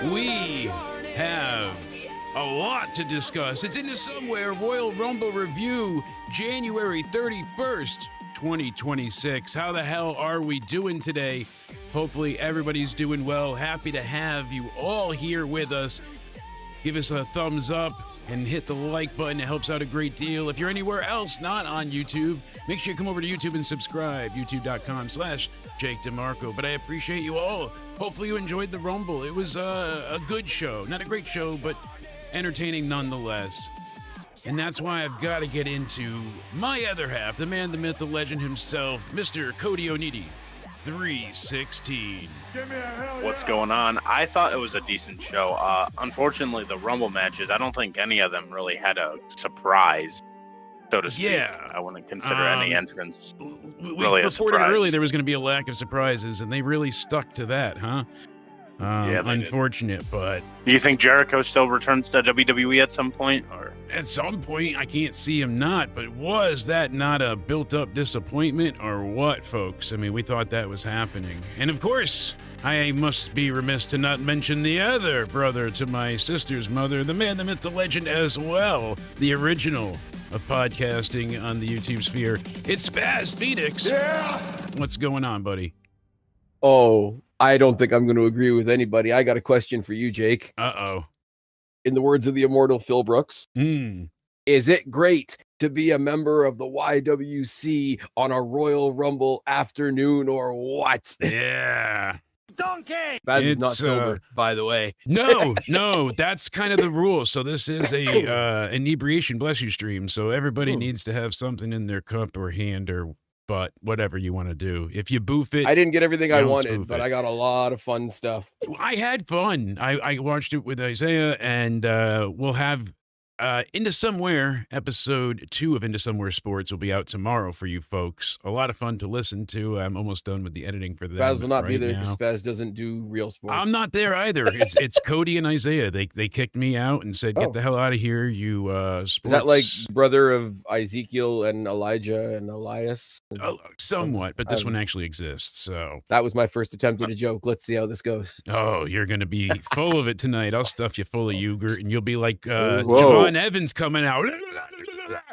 We have a lot to discuss. It's Into Somewhere Royal Rumble Review, January 31st, 2026. How the hell are we doing today? Hopefully everybody's doing well. Happy to have you all here with us. Give us a thumbs up and hit the like button. It helps out a great deal. If you're anywhere else not on YouTube, make sure you come over to YouTube and subscribe. YouTube.com/Jake DeMarco. But I appreciate you all. Hopefully you enjoyed the Rumble. It was a good show. Not a great show, but entertaining nonetheless. And that's why I've got to get into my other half, the man, the myth, the legend himself, Mr. Cody Onidi, 316. What's going on? I thought it was a decent show. Unfortunately, the Rumble matches, I don't think any of them really had a surprise, so to speak. Yeah. I wouldn't consider any entrance We really a reported surprise. early there was going to be a lack of surprises, and they really stuck to that, huh? Yeah, they did. Unfortunate, but Do you think Jericho still returns to WWE at some point? Or at some point, I can't see him not, but was that not a built-up disappointment or what, folks? I mean, we thought that was happening. And of course, I must be remiss to not mention the other brother to my sister's mother, the man, the myth, the legend as well, the original of podcasting on the YouTube sphere. It's Spaz Phoenix. Yeah! What's going on, buddy? Oh, I don't think I'm going to agree with anybody. I got a question for you, Jake. Uh-oh. In the words of the immortal Phil Brooks, Mm. is it great to be a member of the YWC on a Royal Rumble afternoon or what? Yeah. Spaz is not It's, sober, by the way. No, that's kind of the rule. So this is a inebriation bless you stream. So everybody needs to have something in their cup or hand or butt, whatever you want to do. If you boof it, I didn't get everything I don't wanted, spoof but it. I got a lot of fun stuff. I had fun. I watched it with Isaiah, and we'll have Into Somewhere, episode 2 of Into Somewhere Sports will be out tomorrow for you folks. A lot of fun to listen to. I'm almost done with the editing for that. Spaz will not be right there now. because Spaz doesn't do real sports. I'm not there either. It's Cody and Isaiah. They kicked me out and said, "Get the hell out of here, you sports." Is that like brother of Ezekiel and Elijah and Elias? Somewhat, but this one actually exists. So, That was my first attempt at a joke. Let's see how this goes. oh, you're gonna be full of it tonight. I'll stuff you full of yogurt, and you'll be like Whoa. Javon Evans coming out.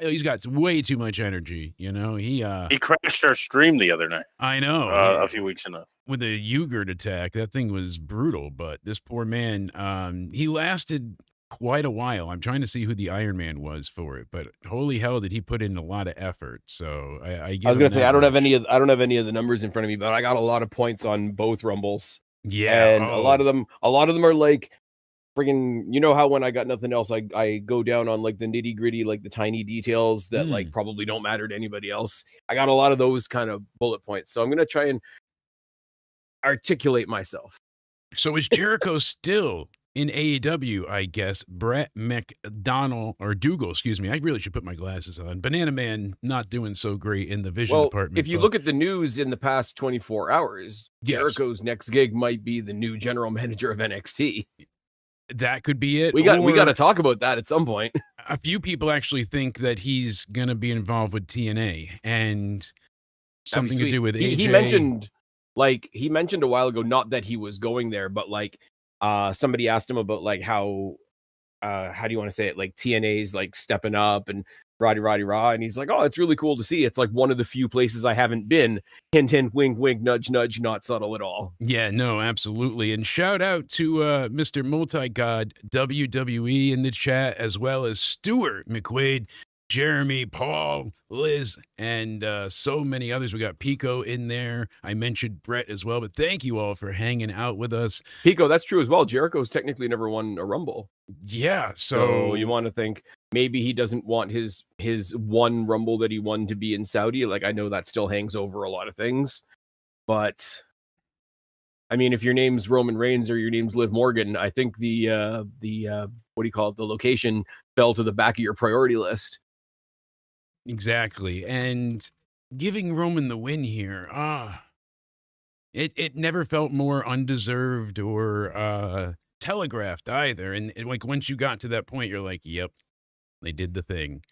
He's got way too much energy. You know, he crashed our stream the other night, I know. a few weeks ago. With a yogurt attack, that thing was brutal. But this poor man, he lasted quite a while. I'm trying to see who the Iron Man was for it, but holy hell, did he put in a lot of effort. So I I was gonna say I don't have any of the numbers in front of me, but I got a lot of points on both rumbles. Yeah, And a lot of them are like friggin', you know how when I got nothing else, I go down on like the nitty gritty, like the tiny details that like probably don't matter to anybody else. I got a lot of those kind of bullet points. So I'm gonna try and articulate myself. So is Jericho still in AEW, I guess? Brett McDonald or Dougal, excuse me. I really should put my glasses on. Banana Man not doing so great in the vision Well, department. if you look at the news in the past 24 hours, Yes. Jericho's next gig might be the new general manager of NXT. that could be it. We got Or to talk about that at some point. a few people actually think that he's going to be involved with TNA and something to do with AJ. He mentioned a while ago, not that he was going there, but like somebody asked him about like how do you want to say it, like TNA's like stepping up and rah, and he's like, oh, it's really cool to see. It's like one of the few places I haven't been. Hint, hint, wink, wink, nudge, nudge, not subtle at all. Yeah, no, absolutely. And shout out to Mr. Multi-God WWE in the chat, as well as Stuart McQuaid, Jeremy, Paul, Liz, and so many others. We got Pico in there. I mentioned Brett as well, but thank you all for hanging out with us. Pico, that's true as well. Jericho's technically never won a Rumble. Yeah, So you want to think maybe he doesn't want his one Rumble that he won to be in Saudi. Like, I know that still hangs over a lot of things, but I mean, if your name's Roman Reigns or your name's Liv Morgan, I think the what do you call it? The location fell to the back of your priority list. exactly. And giving Roman the win here, it never felt more undeserved or telegraphed either. And like once you got to that point, you're like, yep, they did the thing.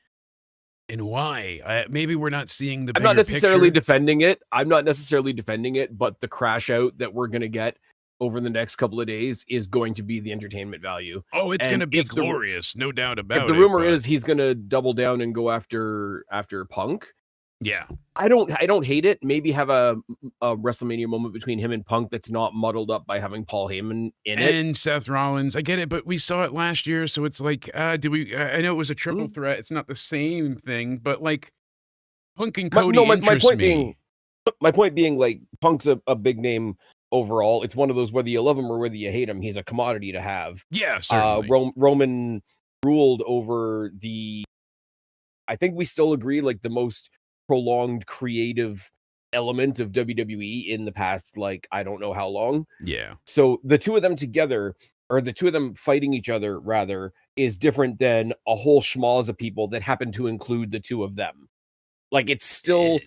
And why? Maybe we're not seeing the I'm bigger not necessarily picture. defending it. I'm not necessarily defending it, but the crash out that we're going to get over the next couple of days is going to be the entertainment value. Oh, it's And going to be if the- glorious, no doubt about it. If the rumor but- is he's going to double down and go after Punk, yeah, I don't hate it. Maybe have a WrestleMania moment between him and Punk that's not muddled up by having Paul Heyman in it. and Seth Rollins. I get it, but we saw it last year, so it's like, do we? I know it was a triple threat. It's not the same thing, but like Punk and Cody interest me. My point being, like, Punk's a big name overall. It's one of those, whether you love him or whether you hate him, he's a commodity to have. Yeah, certainly. Roman ruled over I think we still agree, like, the most prolonged creative element of WWE in the past, like, I don't know how long. Yeah. So the two of them together, or the two of them fighting each other, rather, is different than a whole schmoz of people that happen to include the two of them. Like, it's still,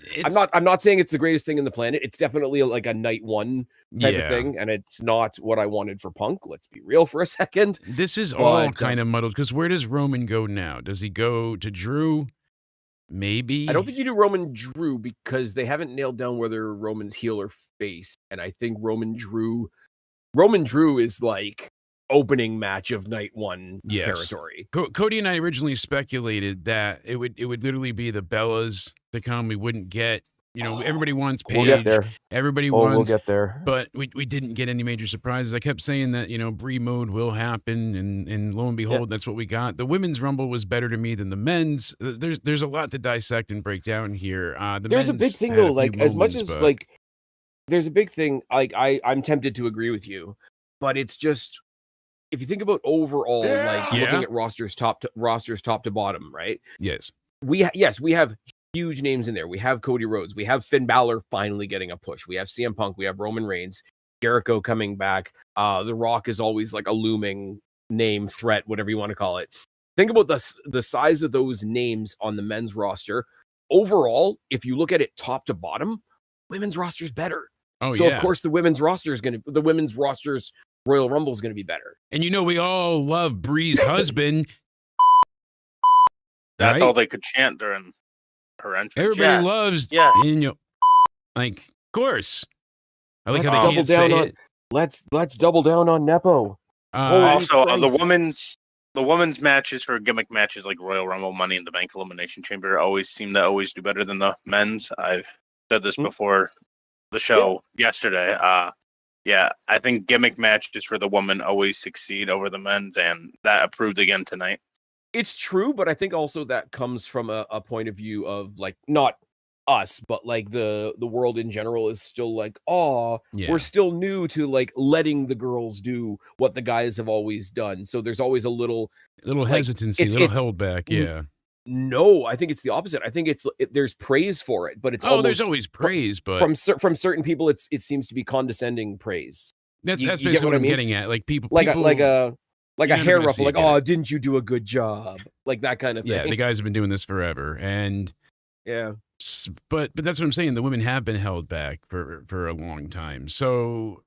I'm not saying it's the greatest thing in the planet. It's definitely like a night one type of thing, and it's not what I wanted for Punk. Let's be real for a second. This is all kind of muddled, because where does Roman go now? Does he go to Drew? Maybe. I don't think you do Roman Drew, because they haven't nailed down whether Roman's heel or face, and I think Roman Drew is like opening match of night one territory. Cody and I originally speculated that it would literally be the Bellas to come. We wouldn't get, everybody wants Paige. We'll get there. Everybody wants. We'll get there. But we didn't get any major surprises. I kept saying that, Brie mode will happen, and lo and behold, that's what we got. The women's Rumble was better to me than the men's. There's a lot to dissect and break down here. There's a big thing though, like, as much as like, there's a big thing. Like, I'm tempted to agree with you, but it's just, if you think about overall, looking at rosters top to bottom, right? Yes. We have huge names in there. We have Cody Rhodes. We have Finn Balor finally getting a push. We have CM Punk. We have Roman Reigns. Jericho coming back. The Rock is always like a looming name, threat, whatever you want to call it. Think about the size of those names on the men's roster. Overall, if you look at it top to bottom, women's roster is better. Oh, so of course the women's roster's Royal Rumble is going to be better. And we all love Brie's husband. That's all they could chant during her entrance. Everybody loves Daniel. Like, of course. I like how they can't say it. Let's double down on Nepo. Also, the women's matches for gimmick matches like Royal Rumble, Money in the Bank, Elimination Chamber always seem to do better than the men's. I've said this before the show yesterday. I think gimmick matches for the woman always succeed over the men's, and that proved again tonight. It's true, but I think also that comes from a point of view of, like, not us, but like the world in general is still like, we're still new to like letting the girls do what the guys have always done. So there's always a little hesitancy, a little held back. Yeah. No, I think it's the opposite. I think there's praise for it, but it's there's always praise, but from certain people, it seems to be condescending praise. That's basically what I'm getting at. Like people like a hair ruffle, like, didn't you do a good job? Like that kind of thing. Yeah, the guys have been doing this forever, and but that's what I'm saying. The women have been held back for a long time. So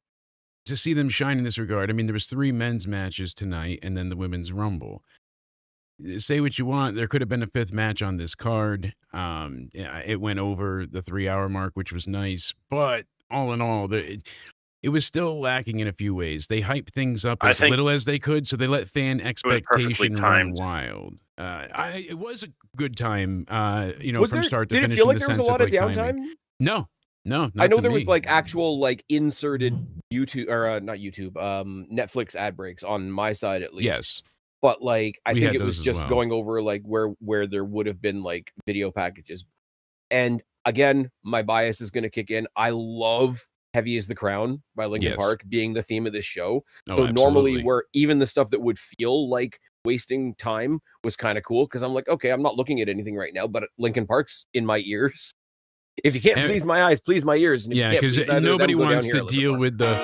to see them shine in this regard, I mean, there was 3 men's matches tonight, and then the women's Rumble. Say what you want, there could have been a 5th match on this card. It went over the 3-hour mark, which was nice, but all in all, it was still lacking in a few ways. They hyped things up as little as they could, so they let fan expectation run wild. It was a good time, from start to finish. Did it feel like there was a lot of downtime? No, not I know to there me. was like actual like inserted YouTube or not YouTube, Netflix ad breaks on my side at least. Yes. But like I think it was just going over like where there would have been like video packages. And again, my bias is going to kick in. I love Heavy is the Crown by Linkin Park being the theme of this show. So normally where even the stuff that would feel like wasting time was kind of cool, because I'm like, okay, I'm not looking at anything right now, but Linkin Park's in my ears. If you can't please my eyes, please my ears. And because nobody wants to deal with the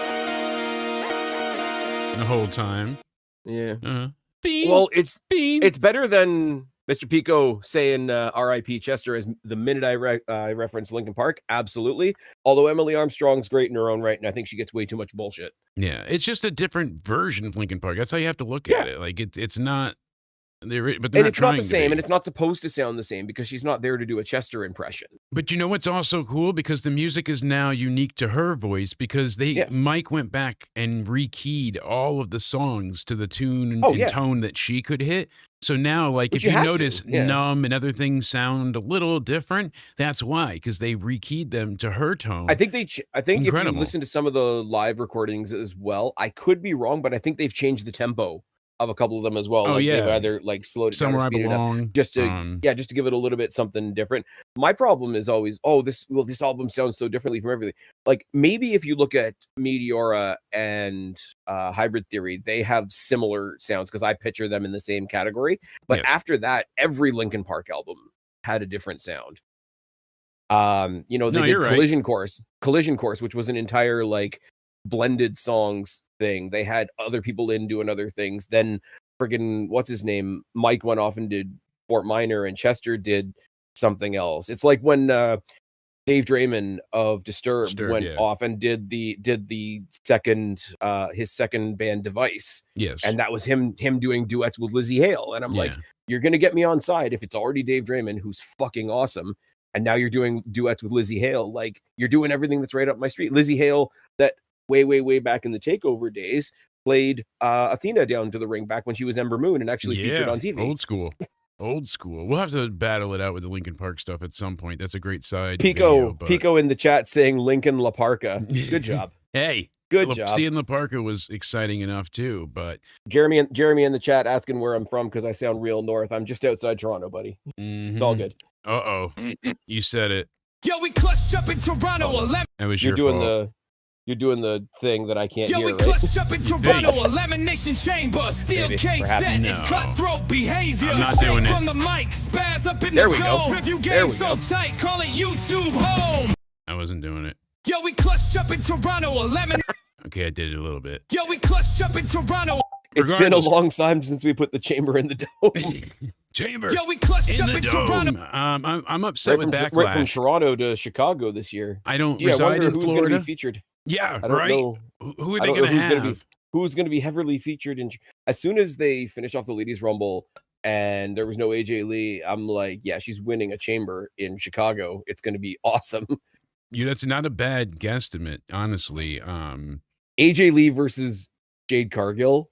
whole time. Yeah. Bean, well, it's better than Mr. Pico saying R.I.P. Chester as the minute I reference Linkin Park. Absolutely. Although Emily Armstrong's great in her own right, and I think she gets way too much bullshit. Yeah, it's just a different version of Linkin Park. That's how you have to look at it. Like it's not But they're And not it's not trying the to same, be. and it's not supposed to sound the same because she's not there to do a Chester impression. But you know what's also cool? Because the music is now unique to her voice because Yes. Mike went back and rekeyed all of the songs to the tune Oh, and yeah. tone that she could hit. So now, like, Which if you you have to, notice yeah. Numb and other things sound a little different, that's why, because they rekeyed them to her tone. I think if you Incredible. listen to some of the live recordings as well, I could be wrong, but I think they've changed the tempo of a couple of them as well. Oh, Like they've yeah. either like slowed it down Somewhere or I speeded it up Belong. just to give it a little bit something different. My problem is always, this album sounds so differently from everything. Like maybe if you look at Meteora and Hybrid Theory, they have similar sounds because I picture them in the same category. But Yes. after that, every Linkin Park album had a different sound. They No, did you're right. Collision Course, which was an entire like blended songs thing. They had other people in doing other things. Then friggin' what's his name? Mike went off and did Fort Minor, and Chester did something else. It's like when Dave Draymond of Disturbed went off and did the second his second band Device. Yes. And that was him doing duets with Lizzie Hale. And I'm like, you're gonna get me on side if it's already Dave Draymond, who's fucking awesome. And now you're doing duets with Lizzie Hale. Like you're doing everything that's right up my street. Lizzie Hale, that way back in the Takeover days, played Athena down to the ring back when she was Ember Moon and actually featured on TV. Old school. Old school. We'll have to battle it out with the Linkin Park stuff at some point. That's a great side. Pico in the chat saying Lincoln La Parka. Good job. Hey, good job. Seeing La Parka was exciting enough too, but Jeremy in the chat asking where I'm from because I sound real north. I'm just outside Toronto, buddy. It's all good. Uh-oh. You said it. Yo, we clutched up in Toronto. That was your fault. You're doing the thing that I can't hear, we right? clutched up in Toronto, a lamination chamber, steel cage set, No. it's cutthroat behavior. I'm not doing it. From the mic, Spaz up in There the we go. dome. Review There game we so go. tight, call it YouTube home. I wasn't doing it. Yo, we clutched up in Toronto, a lemon. Okay, I did it a little bit. Yo, we clutched up in Toronto. It's been a long time since we put the chamber in the dome. Chamber. Yo, we clutched in up the in dome. Toronto. I'm upset with backlash. Right from Toronto to Chicago this year. I don't I reside wonder in who's Florida. going to be featured. Yeah, I don't right. know. Who are I they don't know going to have? who's going to be heavily featured in? As soon as they finish off the Ladies Rumble and there was no AJ Lee, I'm like, yeah, she's winning a chamber in Chicago. It's going to be awesome. That's not a bad guesstimate, honestly. AJ Lee versus Jade Cargill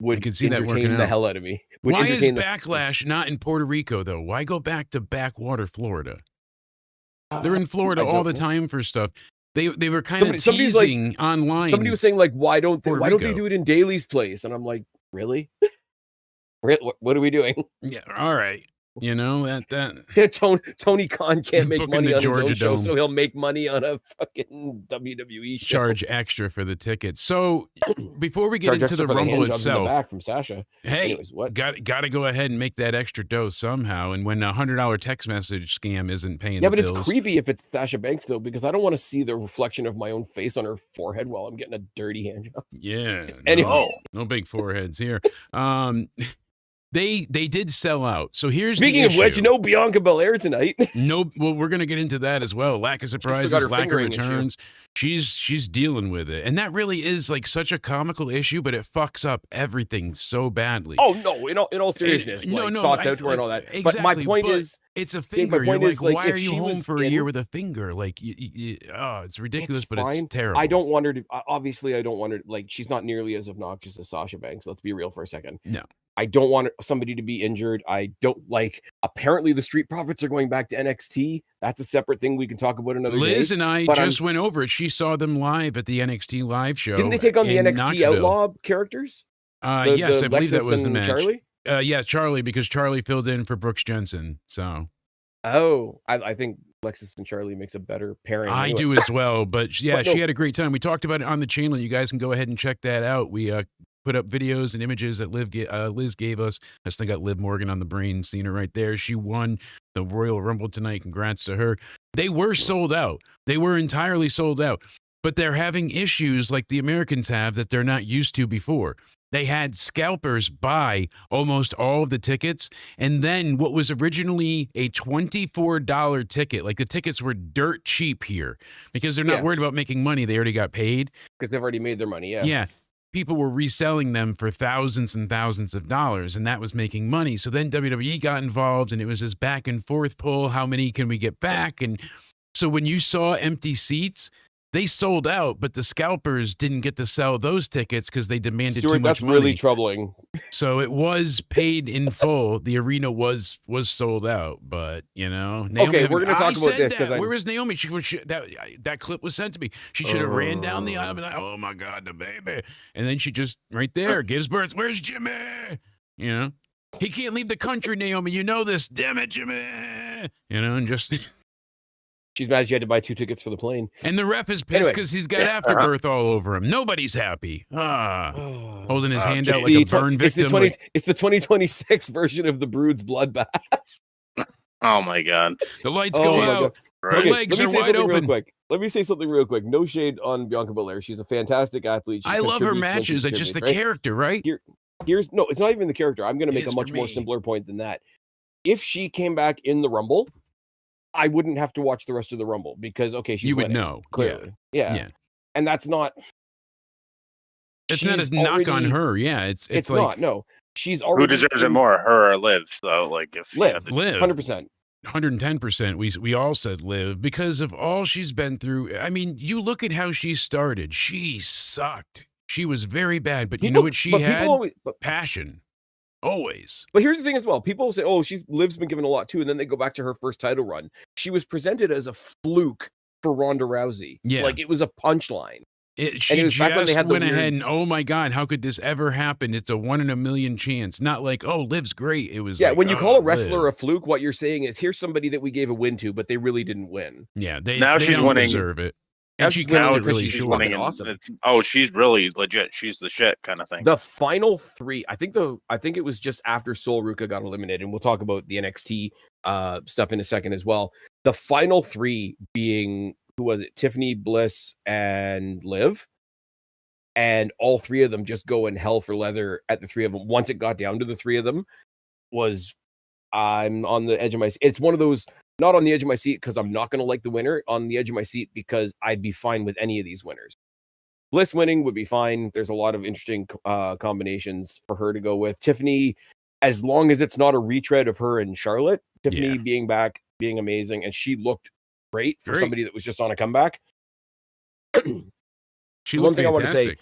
would I could see that working entertain the out. hell out of me. Would Why is entertain the- Backlash not in Puerto Rico though? Why go back to backwater Florida? They're in Florida I all don't the know. time for stuff. They were kind of Somebody's like- teasing online. Somebody was saying like, why don't they Rico. do it in Daly's place? And I'm like, really? What are we doing? Yeah, all right. You know that Tony Khan can't make Booking money the on his own Georgia show, Dome. so he'll make money on a fucking WWE show. charge extra for the tickets. So before we get Charge into extra the for hand Rumble jobs in the itself, back from Sasha. hey, Anyways, what? got to go ahead and make that extra dough somehow. And when a $100 text message scam isn't paying Yeah, the but bills, it's creepy if it's Sasha Banks though, because I don't want to see the reflection of my own face on her forehead while I'm getting a dirty hand job. yeah. Anyway. No big foreheads here. They did sell out. So here's Speaking the of which, issue. no Bianca Belair tonight. No, well, we're gonna get into that as well. Lack of got surprises, her lack of fingering issue. returns. She's dealing with it, and that really is like such a comical issue, but it fucks up everything so badly. Oh no! In all seriousness, thoughts out to her and all that. Exactly, but my point is, it's a my finger. point You're is, like, like, why if are you she home was for a in- year with a finger? Like, it's ridiculous, but fine. it's terrible. I don't want her to. Obviously, I don't want her. Like, she's not nearly as obnoxious as Sasha Banks. Let's be real for a second. No. I don't want somebody to be injured. I don't like. Apparently, the Street Profits are going back to NXT. That's a separate thing we can talk about another Liz day. and I but just went over it. She saw them live at the NXT live show. Didn't they take on the in NXT Knoxville. Outlaw characters? Yes, I believe that Lexus was the and match. Charlie? Yeah, Charlie, because Charlie filled in for Brooks Jensen. So Oh, I think Lexus and Charlie makes a better pairing. I anyway. do as well. But yeah, But no. she had a great time. We talked about it on the channel. You guys can go ahead and check that out. We put up videos and images that Liz gave us. I still got Liv Morgan on the brain, seeing her right there. She won the Royal Rumble tonight. Congrats to her. They were sold out. They were entirely sold out. But they're having issues like the Americans have that they're not used to before. They had scalpers buy almost all of the tickets. And then what was originally a $24 ticket, like the tickets were dirt cheap here because they're not Yeah. worried about making money. They already got paid. because they've already made their money. Yeah. Yeah. people were reselling them for thousands and thousands of dollars, and that was making money. So then WWE got involved, and it was this back and forth pull. How many can we get back? And so when you saw empty seats, they sold out, but the scalpers didn't get to sell those tickets because they demanded too much that's money. really troubling. So it was paid in full. The arena was sold out, but Naomi, Okay, we're going to talk about this because where is Naomi? That clip was sent to me. She should have ran down the aisle and like, oh my God, the baby, and then she just right there gives birth. Where's Jimmy? He can't leave the country, Naomi. You know this. Damn it, Jimmy. And just. She's mad she had to buy 2 tickets for the plane. And the ref is pissed because he's got afterbirth all over him. Nobody's happy. Holding his hand out like a burn victim. It's the 2026 version of the Brood's bloodbath. Oh my God. The lights go out. Her legs are wide open. Let me say something real quick. No shade on Bianca Belair. She's a fantastic athlete. I love her matches. It's just the character, right? No, it's not even the character. I'm going to make a much more simpler point than that. If she came back in the Rumble, I wouldn't have to watch the rest of the Rumble because, okay, she's winning, would know. Clearly. Yeah. And that's not... It's not a knock on her. Yeah, it's like... not, no. She's already... Who deserves it more, her or Liv? So, like, if... Liv, 100%. 110%. We all said Liv because of all she's been through. I mean, you look at how she started. She sucked. She was very bad, but you know what she had? Passion. Always. But here's the thing as well. People say, oh, Liv's been given a lot too. And then they go back to her first title run. She was presented as a fluke for Ronda Rousey. Yeah. Like it was a punchline. She just went ahead and, oh my God, how could this ever happen? It's a 1 in a million chance. Not like, oh, Liv's great. It was when you call a wrestler a fluke, what you're saying is here's somebody that we gave a win to, but they really didn't win. Yeah, they she's don't winning. Deserve it. And she's winning awesome. She's really legit. She's the shit kind of thing. The final 3, I think it was just after Sol Ruca got eliminated, and we'll talk about the NXT stuff in a second as well. The final 3 being, who was it? Tiffany, Bliss, and Liv. And all 3 of them just go in hell for leather at the 3 of them. Once it got down to the 3 of them, I'm on the edge of my seat. It's one of those, not on the edge of my seat because I'm not going to like the winner, on the edge of my seat because I'd be fine with any of these winners. Bliss winning would be fine. There's a lot of interesting combinations for her to go with. Tiffany, as long as it's not a retread of her and Charlotte, Tiffany being back, being amazing, and she looked great for somebody that was just on a comeback. One thing I want to say,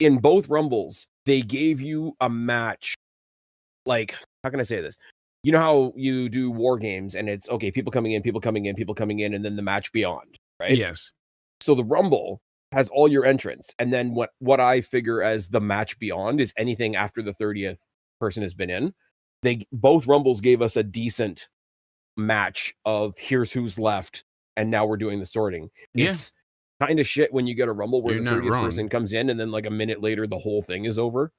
in both Rumbles, they gave you a match. Like, how can I say this? You know how you do war games and it's, okay, people coming in, and then the match beyond, right? Yes. So the Rumble has all your entrants. And then what I figure as the match beyond is anything after the 30th person has been in. Both Rumbles gave us a decent match of here's who's left, and now we're doing the sorting. It's kind of shit when you get a Rumble where the 30th person comes in and then like a minute later the whole thing is over.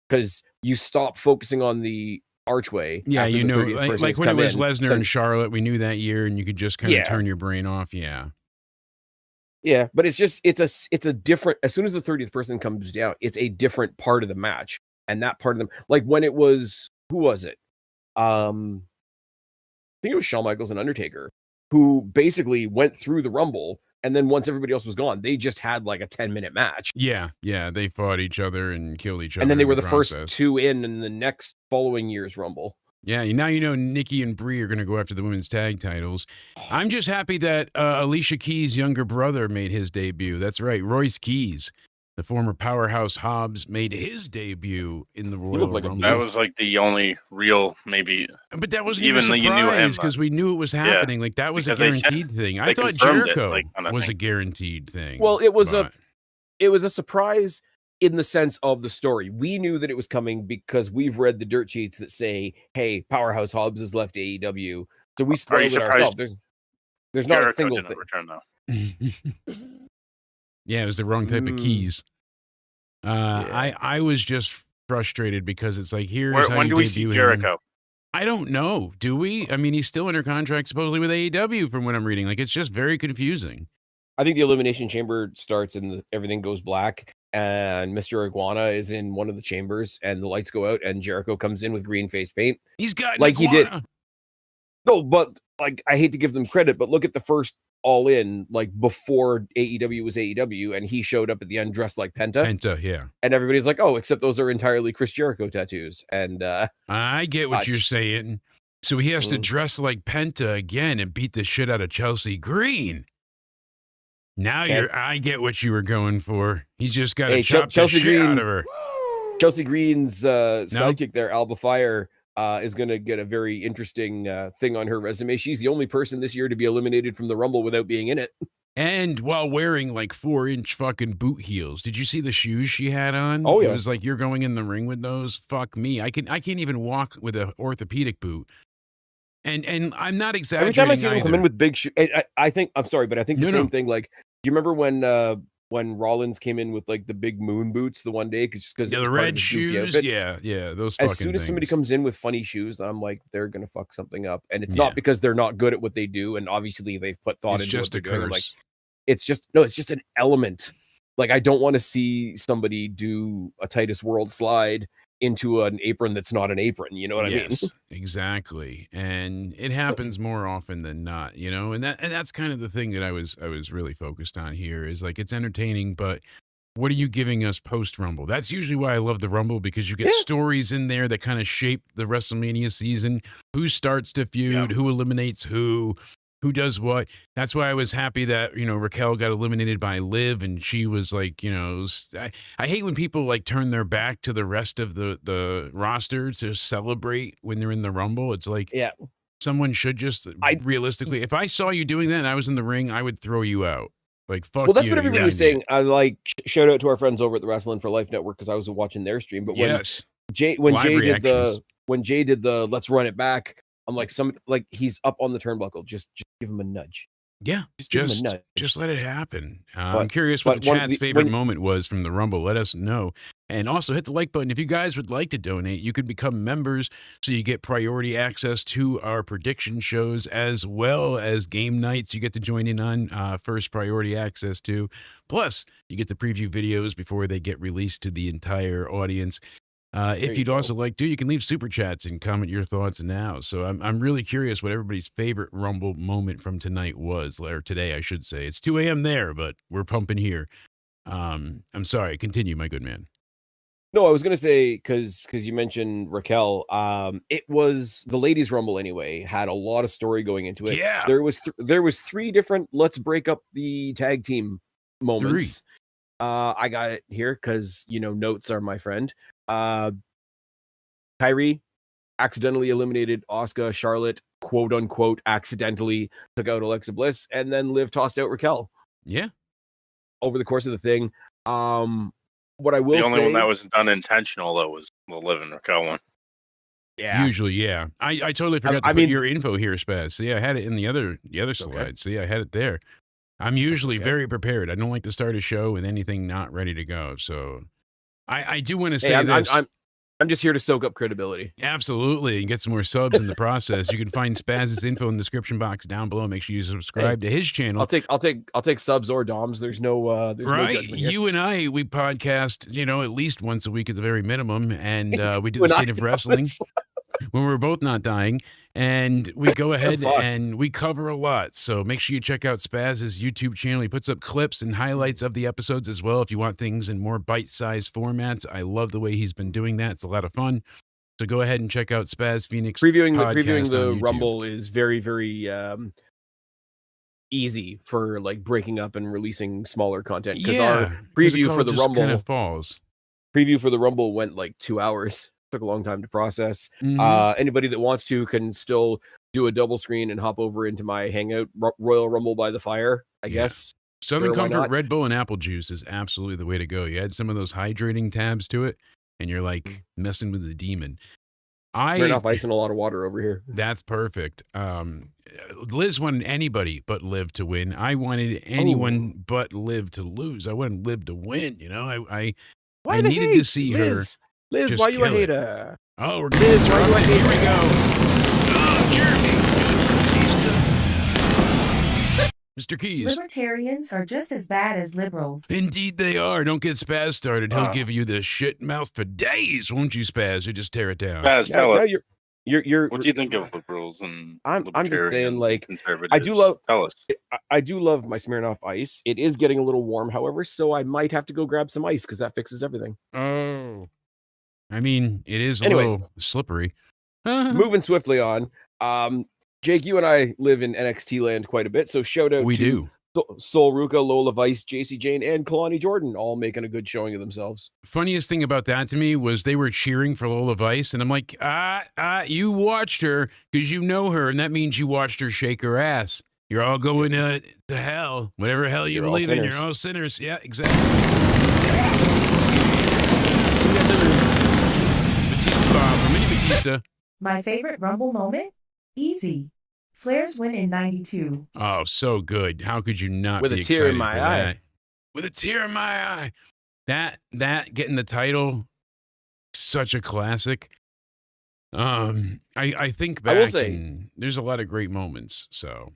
Because you stop focusing on the archway. Yeah, like when it was Lesnar and Charlotte, we knew that year, and you could just kind of turn your brain off. Yeah. Yeah, but it's a different, as soon as the 30th person comes down, it's a different part of the match. And that part of them, like when it was, who was it? I think it was Shawn Michaels and Undertaker, who basically went through the Rumble, and then once everybody else was gone, they just had like a 10-minute match. Yeah, they fought each other and killed each other. And then they were the first 2 in the next following year's Rumble. Yeah, now you know Nikki and Brie are going to go after the women's tag titles. I'm just happy that Alicia Keys' younger brother made his debut. That's right, Royce Keys, the former powerhouse Hobbs, made his debut in the Royal Rumble. That was like the only real, maybe. But that wasn't even a surprise because we knew it was happening. Like that was a guaranteed thing. I thought Jericho was a guaranteed thing. Well, it was a surprise in the sense of the story. We knew that it was coming because we've read the dirt sheets that say, "Hey, Powerhouse Hobbs has left AEW," so we spoiled it ourselves. There's not a single thing. Return, though. Yeah, it was the wrong type of keys. I was just frustrated because it's like, when do we see Jericho? I don't know. Do we? I mean, he's still under contract supposedly with AEW from what I'm reading. Like, it's just very confusing. I think the Elimination Chamber starts and everything goes black, and Mr. Iguana is in one of the chambers, and the lights go out, and Jericho comes in with green face paint. He's got like he did. No, but like I hate to give them credit, but look at the first All In like before AEW was AEW, and he showed up at the end dressed like Penta. Penta, yeah. And everybody's like, "Oh, except those are entirely Chris Jericho tattoos." And I get what you're saying. So he has to dress like Penta again and beat the shit out of Chelsea Green. Now I get what you were going for. He's just got to chop the shit out of her. Chelsea Green's sidekick there, Alba Fire, is going to get a very interesting thing on her resume. She's the only person this year to be eliminated from the Rumble without being in it. And while wearing like 4-inch fucking boot heels. Did you see the shoes she had on? Oh, yeah. It was like, you're going in the ring with those? Fuck me. I can't even walk with an orthopedic boot. And I'm not exaggerating. Every time I see them come in with big shoes, I think, I'm sorry, but I think the same thing. Like, do you remember when Rollins came in with like the big moon boots the one day? Because the red shoes, yeah, those. As soon as somebody comes in with funny shoes, I'm like, they're gonna fuck something up, and it's not because they're not good at what they do, and obviously they've put thought into what they're doing. Like, it's just an element. Like, I don't want to see somebody do a Titus World slide into an apron that's not an apron. You know what I mean? Exactly. And it happens more often than not, you know, and that's kind of the thing that I was really focused on here is like, it's entertaining, but what are you giving us post Rumble? That's usually why I love the Rumble, because you get stories in there that kind of shape the WrestleMania season. Who starts to feud, who eliminates who does what. That's why I was happy that, you know, Raquel got eliminated by Liv, and she was like, you know, I hate when people like turn their back to the rest of the roster to celebrate when they're in the Rumble. It's like, someone should just realistically, if I saw you doing that and I was in the ring, I would throw you out. Like, fuck you. Well, that's what everybody was saying. I like, shout out to our friends over at the Wrestling for Life Network, because I was watching their stream. But when Jay did the let's run it back, I'm like, he's up on the turnbuckle. Just give him a nudge. Yeah, just give him a nudge. Just let it happen. I'm curious what the chat's favorite moment was from the Rumble. Let us know. And also hit the like button. If you guys would like to donate, you could become members so you get priority access to our prediction shows, as well as game nights you get to join in on, first priority access to. Plus, you get to preview videos before they get released to the entire audience. If you'd also like to, you can leave super chats and comment your thoughts now. So I'm really curious what everybody's favorite Rumble moment from tonight was, or today, I should say. It's 2 a.m. there, but we're pumping here. I'm sorry. Continue, my good man. No, I was going to say, because you mentioned Raquel, it was the Ladies Rumble anyway, had a lot of story going into it. Yeah. There was 3 different let's break up the tag team moments. 3. I got it here because, you know, notes are my friend. Kyrie accidentally eliminated Asuka. Charlotte, quote unquote, accidentally took out Alexa Bliss, and then Liv tossed out Raquel. Yeah. Over the course of the thing. What I will say, the only one that was done intentional though was the Liv and Raquel one. Yeah. Usually, yeah. I totally forgot to put your info here, Spaz. See, I had it in the other slide. Okay. See, I had it there. I'm usually very prepared. I don't like to start a show with anything not ready to go. So I do want to say this. I'm just here to soak up credibility. Absolutely, and get some more subs in the process. You can find Spaz's info in the description box down below. Make sure you subscribe to his channel. I'll take subs or DOMs. There's no no judgment here. You and we podcast, you know, at least once a week at the very minimum, and we do the State of Wrestling when we're both not dying, and we go ahead and we cover a lot. So make sure you check out Spaz's YouTube channel. He puts up clips and highlights of the episodes as well if you want things in more bite-sized formats. I love the way he's been doing that. It's a lot of fun. So go ahead and check out Spaz Phoenix. Previewing the Rumble is very, very easy for like breaking up and releasing smaller content, because our preview for the Rumble kind of falls. Preview for the Rumble went like 2 hours. Took a long time to process. Anybody that wants to can still do a double screen and hop over into my Hangout, Royal Rumble by the Fire, I guess. Southern Comfort, Red Bull, and apple juice is absolutely the way to go. You add some of those hydrating tabs to it, and you're like messing with the demon. Turn off ice and a lot of water over here. That's perfect. Liz wanted anybody but Liv to win. I wanted anyone but Liv to lose. I wanted Liv to win. You know, I needed to see her. Liz, why you a hater? Oh, we're Liz, why you a hater? Here we go. Mr. Keys. Libertarians are just as bad as liberals. Indeed they are. Don't get Spaz started. He'll give you the shit mouth for days, won't you, Spaz? You just tear it down. Spaz, tell it. You're. What do you think of liberals and I'm just saying, like, conservatives? I do love. Tell us. I do love my Smirnoff Ice. It is getting a little warm, however, so I might have to go grab some ice because that fixes everything. Oh, I mean, it is a Anyways. little slippery. Moving swiftly on. Jake, you and I live in NXT land quite a bit, so shout out We to do. Sol Ruka, Lola Vice, JC Jane, and Kalani Jordan, all making a good showing of themselves. Funniest thing about that to me was they were cheering for Lola Vice, and I'm like, you watched her because you know her, and that means you watched her shake her ass. You're all going to hell. Whatever hell you You're all believe in, sinners. you're all sinners. Yeah, exactly. Batista Bob, or Mini Batista. My favorite Rumble moment? Easy. Flair's win in 92. Oh, so good. How could you not With be a tear in excited my for eye. that? With a tear in my eye. That getting the title, such a classic. I think back, I will say- and there's a lot of great moments. So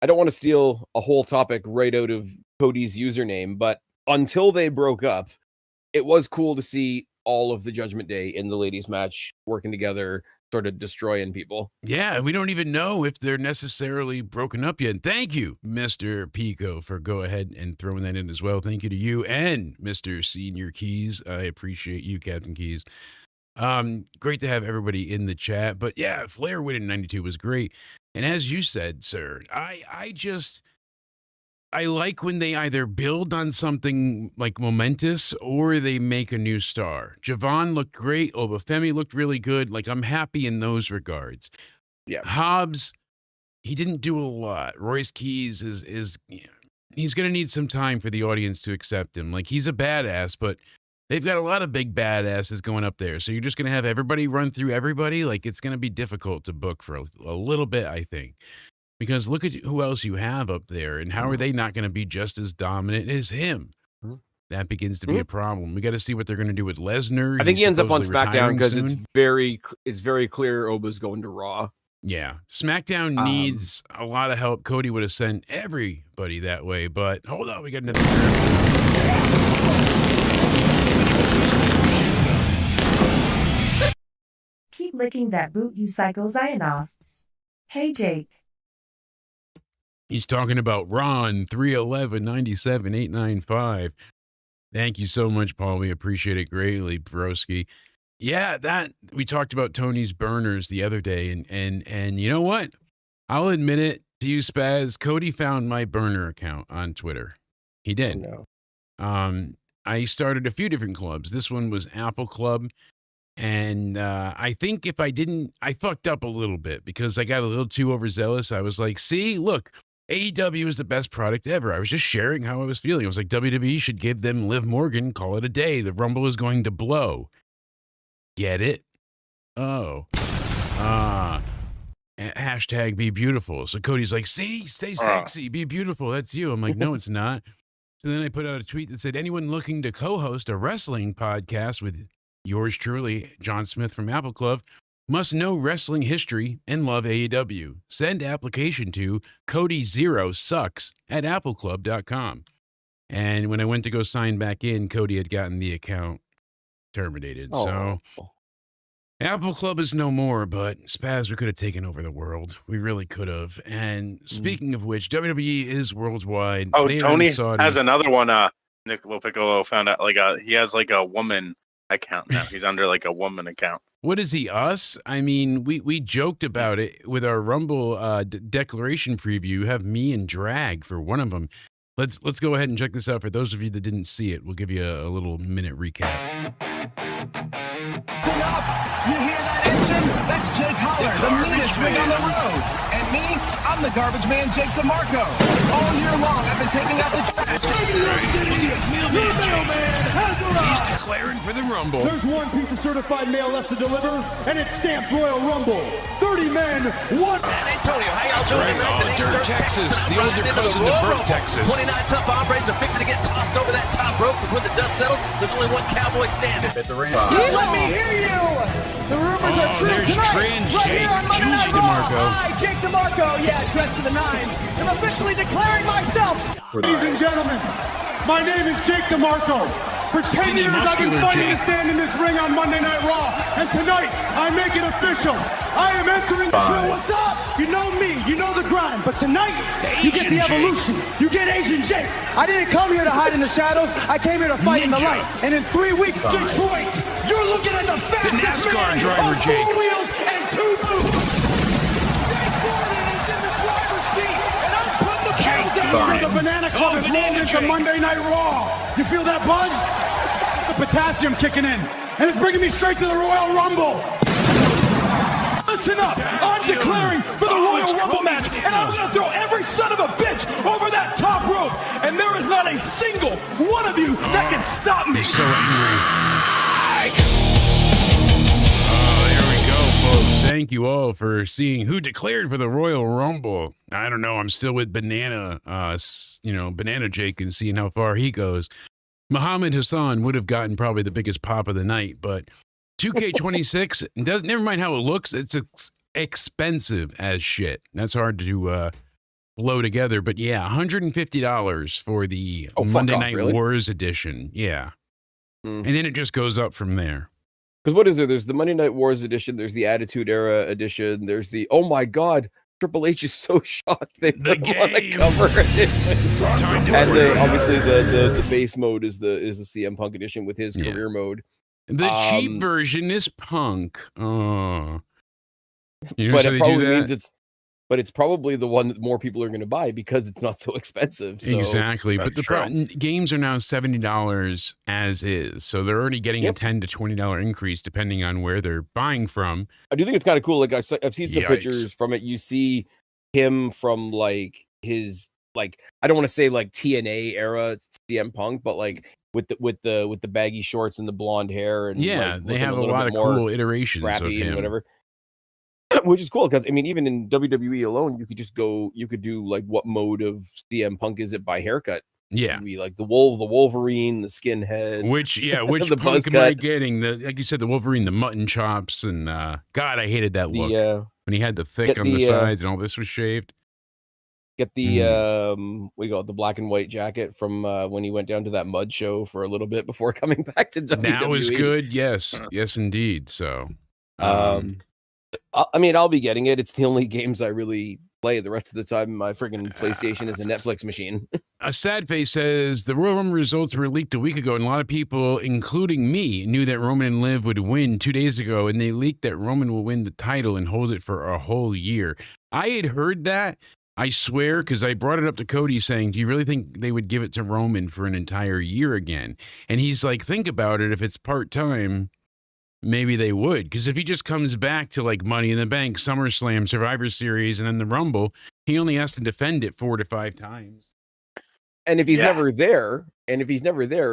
I don't want to steal a whole topic right out of Cody's username, but until they broke up, it was cool to see all of the Judgment Day in the ladies' match working together, sort of destroying people. yeah, we don't even know if they're necessarily broken up yet. And thank you, Mr. Pico, for go ahead and throwing that in as well. Thank you to you and Mr. Senior Keys. I appreciate you, Captain Keys. Great to have everybody in the chat. But yeah, Flair winning 92 was great. And as you said, sir, I like when they either build on something like momentous or they make a new star. Javon looked great. Obafemi looked really good. Like, I'm happy in those regards. Yeah. Hobbs, he didn't do a lot. Royce Keys is he's going to need some time for the audience to accept him. Like, he's a badass, but they've got a lot of big badasses going up there. So you're just going to have everybody run through everybody. Like, it's going to be difficult to book for a little bit, I think. Because look at who else you have up there, and how are they not going to be just as dominant as him? That begins to be a problem. We got to see what they're going to do with Lesnar. I think he ends up on supposedly SmackDown retiring because soon. it's very clear Oba's going to Raw. Yeah, SmackDown needs a lot of help. Cody would have sent everybody that way, but hold on, we got another. Keep licking that boot, you psycho Zionists. Hey, Jake. He's talking about Ron 311-97-895. Thank you so much, Paul. We appreciate it greatly, broski. Yeah, that we talked about Tony's burners the other day, and you know what? I'll admit it to you, Spaz. Cody found my burner account on Twitter. He did. No. I started a few different clubs. This one was Apple Club. And I think if I didn't, I fucked up a little bit because I got a little too overzealous. I was like, see, look, AEW is the best product ever. I was just sharing how I was feeling. I was like, WWE should give them Liv Morgan, call it a day. The Rumble is going to blow. Get it? Oh. Hashtag be beautiful. So Cody's like, see, stay sexy, be beautiful. That's you. I'm like, no, it's not. So then I put out a tweet that said, anyone looking to co-host a wrestling podcast with yours truly, John Smith from Apple Club, must know wrestling history and love AEW. Send application to CodyZeroSucks@appleclub.com. And when I went to go sign back in, Cody had gotten the account terminated. So Apple Club is no more, but Spaz, we could have taken over the world. We really could have. And speaking of which, WWE is worldwide. Oh, They are Tony in Saudi. has another one. Niccolo Piccolo found out he has like a woman account now. He's under like a woman account. What is he, us? I mean, we joked about it with our Rumble declaration preview. You have me and Drag for one of them. Let's go ahead and check this out. For those of you that didn't see it, we'll give you a little minute recap. You hear that engine? That's Jake Holler, the meanest rig on the road. And me, I'm the garbage man, Jake DeMarco. All year long, I've been taking out the trash. He's declaring for the Rumble. There's one piece of certified mail left to deliver, and it's stamped Royal Rumble. 30 men, one. San Antonio, how y'all doing tonight? Dirt, Texas, the older cousin to Burke, Texas. 29 tough hombres are fixing to get tossed over that top rope, because when the dust settles, there's only one cowboy standing. Let me hear you! The rumors are true there's tonight, trans right Jake, here on Monday Julie Night Raw. DeMarco. I, Jake DeMarco, dressed to the nines, am officially declaring myself. Ladies and gentlemen, my name is Jake DeMarco. For 10 Skinny, years I've been muscular fighting Jake. to stand in this ring on Monday Night Raw. And tonight, I make it official. I am entering the show. What's up? You know me, you know the grind. But tonight, you get the evolution. You get Asian Jake. I didn't come here to hide in the shadows. I came here to fight in the light. And in 3 weeks, Detroit, you're looking at the fastest NASCAR man driver, on Jake. 4 wheels and 2 boots. Jake Gordon is in the driver's seat. And I'm putting the pedal down for the Banana Club is rolled into Monday Night Raw. You feel that buzz? It's the potassium kicking in. And it's bringing me straight to the Royal Rumble. Listen up, I'm declaring for the Royal Rumble match, and I'm going to throw every son of a bitch over that top rope, and there is not a single one of you that can stop me. So angry. Oh, there we go, folks. Thank you all for seeing who declared for the Royal Rumble. I don't know. I'm still with Banana, Banana Jake, and seeing how far he goes. Muhammad Hassan would have gotten probably the biggest pop of the night, but 2K26 doesn't. Never mind how it looks. It's expensive as shit. That's hard to blow together. But yeah, $150 for the Monday Night Wars edition. Yeah, and then it just goes up from there. Because what is there? There's the Monday Night Wars edition. There's the Attitude Era edition. There's the Triple H is so shocked they put him on the cover edition. And obviously the base mode is the CM Punk edition with his career mode. The cheap version is Punk. Oh, but it probably means it's probably the one that more people are going to buy because it's not so expensive. So. Exactly, but the games are now $70 as is, so they're already getting a $10 to $20 increase depending on where they're buying from. I do think it's kind of cool. Like I've seen some pictures from it. You see him from like his I don't want to say like TNA era CM Punk, but like. With the baggy shorts and the blonde hair and they have a lot of cool iterations of him. And whatever, which is cool because I mean even in WWE alone you could do like what mode of CM Punk is it by haircut? Yeah, be like the Wolverine, the skinhead. Which the Punk am I getting? Like you said, the Wolverine, the mutton chops, and God, I hated that look when he had the thick on the sides and all this was shaved. Get the the black and white jacket from when he went down to that mud show for a little bit before coming back to WWE. That was good. Yes, yes, indeed. So, I mean, I'll be getting it. It's the only games I really play. The rest of the time, my friggin' PlayStation is a Netflix machine. A sad face says the Royal Rumble results were leaked a week ago, and a lot of people, including me, knew that Roman and Liv would win 2 days ago, and they leaked that Roman will win the title and hold it for a whole year. I had heard that. I swear, because I brought it up to Cody saying, do you really think they would give it to Roman for an entire year again? And he's like, think about it. If it's part-time, maybe they would. Because if he just comes back to like Money in the Bank, SummerSlam, Survivor Series, and then the Rumble, he only has to defend it 4 to 5 times. And if he's never there,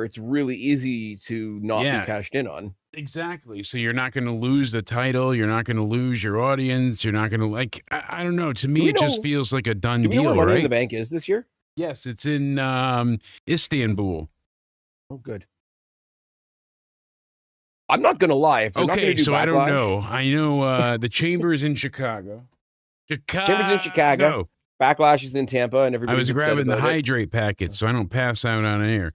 it's really easy to not be cashed in on. Exactly. So you're not going to lose the title. You're not going to lose your audience. You're not going to I don't know. To me, it just feels like a done deal, know what Money right? in the Bank is this year? Yes, it's in Istanbul. Oh, good. I'm not going to lie. If okay, so I don't know. I know the Chamber is in Chicago. Chamber's in Chicago. Backlash is in Tampa, and everybody. I was grabbing the hydrate packet so I don't pass out on air.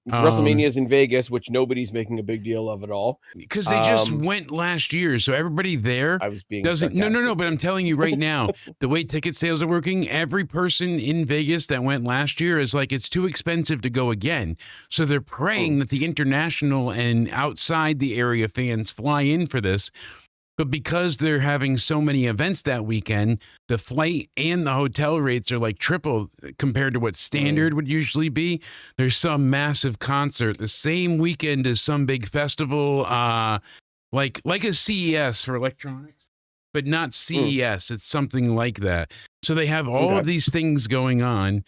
WrestleMania is in Vegas, which nobody's making a big deal of at all because they just went last year. So everybody there doesn't. No. But I'm telling you right now, the way ticket sales are working, every person in Vegas that went last year is like it's too expensive to go again. So they're praying that the international and outside the area fans fly in for this. But because they're having so many events that weekend, the flight and the hotel rates are like triple compared to what standard would usually be. There's some massive concert the same weekend as some big festival, like a CES for electronics, but not CES. It's something like that. So they have all of these things going on.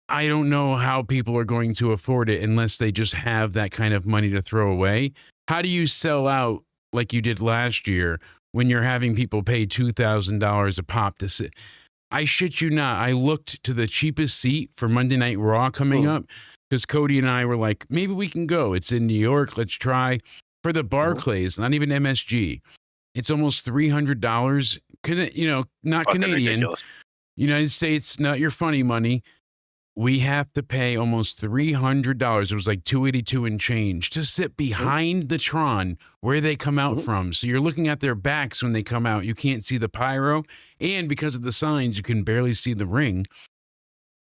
I don't know how people are going to afford it unless they just have that kind of money to throw away. How do you sell out like you did last year when you're having people pay $2,000 a pop to sit? I shit you not. I looked to the cheapest seat for Monday Night Raw coming up because Cody and I were like, maybe we can go. It's in New York. Let's try. For the Barclays, not even MSG. It's almost $300. Not Canadian. Ridiculous. United States, not your funny money. we have to pay almost $300. It was like $282 and change to sit behind the Tron where they come out from. So you're looking at their backs when they come out. You can't see the pyro. And because of the signs, you can barely see the ring.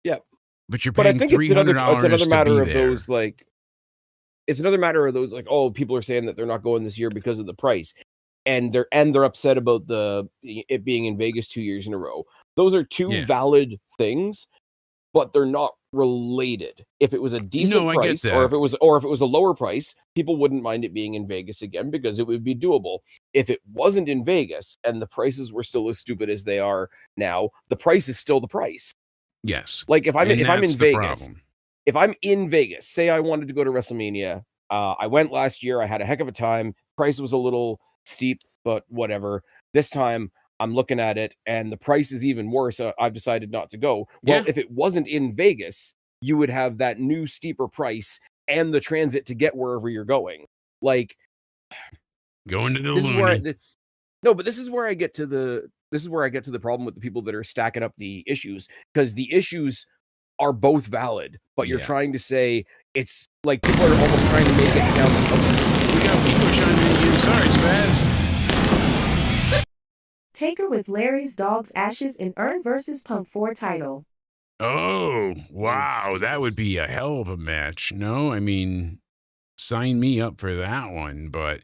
Yeah. But you're But I paying think $300 it's another matter of there. those, like, it's another matter of those, like, oh, people are saying that they're not going this year because of the price. And they're upset about it being in Vegas 2 years in a row. Those are two valid things, but they're not related. If it was a decent price, or if it was a lower price, people wouldn't mind it being in Vegas again because it would be doable. If it wasn't in Vegas and the prices were still as stupid as they are now, the price is still the price. Yes. Like if I'm in Vegas, problem. if I'm in Vegas, say I wanted to go to WrestleMania, I went last year. I had a heck of a time. Price was a little steep, but whatever. This time I'm looking at it and the price is even worse. I've decided not to go. Well, if it wasn't in Vegas, you would have that new steeper price and the transit to get wherever you're going. Like going to the loony. But this is where I get to the problem with the people that are stacking up the issues, because the issues are both valid, but you're trying to say it's like people are almost trying to make it sound like, we got people chiming in. Sorry, Spaz. Taker with Larry's Dog's Ashes in Urn versus Punk 4 title. Oh, wow. That would be a hell of a match. No, I mean, sign me up for that one. But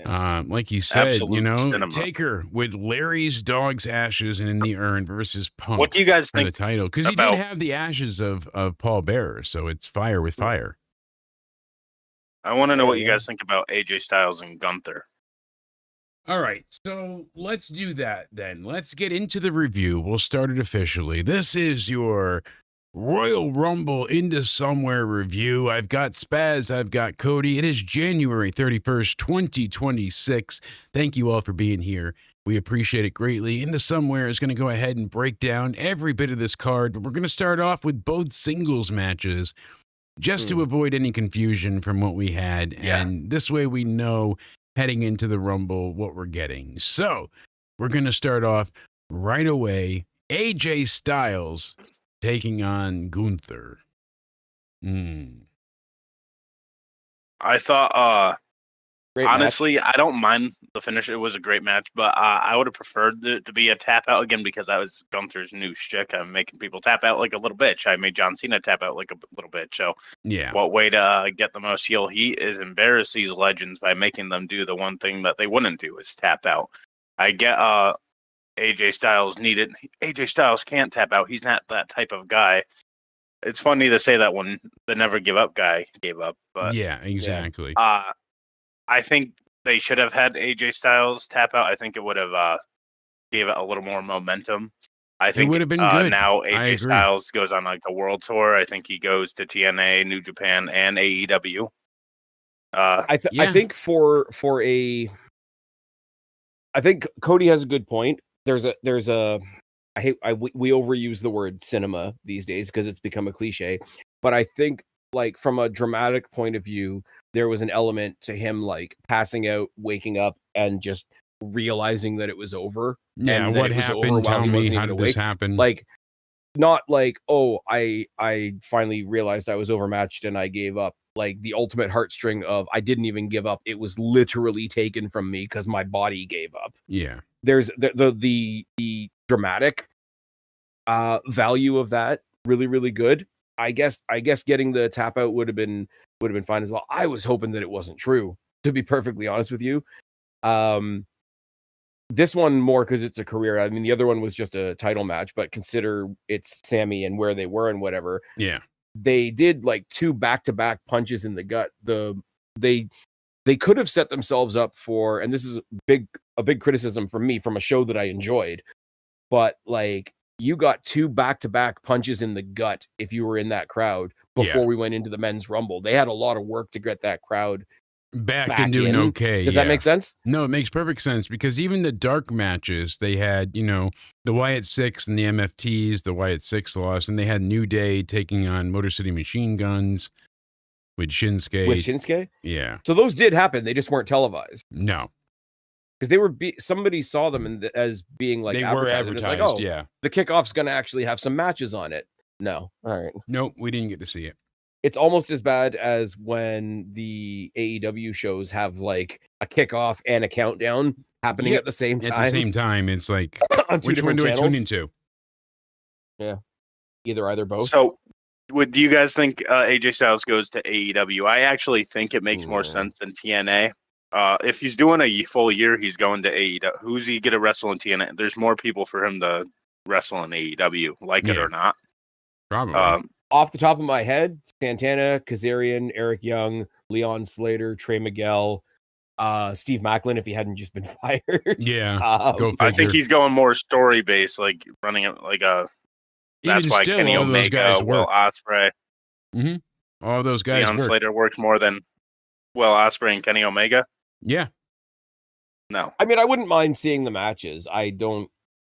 like you said, cinema. Taker with Larry's Dog's Ashes and in the Urn versus Punk. What do you guys think for the title? Because he did have the ashes of Paul Bearer, so it's fire with fire. I want to know what you guys think about AJ Styles and Gunther. All right, so let's do that then. Let's get into the review. We'll start it officially. This is your Royal Rumble Into Somewhere review. I've got Spaz, I've got Cody. It is January 31st, 2026. Thank you all for being here. We appreciate it greatly. Into Somewhere is going to go ahead and break down every bit of this card, but we're going to start off with both singles matches just to avoid any confusion from what we had. And this way we know heading into the Rumble what we're getting. So we're going to start off right away. AJ Styles taking on Gunther. I thought, Great honestly, I don't mind the finish. It was a great match, but I would have preferred it to be a tap out again, because that was Gunther's new shtick. I'm making people tap out like a little bitch. I made John Cena tap out like a little bitch. So what way to get the most heel heat is embarrass these legends by making them do the one thing that they wouldn't do, is tap out. I get AJ Styles needed. AJ Styles can't tap out. He's not that type of guy. It's funny to say that when the Never Give Up guy gave up, but yeah, exactly. I think they should have had AJ Styles tap out. I think it would have gave it a little more momentum. I think it would have been good. Now AJ Styles goes on like a world tour. I think he goes to TNA, New Japan, and AEW. I think I think Cody has a good point. We overuse the word cinema these days because it's become a cliche, but I think, like, from a dramatic point of view, there was an element to him like passing out, waking up, and just realizing that it was over. Yeah, what happened? Tell me, how did this happen? Like, not like, oh, I finally realized I was overmatched and I gave up. Like the ultimate heartstring of I didn't even give up. It was literally taken from me because my body gave up. Yeah. There's the dramatic value of that really, really good. I guess getting the tap out would have been fine as well. I was hoping that it wasn't true, to be perfectly honest with you. This one more because it's a career. I mean, the other one was just a title match, but consider it's Sammy and where they were and whatever. Yeah. They did like 2 back-to-back punches in the gut. They could have set themselves up for, and this is a big criticism from me from a show that I enjoyed, but like, you got 2 back-to-back punches in the gut if you were in that crowd before we went into the men's rumble. They had a lot of work to get that crowd back and doing in. okay. Does that make sense? No, it makes perfect sense, because even the dark matches, they had, the Wyatt Six and the MFTs, the Wyatt Six lost, and they had New Day taking on Motor City Machine Guns with Shinsuke. Yeah. So those did happen. They just weren't televised. No. Because they were somebody saw them as being like they were advertised. like, oh, the kickoff's going to actually have some matches on it. No. All right. Nope, we didn't get to see it. It's almost as bad as when the AEW shows have like a kickoff and a countdown happening Yep. at the same time. At the same time, it's like, on two which one different do I channels. tune into? Yeah. Either, both. So, do you guys think AJ Styles goes to AEW? I actually think it makes more sense than TNA. If he's doing a full year, he's going to AEW. Who's he going to wrestle in TNA? There's more people for him to wrestle in AEW, like it or not. Probably. Off the top of my head, Santana, Kazarian, Eric Young, Leon Slater, Trey Miguel, Steve Macklin, if he hadn't just been fired. Yeah. Go figure. I think he's going more story based, like running it like a. That's why still, Kenny all those guys Omega, Will work. Ospreay, All those guys Leon work. Slater works more than Will Ospreay and Kenny Omega. Yeah. No. I mean, I wouldn't mind seeing the matches. I don't.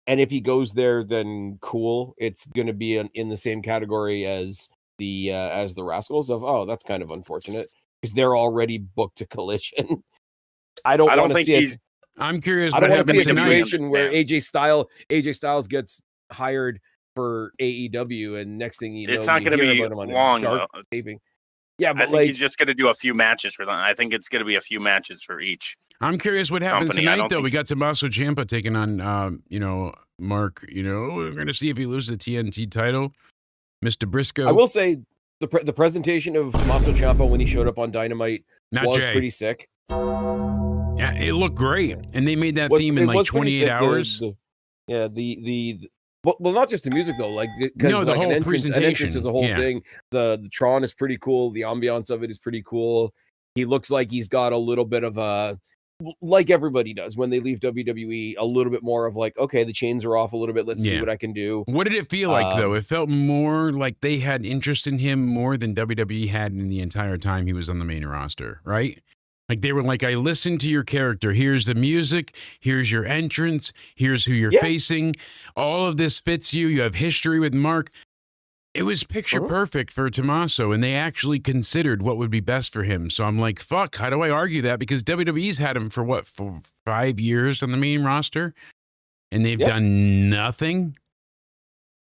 And if he goes there, then cool. It's going to be in the same category as the Rascals of, oh, that's kind of unfortunate because they're already booked to Collision. I don't think he's. I'm curious I what don't want to happens be in a tonight. situation where AJ Styles gets hired for AEW, and next thing you know, it's not you going to hear be about him on a long. dark Though. taping. Yeah, I but think he's just going to do a few matches for them. I think it's going to be a few matches for each. I'm curious what happens company. I tonight, don't though. think- We got Tommaso Ciampa taking on, Mark. We're going to see if he loses the TNT title. Mr. Briscoe. I will say the presentation of Tommaso Ciampa when he showed up on Dynamite was Jay. pretty sick. Yeah, it looked great. And they made that theme in like 28 hours. Well, not just the music though, like No, the like whole an entrance presentation. is a whole thing. The Tron is pretty cool. The ambiance of it is pretty cool. He looks like he's got a little bit of a, like everybody does when they leave WWE, a little bit more of like, okay, the chains are off a little bit. Let's see what I can do. What did it feel like though? It felt more like they had interest in him more than WWE had in the entire time he was on the main roster, right? Like they were like, I listened to your character. Here's the music. Here's your entrance. Here's who you're facing. All of this fits you. You have history with Mark. It was picture perfect for Tommaso, and they actually considered what would be best for him. So I'm like, fuck, how do I argue that? Because WWE's had him for 5 years on the main roster, and they've done nothing.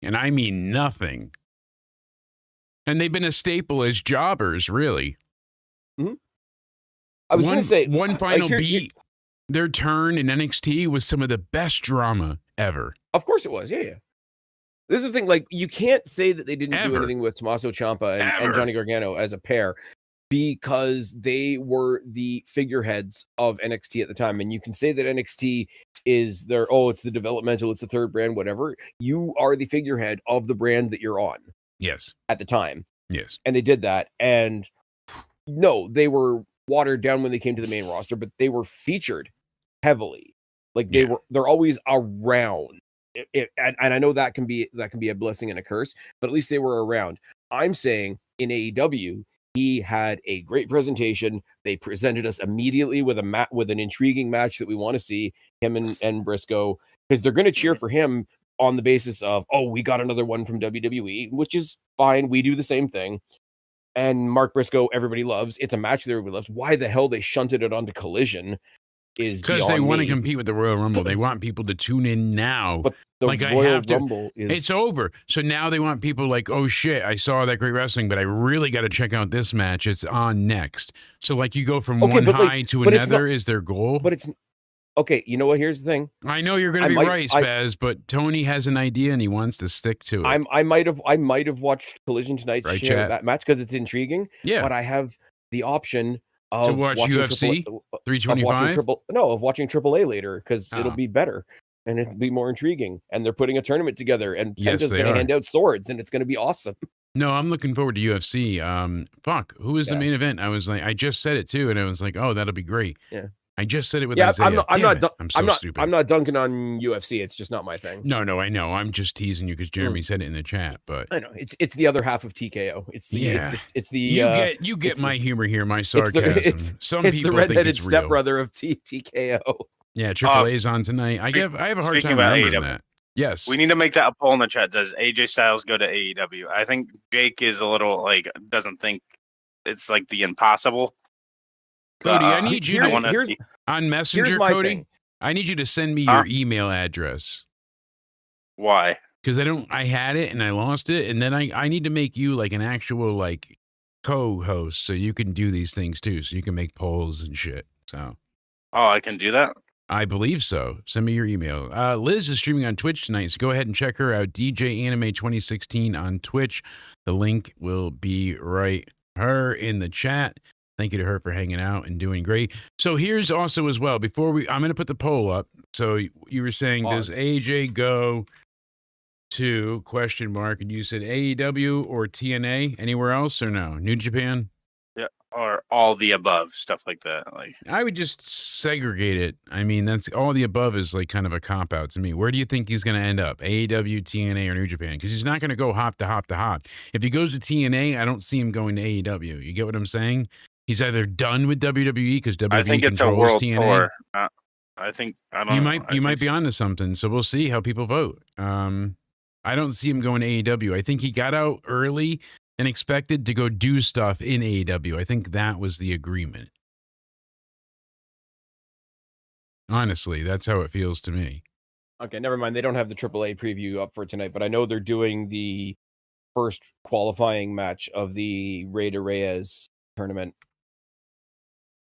And I mean nothing. And they've been a staple as jobbers, really. I was going to say one final beat. Their turn in NXT was some of the best drama ever. Of course it was. Yeah. This is the thing. Like, you can't say that they didn't do Ever. anything with Tommaso Ciampa and Johnny Gargano as a pair because they were the figureheads of NXT at the time. And you can say that NXT is it's the developmental, it's the third brand, whatever. You are the figurehead of the brand that you're on. Yes. At the time. Yes. And they did that. And no, they were watered down when they came to the main roster, but they were featured heavily. Like they're always around. And I know that can be a blessing and a curse, but at least they were around. I'm saying in AEW, he had a great presentation. They presented us immediately with an intriguing match that we want to see him and Briscoe, because they're going to cheer for him on the basis of, oh, we got another one from WWE, which is fine. We do the same thing. And Mark Briscoe, everybody loves. It's a match that everybody loves. Why the hell they shunted it onto Collision is because they want to compete with the Royal Rumble. They want people to tune in now. But the Royal Rumble it's over. So now they want people like, oh shit, I saw that great wrestling, but I really got to check out this match. It's on next. So like you go from one high to another is their goal. But it's okay. You know what? Here's the thing. I know you're going to be right, Spaz, but Tony has an idea and he wants to stick to it. I might have watched Collision tonight to share that match because it's intriguing. Yeah. But I have the option of to watch UFC 325. Of watching AAA later because it'll be better and it'll be more intriguing. And they're putting a tournament together, and Penta's going to hand out swords, and it's going to be awesome. No, I'm looking forward to UFC. Who is the main event? I was like, I just said it too, and I was like, oh, that'll be great. Yeah. I just said it with Isaiah. I'm not stupid. I'm not dunking on UFC. It's just not my thing. No, I know. I'm just teasing you because Jeremy said it in the chat. But I know it's the other half of TKO. It's the you get my humor here, my sarcasm. Some people the redheaded think it's stepbrother of TKO. Yeah, AAA's on tonight. I have a hard time remembering that. Yes, we need to make that a poll in the chat. Does AJ Styles go to AEW? I think Jake is a little doesn't think it's like the impossible. Cody, I need you on Messenger, Cody. Thing. I need you to send me your email address. Why? because I had it and I lost it, and then I need to make you like an actual like co-host so you can do these things too, so you can make polls and shit. So Oh, I can do that? I believe so. Send me your email. Liz is streaming on Twitch tonight, so go ahead and check her out. DJ Anime 2016 on Twitch. The link will be right her in the chat. Thank you to her for hanging out and doing great. So here's also as well, I'm going to put the poll up. So you were saying, Pause. does AJ go to ? And you said AEW or TNA? Anywhere else or no? New Japan? Yeah, or all the above, stuff like that. Like, I would just segregate it. I mean, that's all the above is like kind of a cop out to me. Where do you think he's going to end up? AEW, TNA, or New Japan? Because he's not going to go hop to hop to hop. If he goes to TNA, I don't see him going to AEW. You get what I'm saying? He's either done with WWE because WWE I think it's a controls world TNA. tour. I think I don't. You know. might be onto something. So we'll see how people vote. I don't see him going to AEW. I think he got out early and expected to go do stuff in AEW. I think that was the agreement. Honestly, that's how it feels to me. Okay, never mind. They don't have the AAA preview up for tonight, but I know they're doing the first qualifying match of the Rey de Reyes tournament.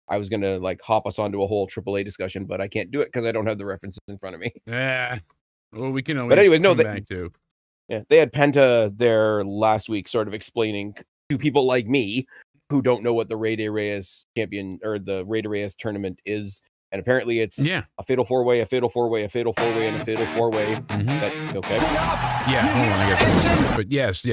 I was gonna like hop us onto a whole AAA discussion, but I can't do it because I don't have the references in front of me. Yeah. Well, we can always But anyways, come back to. Yeah, they had Penta there last week, sort of explaining to people like me who don't know what the Rey de Reyes champion or the Rey de Reyes tournament is, and apparently it's a fatal 4-way, a fatal 4-way, a fatal 4-way, and a fatal 4-way. Okay. Yeah, hold on, I got. But yes, it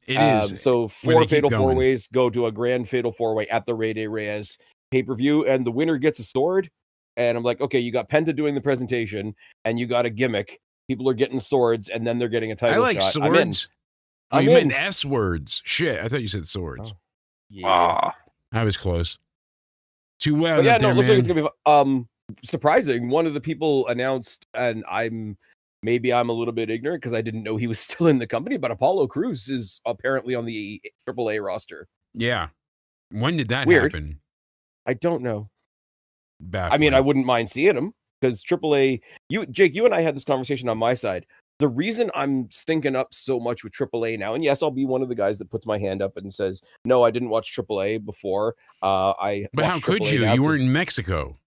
is. So 4 fatal 4-ways go to a grand fatal 4-way at the Rey de Reyes pay-per-view, and the winner gets a sword. And I'm like, okay, you got Penta doing the presentation, and you got a gimmick. People are getting swords, and then they're getting a title I like shot. swords. I'm you in. meant S words. Shit, I thought you said swords. Oh, yeah. I was close. Too well. But yeah, no, there, it looks man. like it's gonna be surprising. One of the people announced, and I'm a little bit ignorant because I didn't know he was still in the company, but Apollo Crews is apparently on the AAA roster. Yeah. When did that Weird. happen? I don't know. Baffling. I mean, I wouldn't mind seeing him because AAA. Jake, you and I had this conversation on my side. The reason I'm syncing up so much with AAA now, and yes, I'll be one of the guys that puts my hand up and says, "No, I didn't watch AAA before." But how could AAA you? now You weren't in Mexico.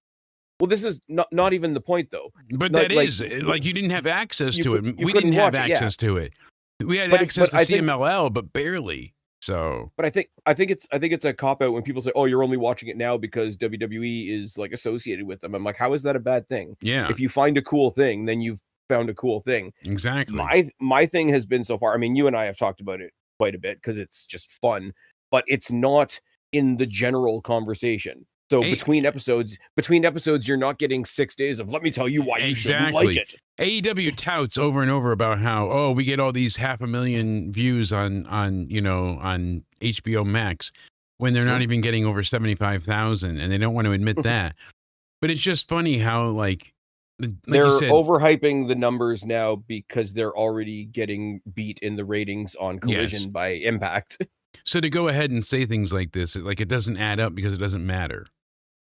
Well, this is not even the point, though. But Not, that is like you didn't have access to it. We couldn't didn't have watch it, yeah. access to it. We had But access to I think- CMLL, but barely. So, But I think it's a cop out when people say, "Oh, you're only watching it now because WWE is like associated with them." I'm like, how is that a bad thing? yeah, If you find a cool thing, then you've found a cool thing. exactly. My thing has been so far. I mean, you and I have talked about it quite a bit because it's just fun, but it's not in the general conversation. So between episodes, you're not getting 6 days of let me tell you why you shouldn't like it. AEW touts over and over about how we get all these 500,000 views on HBO Max when they're not even getting over 75,000, and they don't want to admit that. But it's just funny how like they're you said, overhyping the numbers now because they're already getting beat in the ratings on Collision by Impact. So to go ahead and say things like this, it doesn't add up because it doesn't matter.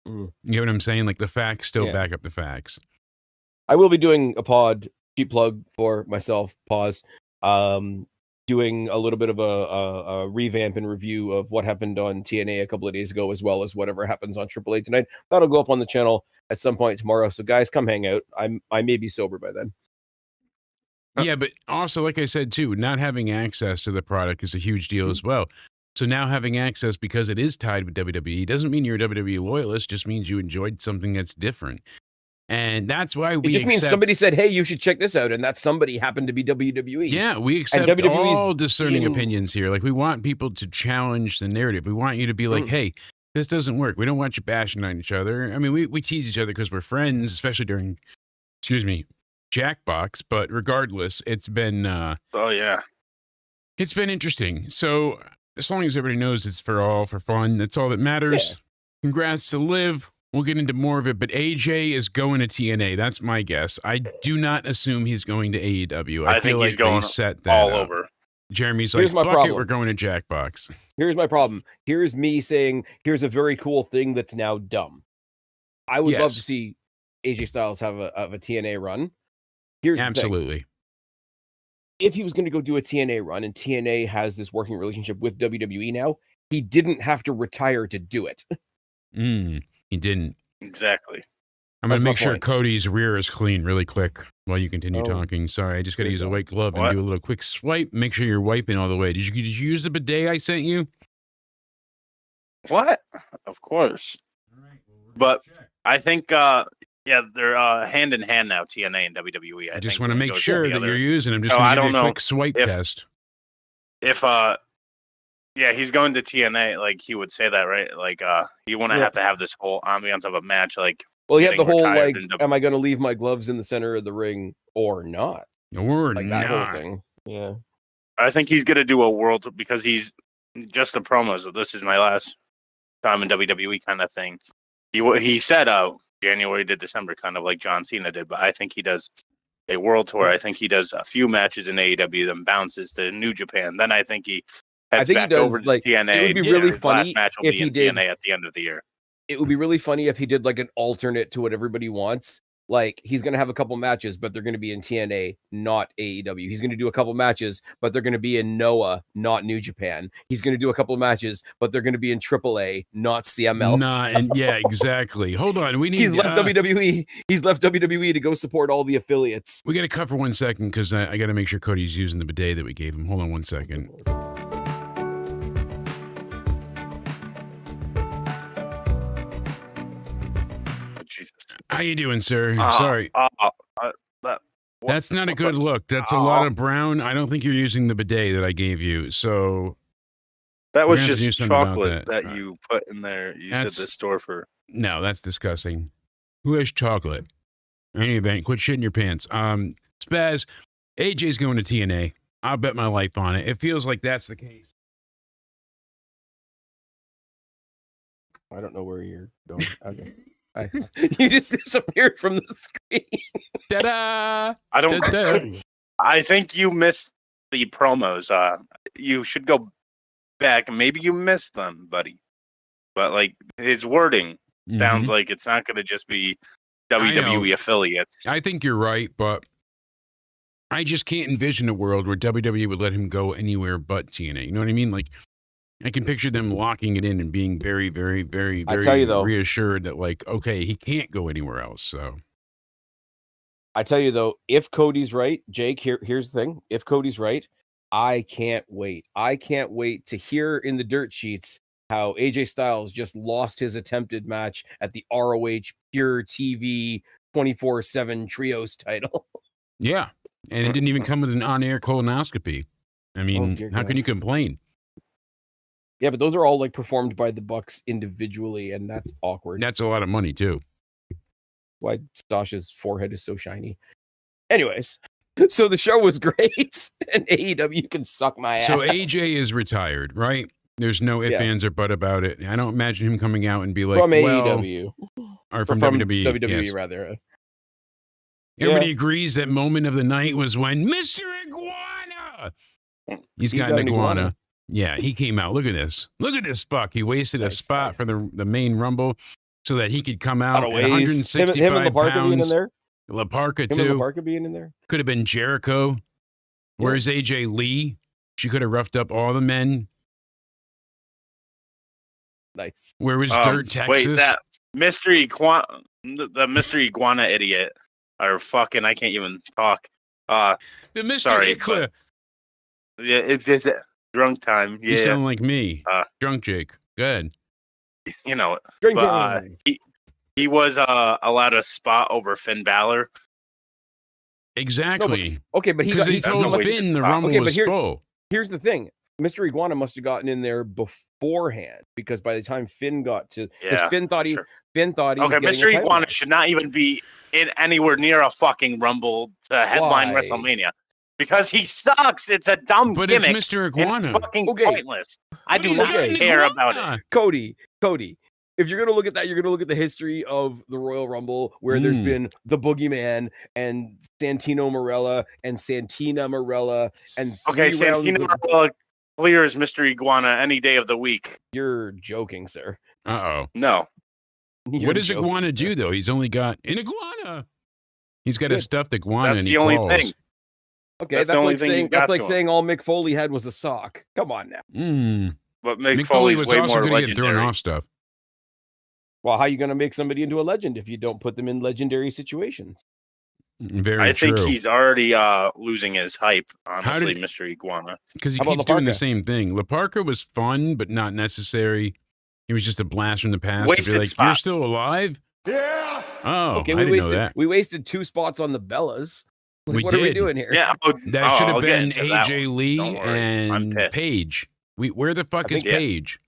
You know what I'm saying? Like the facts still back up the facts. I will be doing a cheap plug for myself, doing a little bit of a revamp and review of what happened on TNA a couple of days ago, as well as whatever happens on AAA tonight. That'll go up on the channel at some point tomorrow. So guys, come hang out. I may be sober by then. Yeah, but also, like I said, too, not having access to the product is a huge deal as well. So now having access because it is tied with WWE doesn't mean you're a WWE loyalist, just means you enjoyed something that's different. And that's why we It just means somebody said, hey, you should check this out. And that somebody happened to be WWE. Yeah, we accept all discerning opinions here. Like we want people to challenge the narrative. We want you to be like, hey, this doesn't work. We don't want you bashing on each other. I mean, we tease each other because we're friends, especially during, Jackbox. But regardless, it's been... It's been interesting. So as long as everybody knows it's for fun, that's all that matters. Yeah. Congrats to Liv. We'll get into more of it, but AJ is going to TNA. That's my guess. I do not assume he's going to AEW. I feel think like he's going they set that all up. over. Jeremy's like, fuck it, we're going to Jackbox. Here's my problem. Here's me saying, here's a very cool thing that's now dumb. I would love to see AJ Styles have a TNA run. Here's absolutely. if he was going to go do a TNA run, and TNA has this working relationship with WWE now, he didn't have to retire to do it. He didn't. Exactly. I'm going That's to my make sure point. Cody's rear is clean really quick while you continue Oh. talking. Sorry, I just got to There you use a go. white glove and What? do a little quick swipe. Make sure you're wiping all the way. Did you use the bidet I sent you? What? Of course. But I think, yeah, they're hand in hand now, TNA and WWE. I just think want to when it make goes sure that together. you're using them. Just Oh, going I to give don't you a know quick swipe if- test. If yeah, he's going to TNA, like he would say that, right? Like you want to Yeah. have to have this whole ambiance of a match, like Well, he had the getting whole retired like, in am I going to leave my gloves in the center of the ring or not? Or Like not. that whole thing. Yeah. I think he's gonna do a world because he's just the promos of this is my last time in WWE kind of thing. He said January to December, kind of like John Cena did, but I think he does a world tour. I think he does a few matches in AEW, then bounces to New Japan. Then I think he heads think he back does, over to like, TNA. it would be Yeah. really His funny last match will if be he in did. TNA at the end of the year. It would be really funny if he did like an alternate to what everybody wants. Like he's going to have a couple matches, but they're going to be in TNA, not AEW. He's going to do a couple matches, but they're going to be in Noah, not New Japan. He's going to do a couple matches, but they're going to be in AAA, not CML. Nah, and yeah, exactly. Hold on. We need He's left WWE. He's left WWE to go support all the affiliates. We got to cut for 1 second because I got to make sure Cody's using the bidet that we gave him. Hold on 1 second. Jesus. How you doing, sir? Ah, Sorry. That- That's not a what good the- look. That's a lot of brown. I don't think you're using the bidet that I gave you. So That We're was gonna have to do just something about chocolate that. that you put in there. You said That's- the store for. no, that's disgusting. Who has chocolate? In any event, quit shitting your pants. Spaz, AJ's going to TNA. I'll bet my life on it. It feels like that's the case. I don't know where you're going. Okay. You just disappeared from the screen. Ta-da! I don't. Da-da. I think you missed the promos. You should go back. Maybe you missed them, buddy. But like his wording sounds Mhm. like it's not going to just be I WWE know. affiliates. I think you're right, but I just can't envision a world where WWE would let him go anywhere but TNA. You know what I mean? Like, I can picture them locking it in and being very, very, very, I very tell you, though. reassured that, like, okay, he can't go anywhere else. So, I tell you though, if Cody's right, Jake, here's the thing. If Cody's right, I can't wait. I can't wait to hear in the dirt sheets how AJ Styles just lost his attempted match at the ROH Pure TV 24/7 Trios title. yeah. And it didn't even come with an on-air colonoscopy. I mean, dear how can God. you complain? Yeah, but those are all like performed by the Bucks individually, and that's awkward. That's a lot of money, too. Why Sasha's forehead is so shiny. Anyways, so the show was great, and AEW can suck my ass. So AJ is retired, right? There's no ifs, Yeah. ands, or but about it. I don't imagine him coming out and be like, from well, AEW, or or from, from WWE. WWE yes. rather. Everybody agrees that moment of the night was when Mr. Iguana. He's got an iguana. Yeah, he came out. Look at this. Look at this fuck. He wasted a Nice, spot nice. for the main rumble so that he could come out Out at of ways. 165 Him and LaParca being in pounds. there. La Parka, Him and too. LaParca being in there. Could have been Jericho. Where's AJ Lee? She could have roughed up all the men. Nice. Where was Dirt, Texas? Wait, that mystery the mystery iguana idiot, or fucking, I can't even talk. The Mr. sorry, Ickler. Yeah, it's drunk time. You Yeah, sound like me. Uh, Drunk Jake. Good. you know it. Drink But he was allowed a spot over Finn Balor. Exactly. okay, but he Because got. he He, told no, Finn the okay, rumble but was here- full. here's the thing: Mr. Iguana must have gotten in there beforehand because by the time Finn got to, 'cause Yeah, Finn thought he sure. was Okay, getting a Mystery title Iguana match. should not even be in anywhere near a fucking Rumble to headline Why? WrestleMania because he sucks. It's a dumb But it's gimmick. Mr. and Iguana. it's fucking Okay. pointless. I But do he's not got an care about iguana. it. Cody. If you're gonna look at that, you're gonna look at the history of the Royal Rumble, where there's been the Boogeyman and Santino Marella and Santina Marella and Okay, 3 rounds Santino of- Marella clears Mystery Iguana any day of the week. You're joking, sir. Uh-oh. No. You're What does joking, Iguana sir. do, though? He's only got an iguana. He's got a Good. stuffed iguana That's and he the only falls. thing. Okay, That's the only thing he's got that's like to him. saying all Mick Foley had was a sock. Come on now. But Mick Mick Foley Foley's was way also more going to get thrown legendary. off stuff. Well, how are you going to make somebody into a legend if you don't put them in legendary situations? Very I true. think he's already losing his hype, honestly, did- Mr. Iguana. Because he How about keeps doing the Laparca? same thing. Laparca was fun, but not necessary. He was just a blast from the past to Wasted be like, "You're spots. still alive." Yeah. Oh, Okay, I we didn't know wasted that. we wasted 2 spots on the Bellas. We What are we did. doing here? Yeah, That should have I'll get been into that AJ one. Lee Don't worry. I'm and pissed. Paige. Where the fuck I is think- Paige?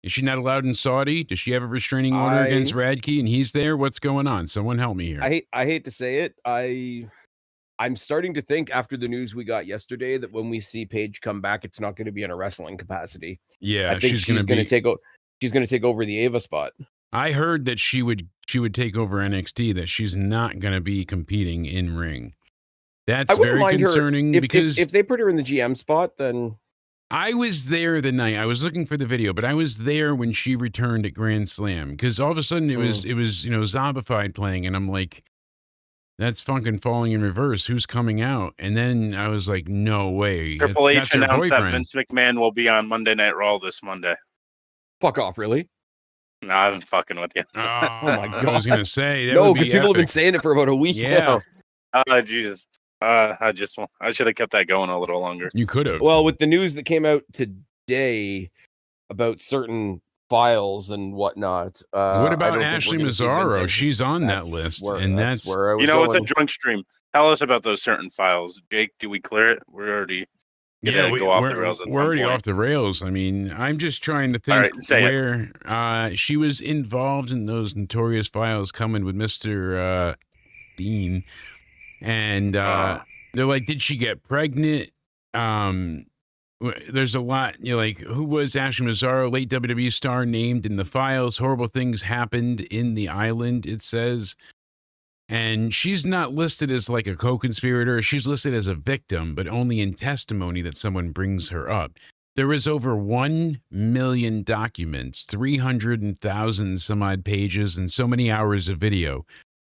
Is she not allowed in Saudi? Does she have a restraining order against Radke and he's there? What's going on? Someone help me here. I hate to say it. I'm starting to think after the news we got yesterday that when we see Paige come back, it's not going to be in a wrestling capacity. Yeah, I think she's going to take she's going to take over the Ava spot. I heard that she would take over NXT, that she's not going to be competing in ring. That's very concerning because if they put her in the GM spot, then I was there the night. I was looking for the video, but I was there when she returned at Grand Slam because all of a sudden it was Zombified playing, and I'm like, that's fucking Falling in Reverse. Who's coming out? And then I was like, no way. Triple H that's her announced that boyfriend. Vince McMahon will be on Monday Night Raw this Monday. fuck off, really? No, I'm fucking with you. Oh my god! I was gonna say that No, would be because people have been epic. saying it for about a week Yeah. now. Oh, Jesus. I should have kept that going a little longer. You could have. Well, with the news that came out today about certain files and whatnot. What I about don't think Ashley we're gonna see Vince Mazzaro? in- She's on that That's list, where- and that's where I was You know, it's going. a drunk stream. Tell us about those certain files. Jake, do we clear it? We're already gonna go off the rails. We're already off the rails. I mean, I'm just trying to think right, say it. where she was involved in those notorious files coming with Mr. Dean, and they're like, did she get pregnant? There's a lot, like, who was Ashley Mazzaro, late WWE star, named in the files? Horrible things happened in the island, it says. And she's not listed as like a co-conspirator. She's listed as a victim, but only in testimony that someone brings her up. There is over 1 million documents, 300,000 some odd pages, and so many hours of video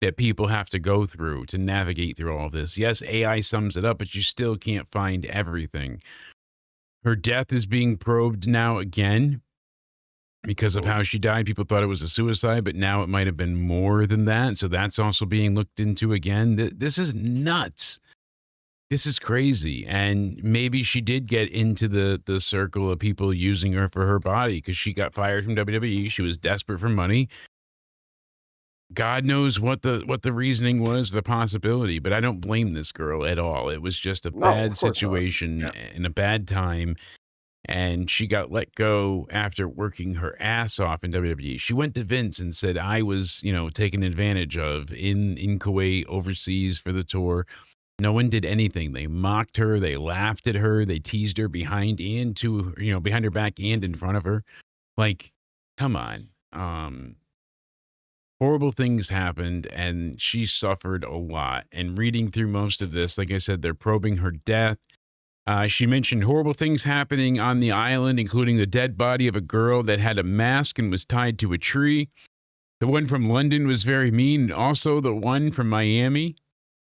that people have to go through to navigate through all this. Yes, AI sums it up, but you still can't find everything. Her death is being probed now again because of how she died. People thought it was a suicide, but now it might have been more than that. So that's also being looked into again. This is nuts. This is crazy. And maybe she did get into the circle of people using her for her body because she got fired from WWE. She was desperate for money. God knows what the reasoning was, the possibility, but I don't blame this girl at all. It was just a bad situation and a bad time. And she got let go after working her ass off in WWE. She went to Vince and said, I was, taken advantage of in Kuwait, overseas for the tour. No one did anything. They mocked her. They laughed at her. They teased her behind her back and in front of her. Like, come on. Horrible things happened and she suffered a lot. And reading through most of this, like I said, they're probing her death. She mentioned horrible things happening on the island, including the dead body of a girl that had a mask and was tied to a tree. The one from London was very mean. And also the one from Miami.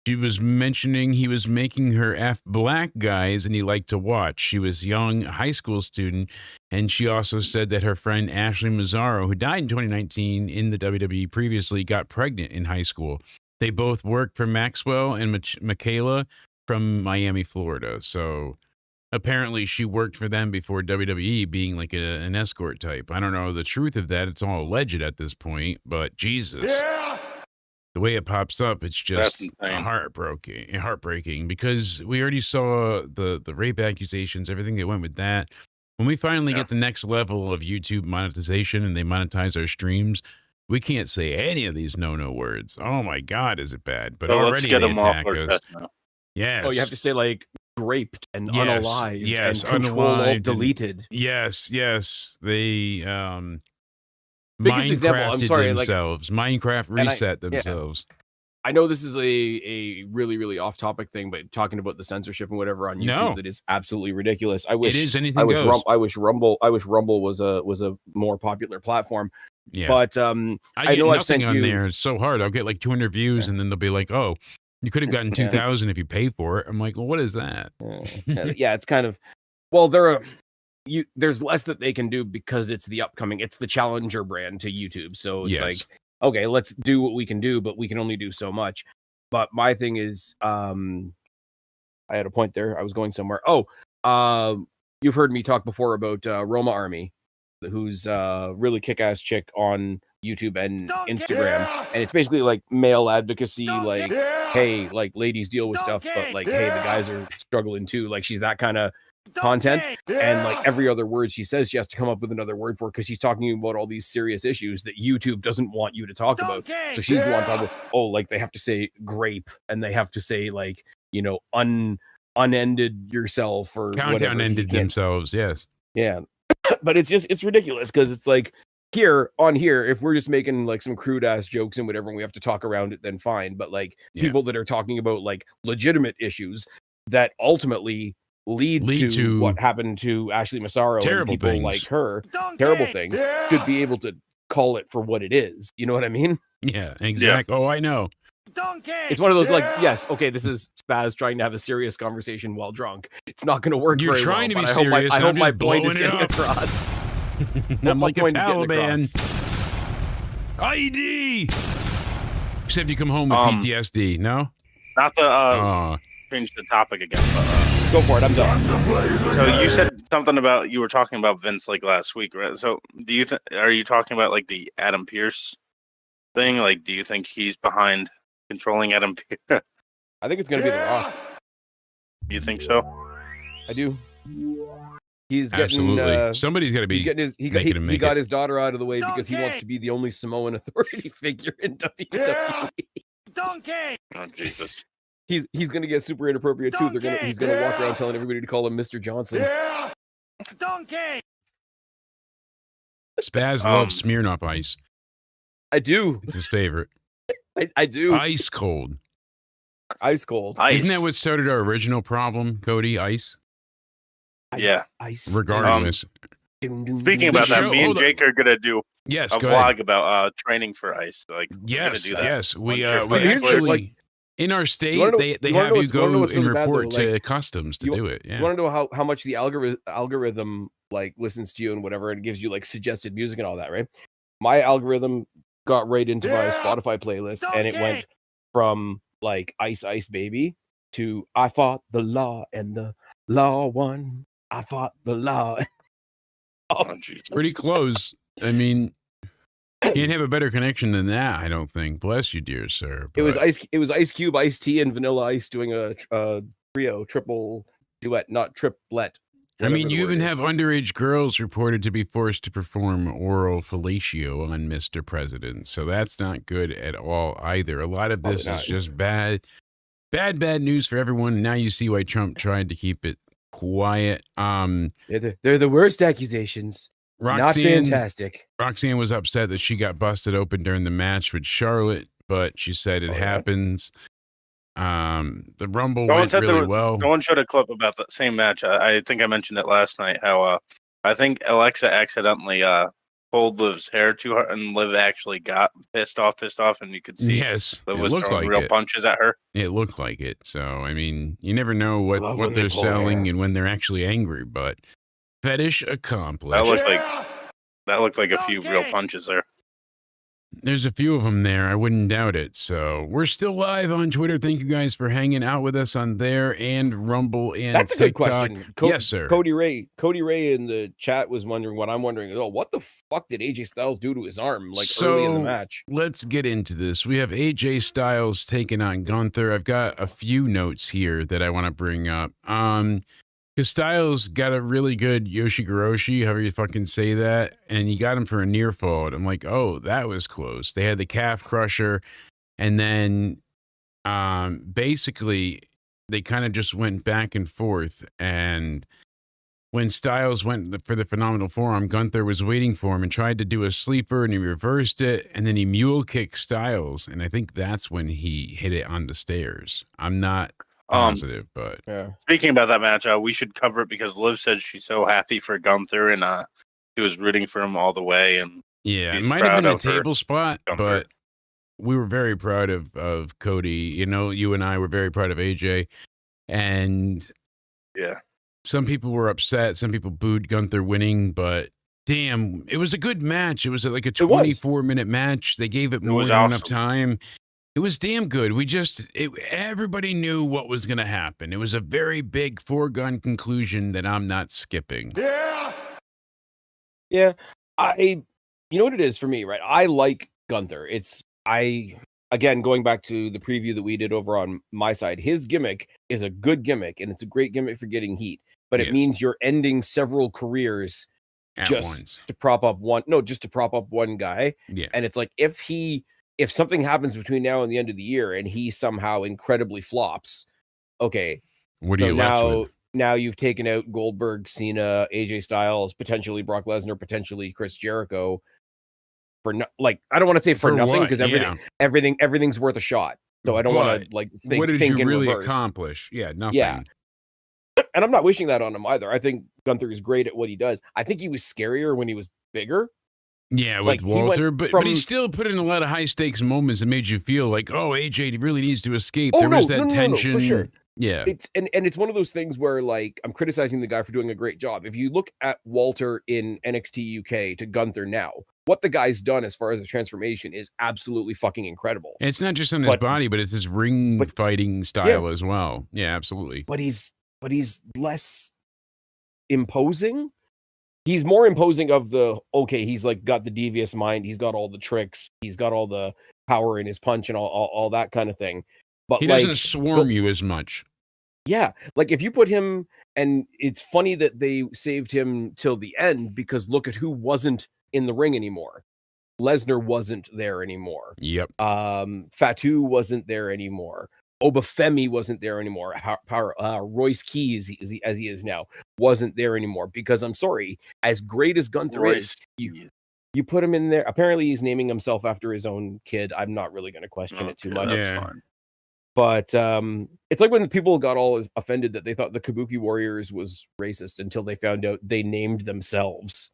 She was mentioning he was making her F black guys and he liked to watch. She was young, a high school student. And she also said that her friend Ashley Mazzaro, who died in 2019 in the WWE previously, got pregnant in high school. They both worked for Maxwell and Michaela from Miami, Florida. So apparently she worked for them before WWE, being like an escort type. I don't know the truth of that. It's all alleged at this point, but Jesus. Yeah. The way it pops up, it's just heartbreaking because we already saw the rape accusations, everything that went with that. When we finally get the next level of YouTube monetization and they monetize our streams, we can't say any of these no words. Oh my God, is it bad? But already let's get they them off attack our us. chest now. Yes. Oh, you have to say like raped and Yes, unalived yes, and control unalived alt and- deleted. Yes. They Biggest example, I'm Minecrafted sorry, like- themselves. Minecraft And I- reset yeah. themselves. I know this is a really, really off topic thing, but talking about the censorship and whatever on YouTube, No. that is absolutely ridiculous. I wish It is anything I wish goes. I wish Rumble was a more popular platform. Yeah. But I I get know I've nothing sent on you there. It's so hard. I'll get like 200 views and then they'll be like, oh, You could have gotten 2,000 if you pay for it. I'm like, well, what is that? Yeah, it's kind of there's less that they can do because it's the challenger brand to YouTube. So it's like, okay, let's do what we can do, but we can only do so much. But my thing is, I had a point there. I was going somewhere. You've heard me talk before about Roma Army, who's a really kick-ass chick on YouTube and Instagram. And it's basically like male advocacy, like, hey, like ladies deal with stuff, but like, hey, the guys are struggling too. Like she's that kind of content. And like every other word she says, she has to come up with another word for it because she's talking about all these serious issues that YouTube doesn't want you to talk about. So she's the one talking about, like they have to say grape and they have to say like, unended yourself or countdown ended themselves. Yes. Yeah. But it's ridiculous because it's like here, if we're just making like some crude ass jokes and whatever, and we have to talk around it, then fine. But like people that are talking about like legitimate issues that ultimately lead to what happened to Ashley Massaro and people things. like her, terrible things, should be able to call it for what it is. You know what I mean? Yeah, exactly. Oh, I know. It's one of those like, yes, okay, this is Spaz trying to have a serious conversation while drunk. It's not going to work You're very trying well, to be but serious. I hope my blowing point is getting across. I'm like a Taliban. ID. Except you come home with PTSD, no? Not to change the topic again, but go for it. I'm done. So you said something about you were talking about Vince like last week, right? So do you are you talking about like the Adam Pearce thing? Like, do you think he's behind controlling Adam Pearce? I think it's going to be The Rock. You think so? I do. He's absolutely getting, somebody's got to be. He got his daughter out of the way because he wants to be the only Samoan authority figure in WWE. Donkey! Oh Jesus! He's gonna get super inappropriate too. He's gonna walk around telling everybody to call him Mr. Johnson. Donkey! Spaz loves Smirnoff Ice. I do. It's his favorite. I do. Ice cold. Ice cold. Ice. Isn't that what started our original problem, Cody? Ice. Yeah. Ice. Regardless. Speaking about that, me and Jake are gonna do a vlog about training for ice. Like, yes, do that. yes, we Like, actually like, in our state they have you go and report to customs to do it. Yeah. You want to know how much the algorithm like listens to you and whatever, and gives you like suggested music and all that, right? My algorithm got right into my Spotify playlist, and it went from like Ice Ice Baby to I fought the law and the law won. I fought the law. Pretty close. I mean, can't have a better connection than that, I don't think. Bless you, dear sir. But it was Ice Cube, Ice T, and Vanilla Ice doing a triple duet, not triplet. I mean, you even have underage girls reported to be forced to perform oral fellatio on Mr. President. So that's not good at all either. A lot of this is just bad news for everyone. Now you see why Trump tried to keep it quiet. They're the worst accusations. Not fantastic. Roxanne was upset that she got busted open during the match with Charlotte, but she said it happens. The Rumble went really well. Someone showed a clip about the same match. I think I mentioned it last night. How I think Alexa accidentally pulled Liv's hair too hard, and Liv actually got pissed off, and you could see Liv was throwing real punches at her. It looked like it. So I mean, you never know what they're selling and when they're actually angry. But fetish accomplished. That looked like a few real punches there. There's a few of them there. I wouldn't doubt it. So we're still live on Twitter. Thank you guys for hanging out with us on there and Rumble and That's TikTok. A good question. Yes, sir. Cody Ray in the chat was wondering what I'm wondering. Oh, what the fuck did AJ Styles do to his arm early in the match? Let's get into this. We have AJ Styles taking on Gunther. I've got a few notes here that I want to bring up. Because Styles got a really good Yoshigoroshi, however you fucking say that, and he got him for a near fall. I'm like, oh, that was close. They had the calf crusher, and then basically they kind of just went back and forth. And when Styles went for the phenomenal forearm, Gunther was waiting for him and tried to do a sleeper, and he reversed it, and then he mule kicked Styles, and I think that's when he hit it on the stairs. I'm not positive, but speaking about that match, we should cover it because Liv said she's so happy for Gunther, and she was rooting for him all the way. And yeah, it might have been a table spot, but we were very proud of Cody. You know, you and I were very proud of AJ. And Yeah. some people were upset. Some people booed Gunther winning, but damn, it was a good match. It was like a 24-minute match. They gave it more than enough time. It was damn good. Everybody knew what was going to happen. It was a very big foregone conclusion that I'm not skipping. Yeah. Yeah. You know what it is for me, right? I like Gunther. Again, going back to the preview that we did over on my side, his gimmick is a good gimmick, and it's a great gimmick for getting heat. But it means you're ending several careers just to prop up one guy. Yeah. And it's like if something happens between now and the end of the year and he somehow incredibly flops, okay. What are you left with? Now you've taken out Goldberg, Cena, AJ Styles, potentially Brock Lesnar, potentially Chris Jericho. I don't want to say for nothing, because everything's worth a shot. So I don't want to think. What did you really reverse. accomplish? Yeah, nothing. Yeah. And I'm not wishing that on him either. I think Gunther is great at what he does. I think he was scarier when he was bigger. Yeah, with Walter, but he still put in a lot of high stakes moments that made you feel like, oh, AJ really needs to escape. There was that tension. No, for sure. Yeah. It's one of those things where, like, I'm criticizing the guy for doing a great job. If you look at Walter in NXT UK to Gunther now, what the guy's done as far as the transformation is absolutely fucking incredible. And it's not just on his body, but it's his ring fighting style as well. Yeah, absolutely. But he's less imposing. He's more imposing of he's like got the devious mind, he's got all the tricks, he's got all the power in his punch and all that kind of thing. But he doesn't swarm you as much. Yeah, like if you put him, and it's funny that they saved him till the end, because look at who wasn't in the ring anymore. Lesnar wasn't there anymore. Yep. Fatu wasn't there anymore. Obafemi wasn't there anymore. Royce Keys, as he is now, wasn't there anymore. Because I'm sorry, as great as Gunther is, you put him in there. Apparently, he's naming himself after his own kid. I'm not really going to question it too much. Yeah. But it's like when people got all offended that they thought the Kabuki Warriors was racist until they found out they named themselves.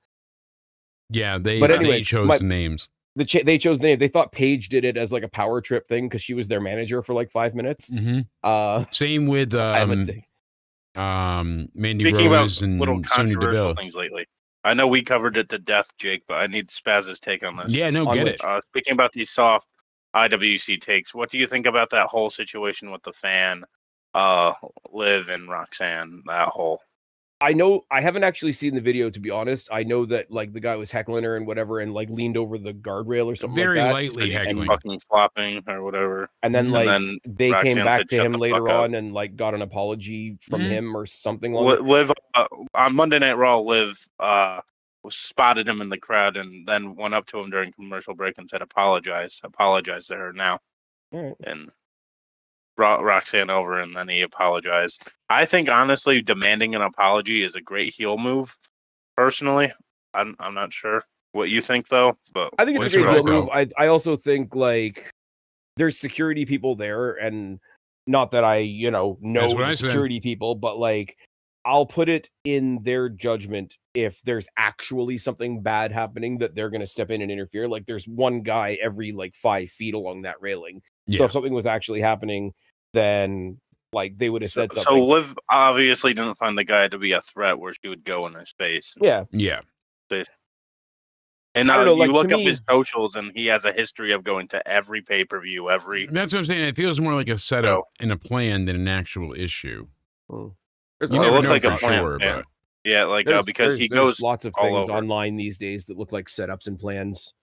Yeah, they chose the names. They chose the name. They thought Paige did it as like a power trip thing because she was their manager for like 5 minutes. Mm-hmm. Same with Mandy Speaking Rose about and little Sonya controversial Deville. things lately. I know we covered it to death, Jake, but I need Spaz's take on this. Yeah, no, get it. Speaking about these soft IWC takes, what do you think about that whole situation with the fan, Liv and Roxanne? That whole. I know I haven't actually seen the video, to be honest. I know that like the guy was heckling her and whatever, and like leaned over the guardrail or something very like that. lightly heckling, and fucking flopping or whatever. And then they Roxanne came back said, to "Shut him the later fuck up." on and like got an apology from him or something like that. Liv on Monday Night Raw, Liv spotted him in the crowd and then went up to him during commercial break and said, apologize to her now. Right. And brought Roxanne over, and then he apologized. I think honestly, demanding an apology is a great heel move. Personally, I'm not sure what you think though, but I think it's a great heel move. I also think like there's security people there, and not that I know the security people, but like I'll put it in their judgment if there's actually something bad happening that they're going to step in and interfere. Like there's one guy every like 5 feet along that railing. Yeah. So if something was actually happening, then like they would have said something. So Liv obviously didn't find the guy to be a threat where she would go in his face. Yeah. Yeah. And you look up his socials, and he has a history of going to every pay-per-view, That's what I'm saying. It feels more like a setup and a plan than an actual issue. You never looks like a plan. Sure, yeah. But because he goes lots of things online these days that look like setups and plans.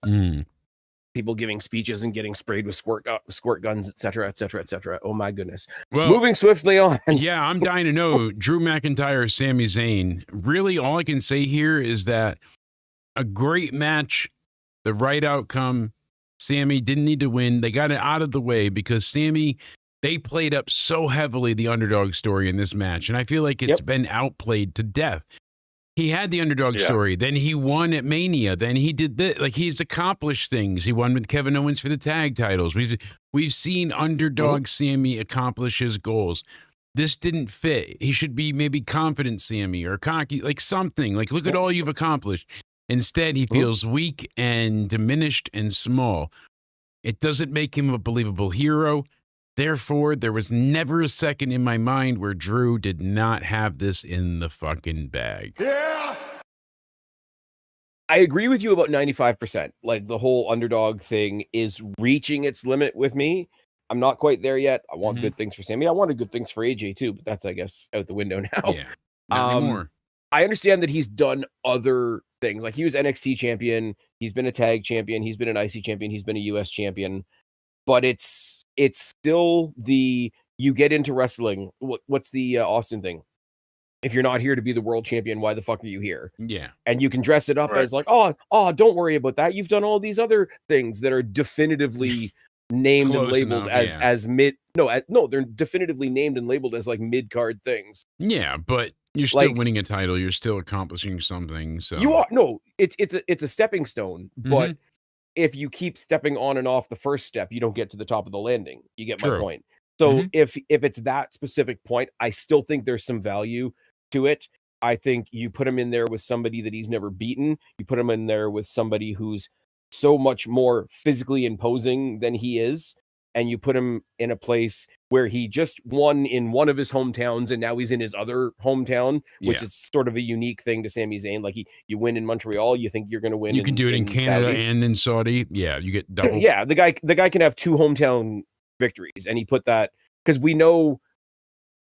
People giving speeches and getting sprayed with squirt guns, etc., etc., etc. Oh my goodness! Well, moving swiftly on. Yeah, I'm dying to know Drew McIntyre, Sami Zayn. Really, all I can say here is that a great match, the right outcome. Sami didn't need to win. They got it out of the way because Sami. They played up so heavily the underdog story in this match, and I feel like it's been outplayed to death. He had the underdog story, then he won at Mania, then he did this. Like he's accomplished things. He won with Kevin Owens for the tag titles. We've seen underdog Sami accomplish his goals. This didn't fit. He should be maybe confident Sami or cocky, like something. Like look at all you've accomplished. Instead, he feels weak and diminished and small. It doesn't make him a believable hero. Therefore, there was never a second in my mind where Drew did not have this in the fucking bag. Yeah. I agree with you about 95%. Like the whole underdog thing is reaching its limit with me. I'm not quite there yet. I want good things for Sammy. I wanted good things for AJ too, but that's, I guess, out the window now. Yeah, not anymore. I understand that he's done other things. Like he was NXT champion. He's been a tag champion. He's been an IC champion. He's been a US champion. But it's still you get into wrestling. What's the Austin thing? If you're not here to be the world champion, why the fuck are you here? Yeah. And you can dress it up as like, oh, don't worry about that. You've done all these other things that are definitively named and labeled as mid. No, they're definitively named and labeled as like mid card things. Yeah, but you're still winning a title. You're still accomplishing something. So you are it's a stepping stone, but if you keep stepping on and off the first step, you don't get to the top of the landing. You get my point. So if it's that specific point, I still think there's some value to it. I think you put him in there with somebody that he's never beaten. You put him in there with somebody who's so much more physically imposing than he is. And you put him in a place where he just won in one of his hometowns and now he's in his other hometown, which is sort of a unique thing to Sami Zayn. Like you win in Montreal, you think you're going to win. You can do it in Canada Saudi. and in Saudi. Yeah, you get double. Yeah, the guy can have 2 hometown victories, and he put that because we know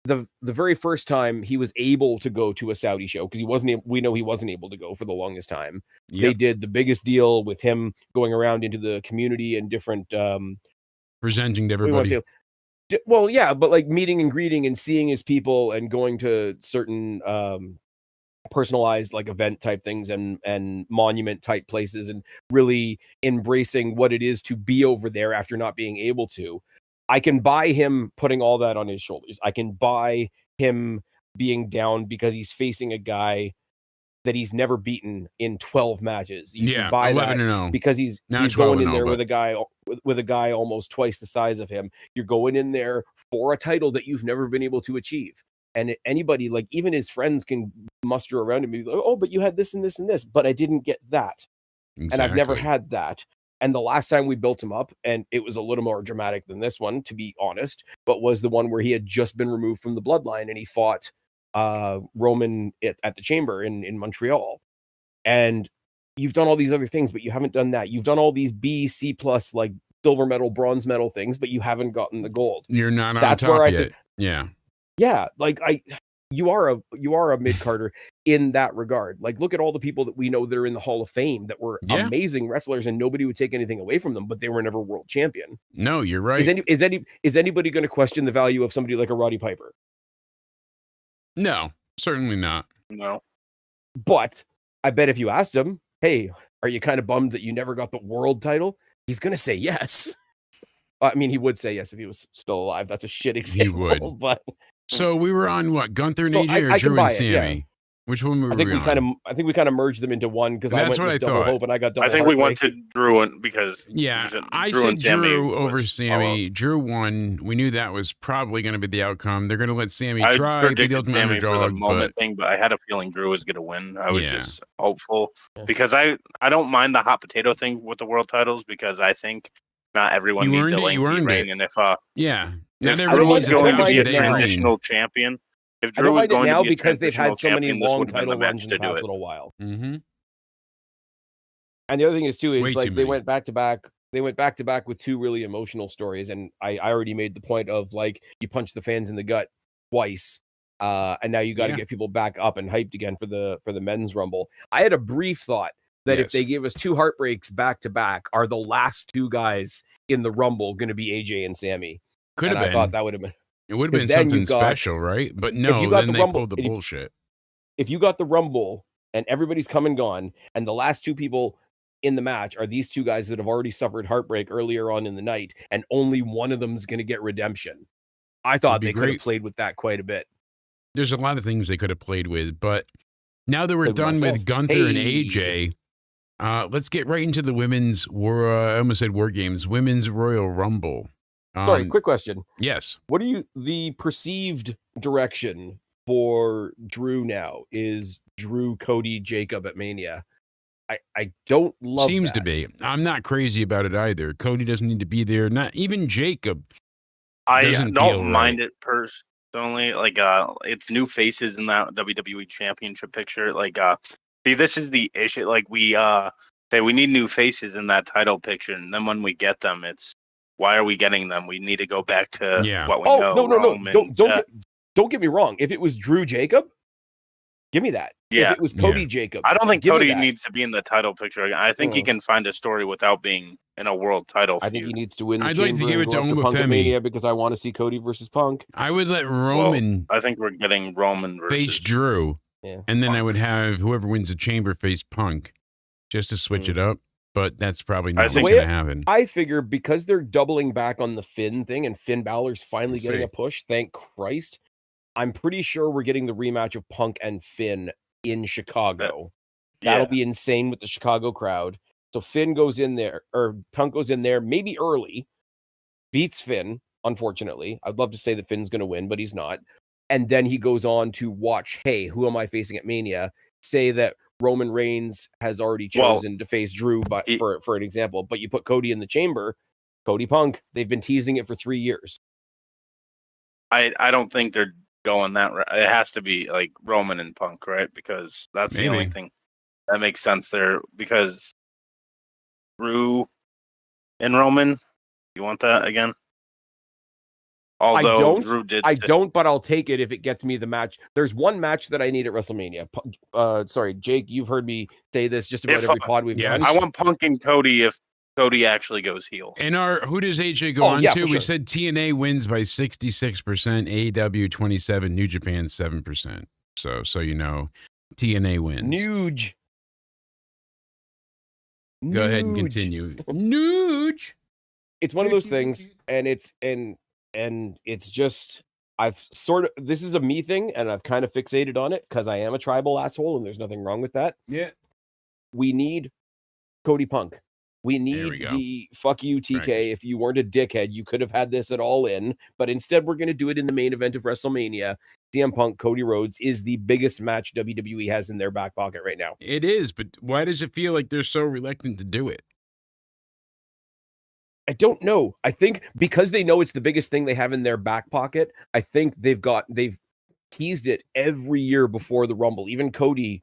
the very first time he was able to go to a Saudi show because we know he wasn't able to go for the longest time. They did the biggest deal with him going around into the community and different presenting to everybody. Well, yeah, but like meeting and greeting and seeing his people and going to certain personalized like event type things and monument type places and really embracing what it is to be over there after not being able to. I can buy him putting all that on his shoulders. I can buy him being down because he's facing a guy that he's never beaten in 12 matches. You can buy 11-0 because he's going in there with a guy almost twice the size of him. You're going in there for a title that you've never been able to achieve. And anybody, like even his friends, can muster around him and be like, oh, but you had this and this and this, but I didn't get that. Exactly. And I've never had that. And the last time we built him up, and it was a little more dramatic than this one, to be honest, but was the one where he had just been removed from the bloodline and he fought Roman at the Chamber in Montreal. And you've done all these other things, but you haven't done that. You've done all these B, C plus, like silver medal, bronze medal things, but you haven't gotten the gold. You're not on top yet. Yeah, like you are a mid-carder in that regard. Like, look at all the people that we know that are in the Hall of Fame that were amazing wrestlers, and nobody would take anything away from them, but they were never world champion. No, you're right. Is anybody going to question the value of somebody like a Roddy Piper? No, certainly not. No. But I bet if you asked him, hey, are you kind of bummed that you never got the world title? He's going to say yes. I mean, he would say yes if he was still alive. That's a shit example. He would. But so we were on what, Gunther and AJ or Drew and Sammy? Which one were we on? I think we kind of merged them into one because I went with Double Hope and I got Double I think we went to Drew because I said Drew over Sammy. Drew won. We knew that was probably going to be the outcome. They're going to let Sammy try, be the ultimate underdog. But I had a feeling Drew was going to win. I was just hopeful because I don't mind the hot potato thing with the world titles because I think not everyone needs a lengthy reign, and if not everyone was going to be a transitional champion. If Drew was going to be because they've had so many long title runs in the past little while. Mm-hmm. And the other thing is too is like they went back to back. They went back to back with 2 really emotional stories, and I already made the point of like you punch the fans in the gut twice, and now you got to get people back up and hyped again for the men's rumble. I had a brief thought that if they gave us 2 heartbreaks back to back, are the last 2 guys in the rumble going to be AJ and Sammy? Could have been. I thought that would have been. It would have been something special, right? But no, then they pulled the bullshit. If you got the Rumble and everybody's come and gone, and the last 2 people in the match are these 2 guys that have already suffered heartbreak earlier on in the night, and only one of them is going to get redemption, I thought they could have played with that quite a bit. There's a lot of things they could have played with, but now that we're done with Gunther and AJ, let's get right into the women's I almost said War Games, women's Royal Rumble. Sorry, quick question. Yes. What are the perceived direction for Drew now? Is Drew, Cody, Jacob at Mania? I don't love Seems to that. be. I'm not crazy about it either. Cody doesn't need to be there. Not even Jacob. I Doesn't don't feel mind right. it personally. Like, it's new faces in that WWE Championship picture. Like, see, this is the issue. Like, we say we need new faces in that title picture, and then when we get them, it's why are we getting them? We need to go back to Yeah. what we Oh, know. no. Roman, Don't get me wrong. If it was Drew Jacob, give me that. If Yeah. it was Cody Yeah. Jacob, I don't think give me Cody that. needs to be in the title picture. I think he Mm. can find a story without being in a world title I think he feud. needs to win the I'd like to chamber give and it go to after Omafemi. Punkamania because I want to see Cody versus Punk. I would let Well, Roman I think we're getting Roman face versus Drew, Yeah. and then I Punk. would have whoever wins the chamber face Punk, just to switch it up. But that's probably not what's think- going to happen. I figure because they're doubling back on the Finn thing and Finn Balor's finally We'll getting see. a push, thank Christ, I'm pretty sure we're getting the rematch of Punk and Finn in Chicago. That'll Yeah. be insane with the Chicago crowd. So Finn goes in there, or Punk goes in there, maybe early, beats Finn, unfortunately. I'd love to say that Finn's going to win, but he's not. And then he goes on to watch, hey, who am I facing at Mania? Say that Roman Reigns has already Well, chosen to face Drew, but he- for an example, but you put Cody in the chamber, Cody Punk, they've been teasing it for 3 years. I don't think they're going that route. It has to be like Roman and Punk, right? Because that's the only Maybe. thing that makes sense there. Because Drew and Roman, you want that again? Although Drew did, I don't, but I'll take it if it gets me the match. There's one match that I need at WrestleMania. Sorry, Jake, you've heard me say this just about If, every pod we've yes. done. I want Punk and Cody if Cody actually goes heel. And who does AJ go Oh, on yeah, to? for We sure. said TNA wins by 66%, AEW 27%, New Japan 7%. So you know, TNA wins. Nuge. Go ahead and Nuge. continue. Nuge. It's one of those things, and it's just I've sort of this is a me thing, and I've kind of fixated on it because I am a tribal asshole, and there's nothing wrong with that. Yeah. We need Cody Punk. We There need we go. the fuck you TK. Right. If you weren't a dickhead, you could have had this at All In, but instead we're going to do it in the main event of WrestleMania. CM Punk, Cody Rhodes is the biggest match WWE has in their back pocket right now. It is, but why does it feel like they're so reluctant to do it? I don't know. I think because they know it's the biggest thing they have in their back pocket, I think they've teased it every year before the Rumble. Even Cody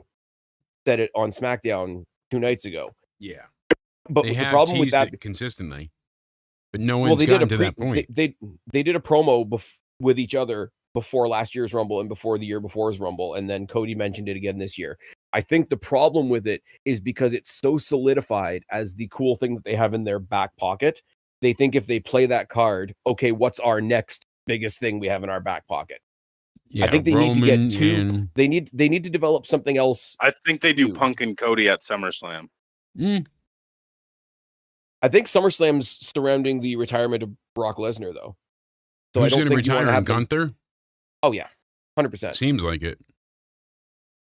said it on SmackDown 2 nights ago. Yeah. But They the have problem with teased that, it consistently, but no one's they gotten did to that point. They did a promo with each other before last year's Rumble and before the year before's Rumble, and then Cody mentioned it again this year. I think the problem with it is because it's so solidified as the cool thing that they have in their back pocket. They think if they play that card, okay, what's our next biggest thing we have in our back pocket? Yeah, I think they Roman need to get two. and- They need to develop something else. I think they do Feud. Punk and Cody at SummerSlam. I think SummerSlam's surrounding the retirement of Brock Lesnar, though. So Who's I going don't to think you want retire to on have them. Gunther? Oh yeah, 100%. Seems like it.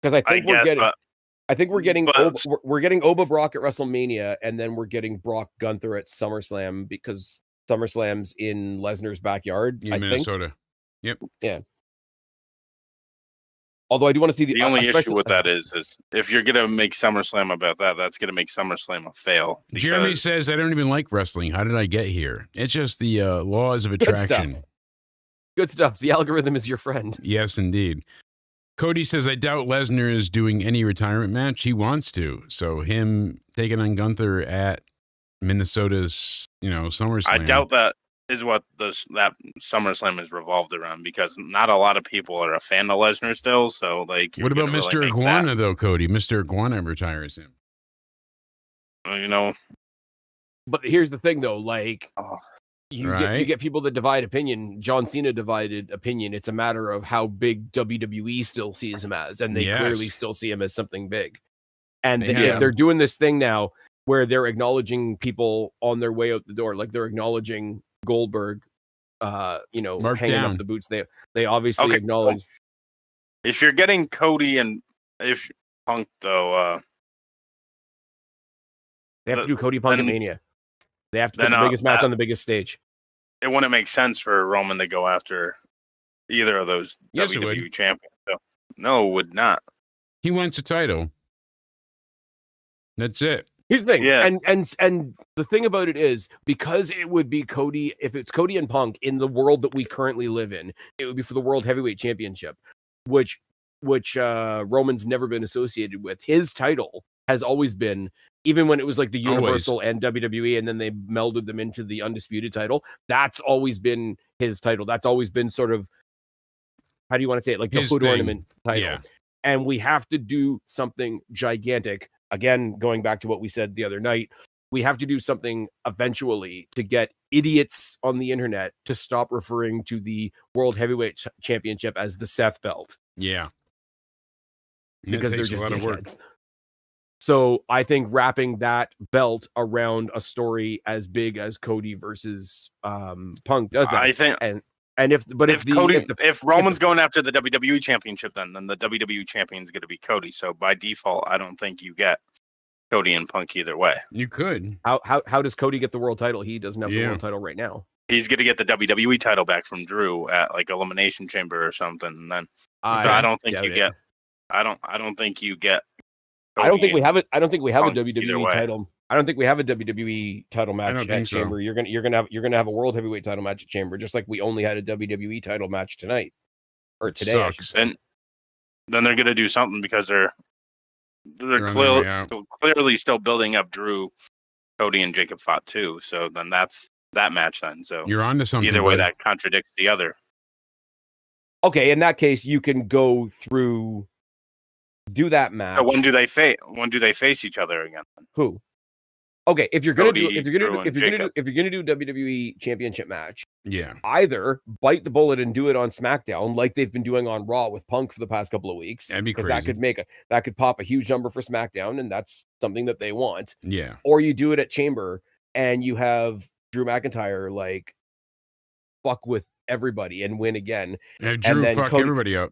Because I think we're getting. but I think we're getting but- we're getting Oba Brock at WrestleMania, and then we're getting Brock Gunther at SummerSlam because SummerSlam's in Lesnar's backyard. In I Minnesota. Yep. think. Although I do want to see the only issue especially- with that is if you're gonna make SummerSlam about that, that's gonna make SummerSlam a fail. Jeremy because- says, I don't even like wrestling. How did I get here? It's just the laws of Good stuff. attraction. Good stuff. The algorithm is your friend. Yes, indeed. Cody says, I doubt Lesnar is doing any retirement match. He wants to. So him taking on Gunther at Minnesota's, SummerSlam. I doubt that is what that SummerSlam is revolved around because not a lot of people are a fan of Lesnar still. So like, What about Mr. Iguana, though, Cody? Mr. Iguana retires him. But here's the thing, though. Like, you Right. get people that divide opinion. John Cena divided opinion. It's a matter of how big WWE still sees him as, and they clearly Yes. still see him as something big. And They if have. they're doing this thing now where they're acknowledging people on their way out the door, like they're acknowledging Goldberg, Mark hanging down. up the boots. They obviously Okay. acknowledge. If you're getting Cody and if Punk though, They have to do Cody Punk at then- Mania. They have to put then, the biggest match that- on the biggest stage. it wouldn't make sense for Roman to go after either of those Yes, it WWE would. champions. So, no, it would not. He wants a title. That's it. Here's the thing, Yeah. and the thing about it is, because it would be Cody, if it's Cody and Punk in the world that we currently live in, it would be for the World Heavyweight Championship, which Roman's never been associated with. His title has always been, even when it was like the Universal and WWE, and then they melded them into the Undisputed title. That's always been his title. That's always been sort of, how do you want to say it, like the His hood thing. ornament title. Yeah. And we have to do something gigantic. Again, going back to what we said the other night, we have to do something eventually to get idiots on the internet to stop referring to the World Heavyweight Championship as the Seth belt, Yeah. because they're takes a just lot of work. dickheads. So I think wrapping that belt around a story as big as Cody versus Punk does that. I think And if Roman's going after the WWE Championship, then the WWE Champion's going to be Cody. So by default, I don't think you get Cody and Punk either way. You could. how does Cody get the world title? He doesn't have the Yeah. world title right now. He's going to get the WWE title back from Drew at like Elimination Chamber or something. And then I don't think you get. I don't think you get. I don't think we have it. I don't think we have a Punk either WWE way. title. I don't think we have a WWE title match don't at think so. Chamber. You're gonna have a world heavyweight title match at Chamber, just like we only had a WWE title match tonight or today. I should Sucks. say. And then they're going to do something because they're They're on their way out. clearly still building up Drew, Cody, and Jacob fought too. So then that's that match then. So You're on to something. either way, bud. that contradicts the other. Okay, in that case, you can go through, do that match. So when do they face? When do they face each other again? Who? Okay, if you're gonna Cody, do if you're Drew, gonna and if you're gonna do Jacob. if you're gonna do WWE Championship match, Yeah. either bite the bullet and do it on SmackDown like they've been doing on Raw with Punk for the past couple of weeks. That'd be because crazy. that could pop a huge number for SmackDown, and that's something that they want. Yeah. Or you do it at Chamber and you have Drew McIntyre like fuck with everybody and win again. Have Drew then fuck Cody- everybody up.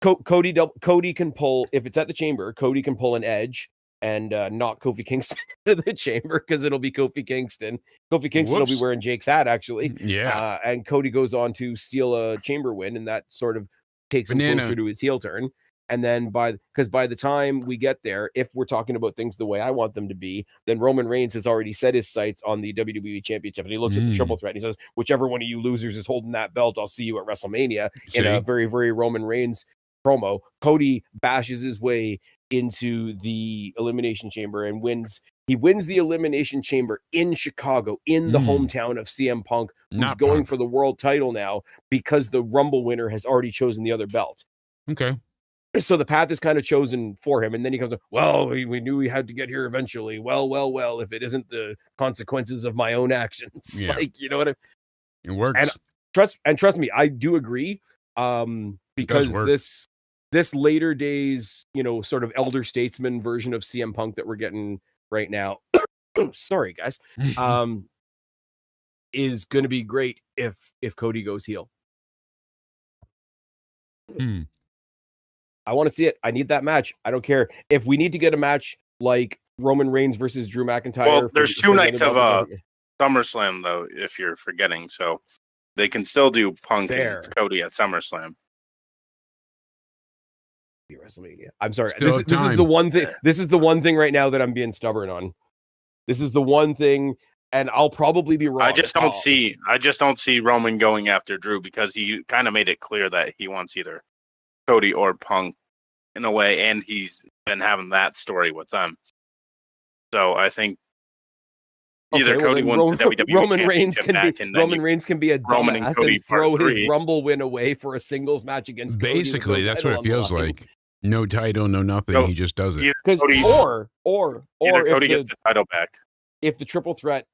Cody can pull, if it's at the Chamber, Cody can pull an Edge and knock Kofi Kingston out of the Chamber, because it'll be Kofi Kingston. Kofi Kingston will be Whoops. wearing Jake's hat, actually. Yeah. And Cody goes on to steal a Chamber win, and that sort of takes him Banana. closer to his heel turn. And then because by the time we get there, if we're talking about things the way I want them to be, then Roman Reigns has already set his sights on the WWE Championship, and he looks at the triple threat and he says, whichever one of you losers is holding that belt, I'll see you at WrestleMania, in a See? very, very Roman Reigns promo. Cody bashes his way into the Elimination Chamber and wins. He wins the Elimination Chamber in Chicago, in the hometown of CM Punk, who's Not going Punk. for the world title now, because the Rumble winner has already chosen the other belt. Okay. So the path is kind of chosen for him. And then he comes, well, we knew we had to get here eventually. Well, if it isn't the consequences of my own actions. Yeah. Like, you know what I It works. And trust me, I do agree. Because work. this later days, sort of elder statesman version of CM Punk that we're getting right now, sorry guys, is going to be great if Cody goes heel. I want to see it. I need that match. I don't care if we need to get a match like Roman Reigns versus Drew McIntyre. Well, there's two nights of uh, SummerSlam though, if you're forgetting. So they can still do Punk Fair. and Cody at SummerSlam. WrestleMania. I'm sorry. Still This is time. the one thing. This is the one thing right now that I'm being stubborn on. This is the one thing, and I'll probably be wrong. I just don't see Roman going after Drew, because he kind of made it clear that he wants either Cody or Punk in a way, and he's been having that story with them. So I think either Okay, well, Cody then wins the WWE Roman Reigns Championship can back, be and then Roman Reigns can be a Roman and dumbass Cody and throw part his three. Rumble win away for a singles match against Cody with no Basically, that's what title it feels on the line. like. No title, no nothing. So, he just does it. either Because Cody, or either if Cody the, gets the title back. if the triple threat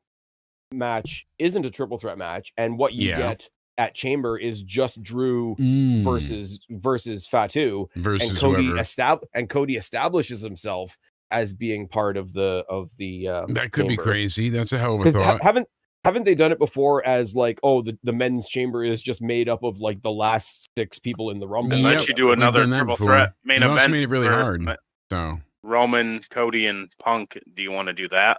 match isn't a triple threat match, and what you Yeah. get at Chamber is just Drew versus Fatu, versus and Cody whoever. Cody establishes himself as being part of the That could be Chamber. crazy. That's a hell of a 'Cause thought. haven't they done it before as like, oh, the men's chamber is just made up of like the last 6 people in the Rumble? Yep. Unless you do We've another done that triple before. threat main They also event, made it really for hard. So Roman, Cody, and Punk. Do you want to do that?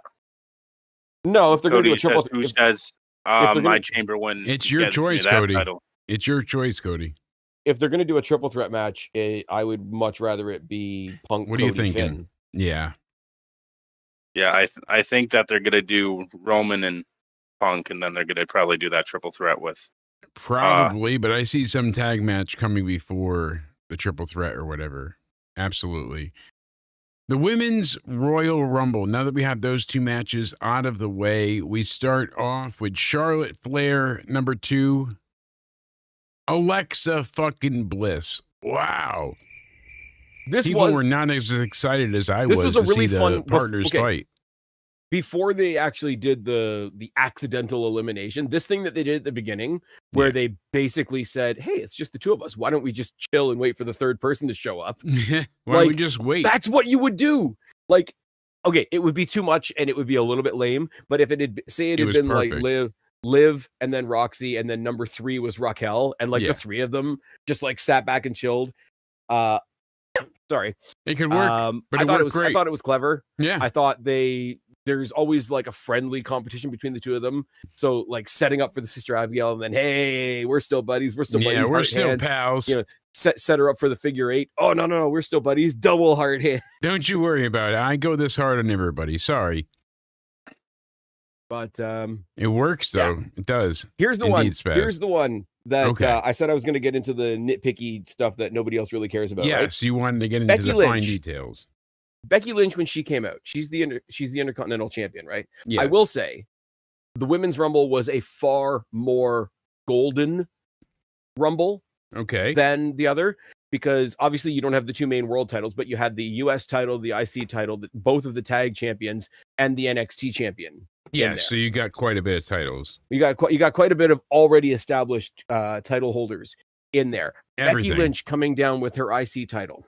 No, if they're going to do a Cody triple, says, who if, says they're my gonna- chamber win? It's your gets me choice, that Cody. title. it's your choice, Cody. if they're going to do a triple threat match, I would much rather it be Punk. What are you Cody, thinking? Finn. Yeah. Yeah, I think that they're gonna do Roman and Punk, and then they're gonna probably do that triple threat with. Probably, but I see some tag match coming before the triple threat or whatever. Absolutely. The women's Royal Rumble. Now that we have those two matches out of the way, we start off with Charlotte Flair, number 2. Alexa fucking Bliss. Wow. People were not as excited as I was a to really see fun the partners fight. Before they actually did the accidental elimination, this thing that they did at the beginning, where they basically said, "Hey, it's just the two of us. Why don't we just chill and wait for the third person to show up? Why don't we just wait?" That's what you would do. Like, okay, it would be too much and it would be a little bit lame. But if it had been perfect. like Liv, and then Roxy, and then number 3 was Raquel, and like the three of them just like sat back and chilled. Sorry, it could work. But I thought it was clever. Yeah, I thought there's always like a friendly competition between the two of them. So like setting up for the Sister Abigail, and then hey, we're still buddies. We're still buddies. Yeah, we're still pals. You know, set her up for the figure 8. Oh no, we're still buddies. Double hard hit. Don't you worry about it. I go this hard on everybody. Sorry. But it works though. Yeah. It does. Here's the one that I said I was going to get into the nitpicky stuff that nobody else really cares about. Yes, right? You wanted to get into the fine details. Becky Lynch, when she came out, she's the Intercontinental Champion, right? Yes. I will say, the Women's Rumble was a far more golden Rumble, than the other, because obviously you don't have the 2 main world titles, but you had the US title, the IC title, both of the tag champions, and the NXT champion. Yeah, so you got quite a bit of titles. You got quite a bit of already established title holders in there. Everything. Becky Lynch coming down with her IC title,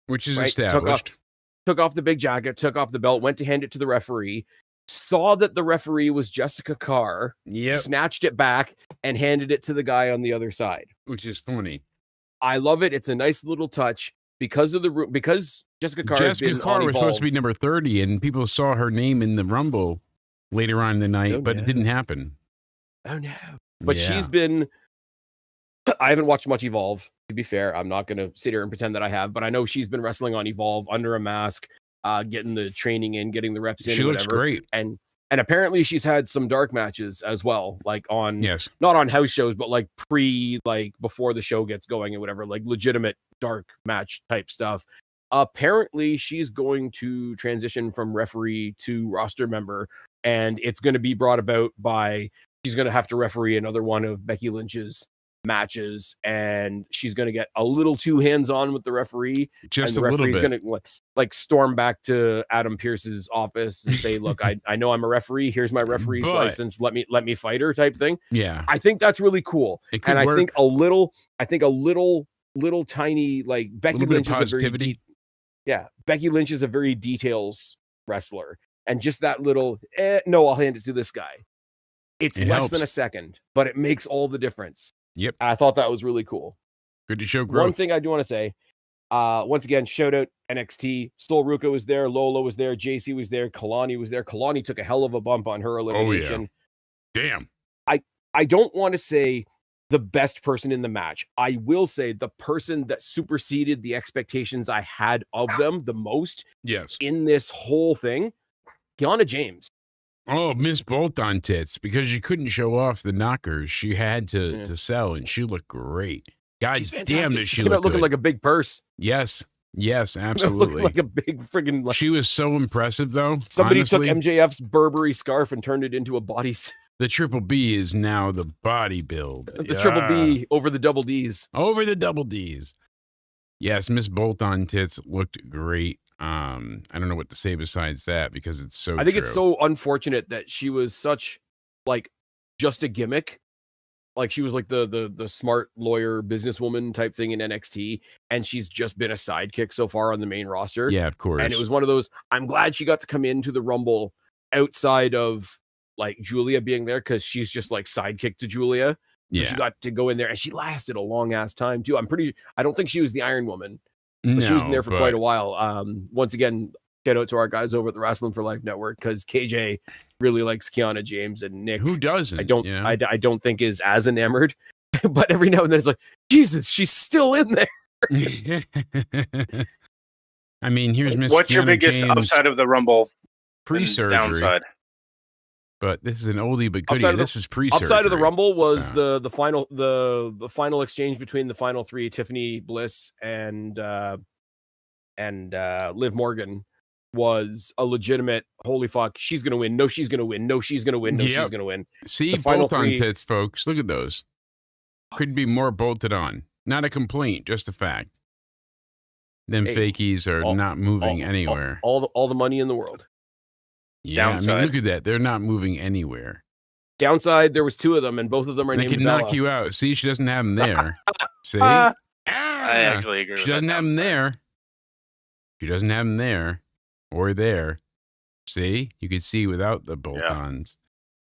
which is established. Took off the big jacket, took off the belt, went to hand it to the referee, saw that the referee was Jessica Carr, snatched it back, and handed it to the guy on the other side. Which is funny. I love it. It's a nice little touch because Jessica Carr was supposed to be number 30, and people saw her name in the Rumble later on in the night, but it didn't happen. Oh no. But she's been I haven't watched much Evolve, to be fair. I'm not going to sit here and pretend that I have, but I know she's been wrestling on Evolve under a mask, getting the training in, getting the reps in. She looks great. And apparently she's had some dark matches as well, like on, not on house shows, but like before the show gets going and whatever, like legitimate dark match type stuff. Apparently she's going to transition from referee to roster member, and it's going to be brought about by, she's going to have to referee another one of Becky Lynch's matches, and she's going to get a little too hands-on with the referee. Just and the a little bit. Going to like storm back to Adam Pearce's office and say, "Look, I know I'm a referee. Here's my referee's license. Let me fight her," type thing. Yeah, I think that's really cool. It could and work. I think a little tiny, like, Becky Lynch is positivity. Becky Lynch is a very details wrestler, and just that little no, I'll hand it to this guy. It's less than a second, but it makes all the difference. Yep. I thought that was really cool. Good to show growth. One thing I do want to say, once again, shout out NXT. Sol Ruka was there, Lola was there, JC was there, Kalani was there. Kalani took a hell of a bump on her elimination. Oh, yeah. Damn. I don't want to say the best person in the match. I will say the person that superseded the expectations I had of them the most in this whole thing, Kiana James. Oh, Miss Bolt on tits, because she couldn't show off the knockers. She had to sell, and she looked great. God damn, did she look looking good. Like a big purse. Yes, absolutely. Looking like a big friggin'... Like, she was so impressive, though. Somebody honestly. took MJF's Burberry scarf and turned it into a body. The Triple B is now the body build. The Triple B over the double Ds. Over the double Ds. Yes, Miss Bolt on tits looked great. I don't know what to say besides that, because it's so I think it's so unfortunate that she was such, like, just a gimmick. Like, she was like the smart lawyer businesswoman type thing in NXT, and she's just been a sidekick so far on the main roster. Yeah, of course. And it was one of those, I'm glad she got to come into the Rumble outside of, like, Julia being there, because she's just like sidekick to Julia. Yeah. She got to go in there, and she lasted a long ass time too. I don't think she was the Iron Woman. But she was in there for quite a while. Once again, shout out to our guys over at the Wrestling for Life Network, because KJ really likes Kiana James, and Nick, who doesn't? I don't think is as enamored. But every now and then it's like, Jesus, she's still in there. I mean, here's Miss. What's your Kiana biggest James. outside of the Rumble pre-surgery. Downside. But this is an oldie but goodie. This is pre-surgery. Upside of the Rumble was the final exchange between the final three, Tiffany Bliss and Liv Morgan, was a legitimate holy fuck, she's gonna win. No, she's gonna win. No, she's gonna win. No, she's gonna win. See, bolt-on tits, folks. Look at those. Could be more bolted on. Not a complaint, just a fact. Them fakies are not moving anywhere. All the money in the world. Yeah, downside. I mean, look at that. They're not moving anywhere. Downside, there was two of them, and both of them are named They can Bella. knock you out. See, she doesn't have them there. See? I actually agree with She doesn't have them there. She doesn't have them there or there. See? You can see without the bolt-ons.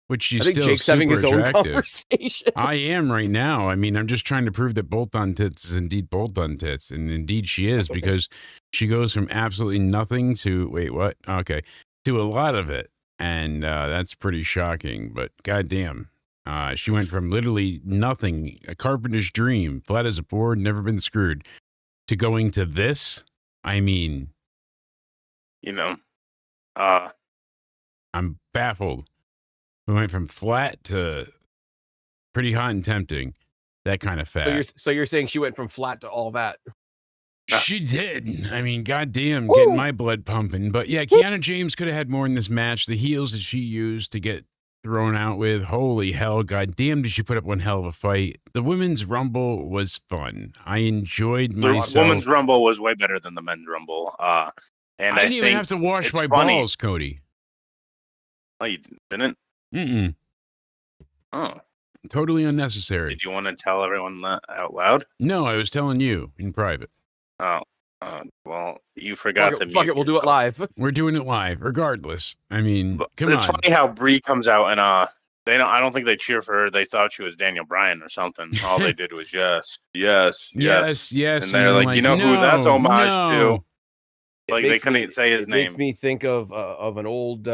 Which she's still Jake's super having his own attractive. conversation. I am right now. I mean, I'm just trying to prove that bolt-on tits is indeed bolt-on tits. And indeed she is, because she goes from absolutely nothing to, wait, what? Okay. To a lot of it. And that's pretty shocking. But goddamn, she went from literally nothing, a carpenter's dream, flat as a board, never been screwed, to going to this. I mean, you know, I'm baffled. We went from flat to pretty hot and tempting. That kind of fat. So you're saying she went from flat to all that? She did. I mean, goddamn, getting my blood pumping. But yeah, Kiana James could have had more in this match. The heels that she used to get thrown out with, holy hell, goddamn, did she put up one hell of a fight. The women's rumble was fun. I enjoyed myself. The women's rumble was way better than the men's rumble. And I didn't even have to wash my balls, Cody. Oh, you didn't? Mm-mm. Oh. Totally unnecessary. Did you want to tell everyone that out loud? No, I was telling you in private. Oh, well, you forgot to mute. Fuck it, we'll do it live. We're doing it live, regardless. I mean, come on. It's funny how Brie comes out and I don't think they cheer for her. They thought she was Daniel Bryan or something. All they did was yes. And they're like, you know who that's homage to? Like they couldn't say his name. Makes me think of an old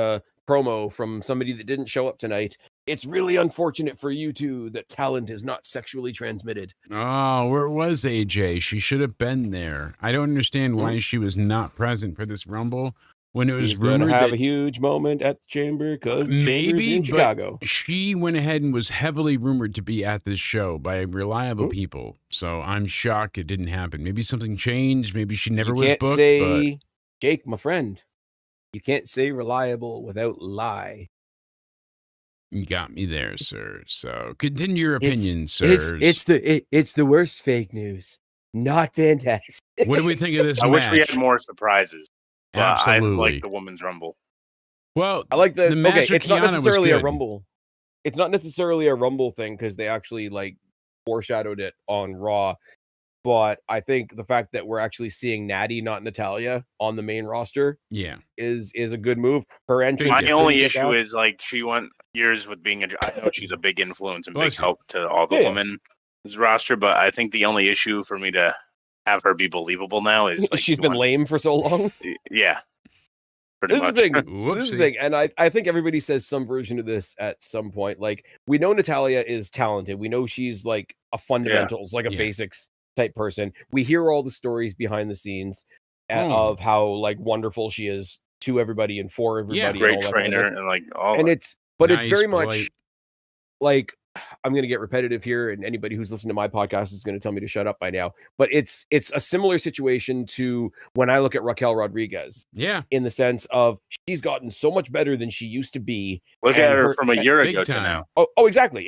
promo from somebody that didn't show up tonight. It's really unfortunate for you two that talent is not sexually transmitted. Oh, where was AJ? She should have been there. I don't understand why she was not present for this Rumble when it was rumored to have that a huge moment at the Chamber because maybe in Chicago. She went ahead and was heavily rumored to be at this show by reliable people. So I'm shocked it didn't happen. Maybe something changed. Maybe she never was booked. Say, Jake, my friend, you can't say reliable without lie. You got me there, sir. So continue your opinion, sir. It's the worst fake news. Not fantastic. What do we think of this I match? wish we had more surprises. Absolutely. I like the women's rumble. Well, I like the match with it's not Kiana necessarily was a good. rumble. It's not necessarily a rumble thing because they actually like foreshadowed it on Raw. But I think the fact that we're actually seeing Natty, not Natalia, on the main roster, is a good move. Her entrance. My only issue is like she went years with being I know she's a big influence and big help to all the women's roster, but I think the only issue for me to have her be believable now is like, she's been lame for so long. Yeah, pretty much. This is the thing, and I think everybody says some version of this at some point. Like we know Natalia is talented. We know she's like a fundamentals, like a basics type person. We hear all the stories behind the scenes of how like wonderful she is to everybody and for everybody. Great and all trainer that and like all. And it's very polite. much like I'm going to get repetitive here, and anybody who's listening to my podcast is going to tell me to shut up by now. But it's a similar situation to when I look at Raquel Rodriguez. Yeah, in the sense of she's gotten so much better than she used to be. Look at her from a year ago to now. Oh, exactly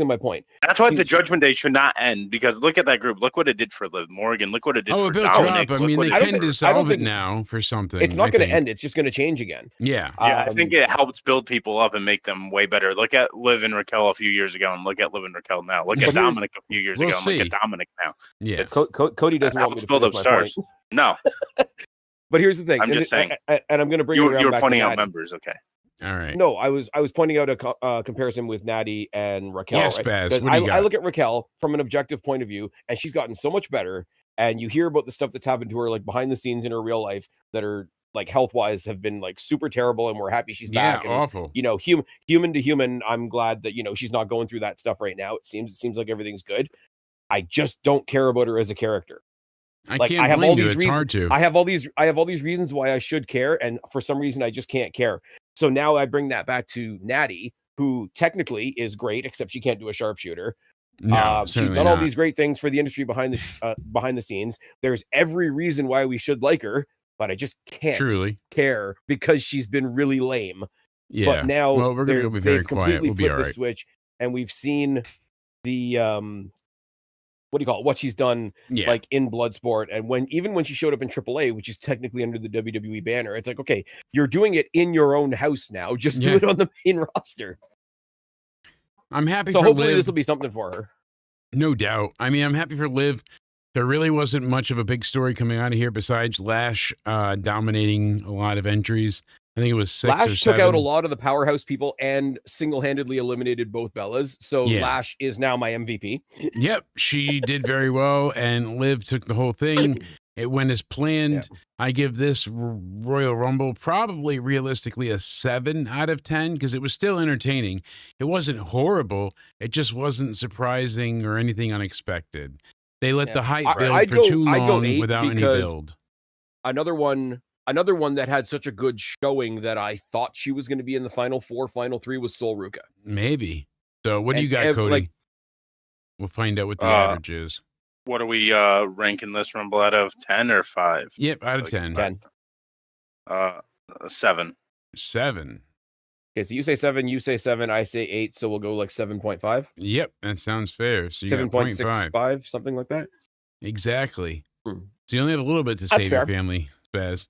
my point. That's why the Judgment Day should not end, because look at that group. Look what it did for Liv Morgan. Look what it did for it built Dominic. up. I mean, they can dissolve it now for something. It's not going to end. It's just going to change again. Yeah. I think it helps build people up and make them way better. Look at Liv and Raquel a few years ago, and look at Liv and Raquel now. Look at Dominic a few years ago, and look at Dominic now. Yeah. Cody doesn't want me to build up stars. No. But here's the thing. I'm just saying. And I'm going to bring it around. You were back pointing to out members, okay? All right. No, I was pointing out a comparison with Natty and Raquel. Yes, Spaz. I look at Raquel from an objective point of view, and she's gotten so much better. And you hear about the stuff that's happened to her, like behind the scenes in her real life, that are like health wise have been like super terrible. And we're happy she's back. And, awful. You know, human to human. I'm glad that she's not going through that stuff right now. It seems like everything's good. I just don't care about her as a character. I Like, can't I have blame all you. these It's reasons. hard to. I have all these reasons why I should care, and for some reason I just can't care. So now I bring that back to Natty, who technically is great, except she can't do a sharpshooter. No, She's certainly done all not. these great things for the industry behind the scenes. There's every reason why we should like her, but I just can't Truly. care because she's been really lame. Yeah. But now well, we're gonna be very they've quiet. completely We'll be flipped all the right. switch, and we've seen the what do you call it? What she's done Yeah. like in Bloodsport, and even when she showed up in AAA, which is technically under the WWE banner, it's like, okay, you're doing it in your own house now. Just do Yeah. it on the main roster. I'm happy So for hopefully Liv. this will be something for her. No doubt. I mean, I'm happy for Liv. There really wasn't much of a big story coming out of here besides Lash dominating a lot of entries. I think it was 6 or Lash 7. took out a lot of the powerhouse people and single-handedly eliminated both Bellas. So Yeah. Lash is now my MVP. Yep, she did very well, and Liv took the whole thing. It went as planned. Yeah. I give this Royal Rumble probably realistically a 7 out of 10 because it was still entertaining. It wasn't horrible. It just wasn't surprising or anything unexpected. They let the hype build I'd for go- too I'd go long 8 without any because- build. Another one that had such a good showing that I thought she was going to be in the final 4, final 3 was Sol Ruka. Maybe. So what do you And got, Cody? like- We'll find out what the average is. What are we ranking this Rumble out of 10 or 5? Yep, out of Like, 10. 10. 7. 7. Okay, so you say 7, you say 7, I say 8, so we'll go like 7.5, Yep, that sounds fair. So you got 0.5. 7.65, something like that. Exactly. Hmm. So you only have a little bit to That's save your fair. family, Spaz.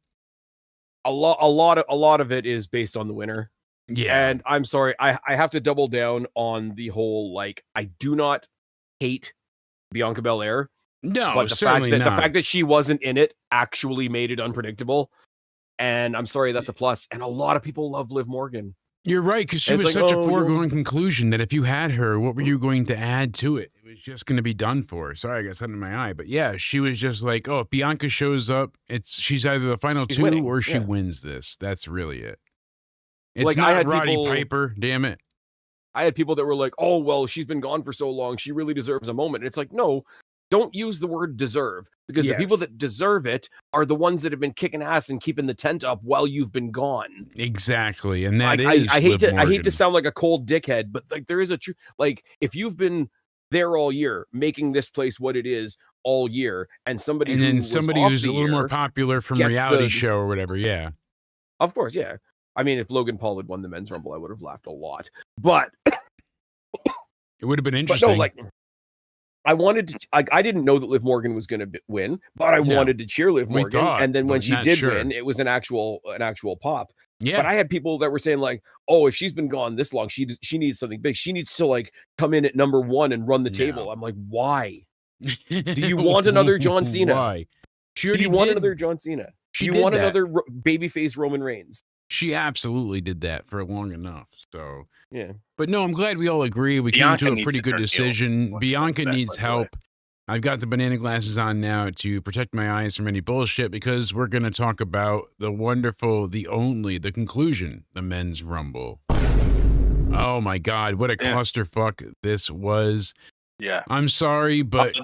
A lot of it is based on the winner. Yeah. And I'm sorry, I have to double down on the whole, like, I do not hate Bianca Belair, No, but the certainly fact not. that she wasn't in it actually made it unpredictable. And I'm sorry, that's a plus. And a lot of people love Liv Morgan. You're right, because she It's was like, such a oh, foregone conclusion that if you had her, what were you going to add to it? It was just going to be done for. Sorry, I got something in my eye. But yeah, she was just like, oh, if Bianca shows up, she's either the final She's 2 winning, or she yeah. wins this. That's really it. It's Like, I not had Roddy people- Piper, damn it. I had people that were like, oh, well, she's been gone for so long. She really deserves a moment. And it's like, no, don't use the word deserve, because the people Yes. that deserve it are the ones that have been kicking ass and keeping the tent up while you've been gone. Exactly. And that Like, is I hate Liv to Morgan. sound like a cold dickhead, but like there is a true, like, if you've been there all year making this place what it is all year, and somebody And who then was somebody off who's the a little more year- popular from gets reality the- show or whatever, yeah. of course, yeah. I mean, if Logan Paul had won the men's rumble, I would have laughed a lot. But It would have been But interesting. no, like, I wanted to. I didn't know that Liv Morgan was going to win, but I No. wanted to cheer Liv We Morgan. thought, And then when but she not did sure. win, it was an actual pop. yeah. But I had people that were saying like, "Oh, if she's been gone this long, she needs something big. She needs to like come in at number 1 and run the No. table." I'm like, why? Do you want another John Cena? Why? She Do already you want did. another John Cena? She Do you did want that. another babyface Roman Reigns? She absolutely did that for long enough. So, Yeah. but no, I'm glad we all agree. We Bianca came to a needs pretty to good turn heel. decision. Let's Bianca go with that, needs by the way. help. I've got the banana glasses on now to protect my eyes from any bullshit because we're going to talk about the wonderful, the only, the conclusion, the men's rumble. Oh my God, what a Yeah. clusterfuck this was. Yeah. I'm sorry, but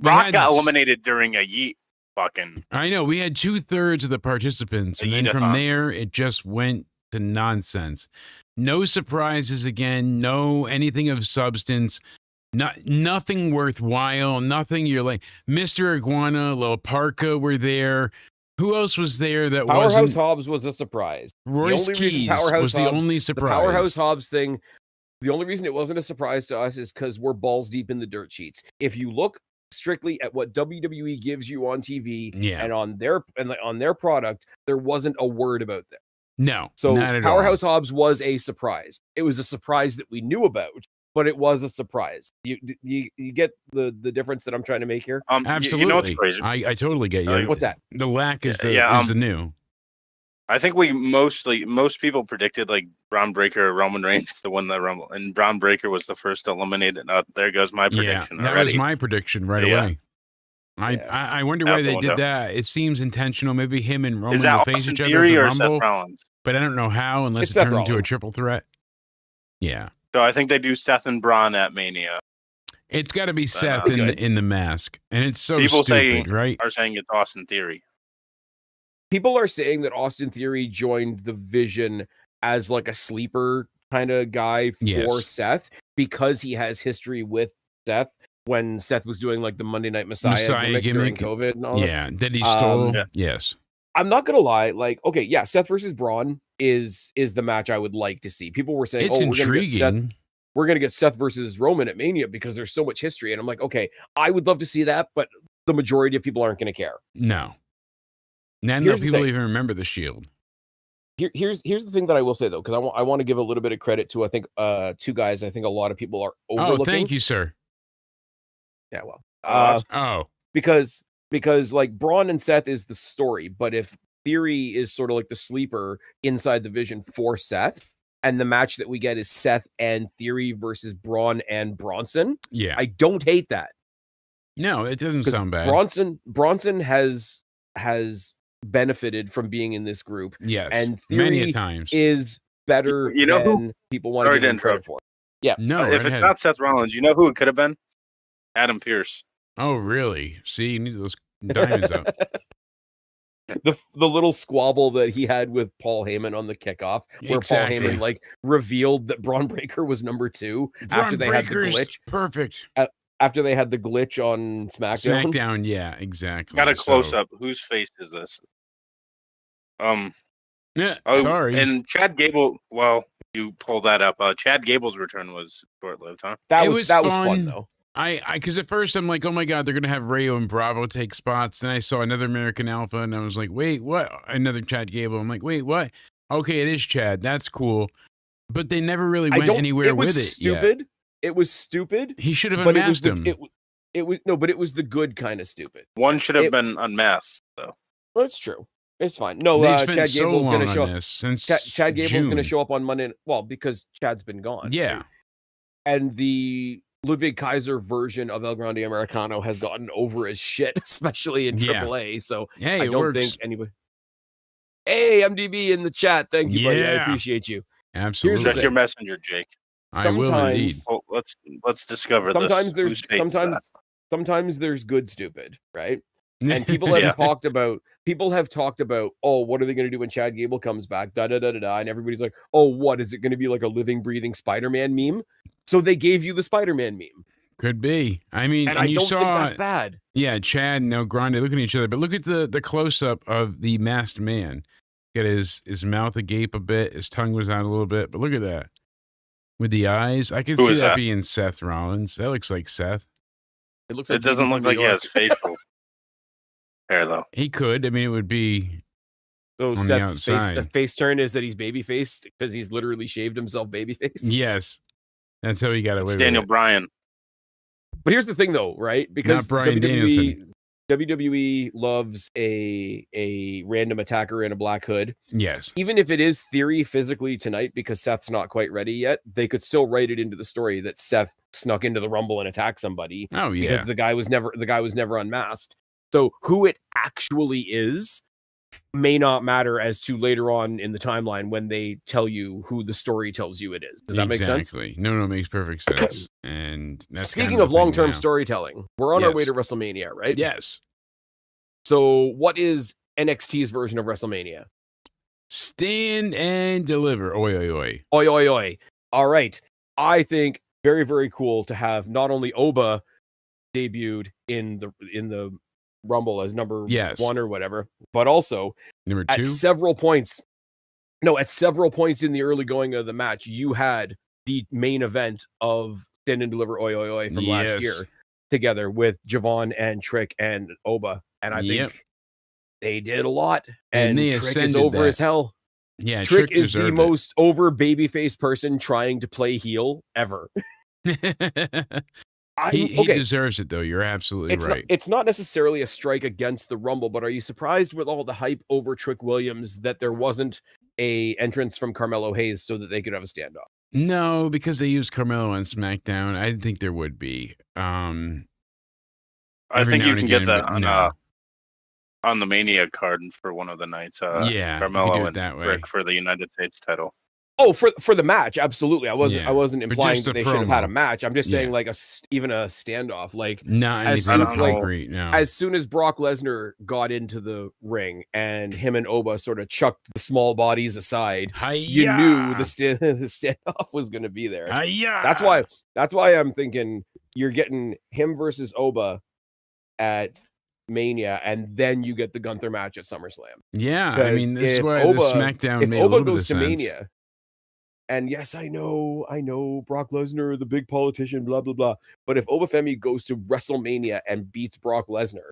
Rock had got s- eliminated during a yeet fucking. I know we had 2/3 of the participants, and then Aida from thon. there it just went to nonsense. No surprises again. No anything of substance. Nothing worthwhile. Nothing. You're like Mr. Iguana, Lil Parka were there. Who else was there that Powerhouse wasn't? Hobbs was a surprise. Royce only reason Keys Powerhouse was the Hobbs- only The surprise. Powerhouse Hobbs thing. The only reason it wasn't a surprise to us is because we're balls deep in the dirt sheets. If you look strictly at what WWE gives you on TV Yeah. and on their product, there wasn't a word about that. No, So not at Powerhouse all. Hobbs was a surprise. It was a surprise that we knew about, but it was a surprise. You get the difference that I'm trying to make here? Absolutely. You know what's crazy? I totally get you. What's that? The lack is Yeah, is the new. I think most people predicted like Braun Breaker or Roman Reigns to win the Rumble, and Braun Breaker was the first to eliminate it. There goes my prediction Yeah, that already. was my prediction right Yeah. away. Yeah. I wonder Out why the they window. did that. It seems intentional. Maybe him and Roman Is that will face Austin each other Theory at the or Seth Rumble, Rollins? but I don't know how unless It's it Seth turns into a Rollins. triple threat. Yeah. So I think they do Seth and Braun at Mania. It's got to be Seth in the mask, and it's so People stupid, right? are saying it's Austin Theory. People are saying that Austin Theory joined the Vision as like a sleeper kind of guy for Seth because he has history with Seth when Seth was doing like the Monday Night Messiah gimmick during COVID and all that. Yeah, that he stole. Yes. I'm not gonna lie, like, okay, yeah, Seth versus Braun is the match I would like to see. People were saying, it's intriguing. We're gonna get Seth versus Roman at Mania because there's so much history. And I'm like, okay, I would love to see that, but the majority of people aren't gonna care. No. None of people even remember the Shield. Here's the thing that I will say though, because I want to give a little bit of credit to I think two guys I think a lot of people are overlooking. Oh, thank you, sir. Yeah, well, because like Braun and Seth is the story, but if Theory is sort of like the sleeper inside the Vision for Seth, and the match that we get is Seth and Theory versus Braun and Bronson, I don't hate that. No, it doesn't sound bad. Bronson has benefited from being in this group. Yes, and Theory many times is better than who people want to give him credit for. Yeah, no, if it's not Seth Rollins, you know who it could have been? Adam Pearce. Oh, really? See, you need those diamonds up. The little squabble that he had with Paul Heyman on the kickoff, where Paul Heyman like revealed that Braun Breaker was number 2 after they had the glitch. Perfect. After they had the glitch on SmackDown. SmackDown, yeah, exactly. Got a close up. Whose face is this? Yeah. Sorry. And Chad Gable. Well, you pulled that up. Chad Gable's return was short-lived, huh? That was fun though. Because at first I'm like, oh my God, they're gonna have Rayo and Bravo take spots. Then I saw another American Alpha, and I was like, wait, what? Another Chad Gable. I'm like, wait, what? Okay, it is Chad. That's cool. But they never really went anywhere with it. Stupid. Yet. It was stupid. He should have unmasked him. It was no, but it was the good kind of stupid. One should have been unmasked, though. Well, it's true. It's fine. No, Chad Gable's going to show up. Chad Gable's going to show up on Monday. Well, because Chad's been gone. Yeah. Right? And the Ludwig Kaiser version of El Grande Americano has gotten over as shit, especially in AAA. So I don't think anybody. Hey, MDB in the chat. Thank you, buddy. I appreciate you. Absolutely. Check your messenger, Jake. I will indeed. Well, let's discover sometimes this. Sometimes there's good stupid, right? And people have talked about oh, what are they going to do when Chad Gable comes back? Da da da da da. And everybody's like, oh, what is it going to be, like a living, breathing Spider-Man meme? So they gave you the Spider-Man meme. Could be. I mean, and I don't think that's bad. Yeah, Chad and El Grande looking at each other, but look at the close up of the masked man. Got his mouth agape a bit, his tongue was out a little bit, but look at that. With the eyes, I can see that being Seth Rollins. That looks like Seth. It doesn't look like he has facial hair, though. He could. I mean, it would be. So Seth's face turn is that he's baby faced because he's literally shaved himself baby face. Yes, that's how he got away with it. Daniel Bryan. But here's the thing, though, right? Because WWE loves a random attacker in a black hood. Yes. Even if it is Theory physically tonight, because Seth's not quite ready yet, they could still write it into the story that Seth snuck into the Rumble and attacked somebody. Oh yeah. Because the guy was never unmasked. So who it actually is may not matter as to later on in the timeline when they tell you who the story tells you it is. Does that make sense? No, it makes perfect sense. And that's speaking of long-term storytelling, we're on our way to WrestleMania, right? Yes. So what is NXT's version of WrestleMania? Stand and deliver. Oi, oi, oi. Oi, oi, oi. All right. I think very, very cool to have not only Oba debuted in the Rumble as number 1 or whatever, but also number 2 at several points in the early going of the match, you had the main event of Stand and Deliver Oi Oi Oi from last year together with Javon and Trick and Oba. And I think they did a lot. And Trick is over as hell. Yeah, Trick is the most over babyface person trying to play heel ever. He deserves it, though. You're absolutely right. It's not necessarily a strike against the Rumble, but are you surprised with all the hype over Trick Williams that there wasn't a entrance from Carmelo Hayes so that they could have a standoff? No, because they used Carmelo on SmackDown. I didn't think there would be. I think you can get that on the Mania card for one of the nights. Carmelo and Rick for the United States title. Oh, for the match, absolutely. I wasn't but implying just that a they should have had a promo. match. I'm just saying Yeah. like even a standoff. Like Not as anything soon, concrete. No. as soon as Brock Lesnar got into the ring and him and Oba sort of chucked the small bodies aside, you knew the standoff was going to be there. That's why I'm thinking you're getting him versus Oba at Mania, and then you get the Gunther match at SummerSlam. Yeah, I mean, this is why Oba, the SmackDown if made a Oba little bit goes of to sense. Mania, and yes, I know Brock Lesnar, the big politician, blah blah blah. But if Obafemi goes to WrestleMania and beats Brock Lesnar,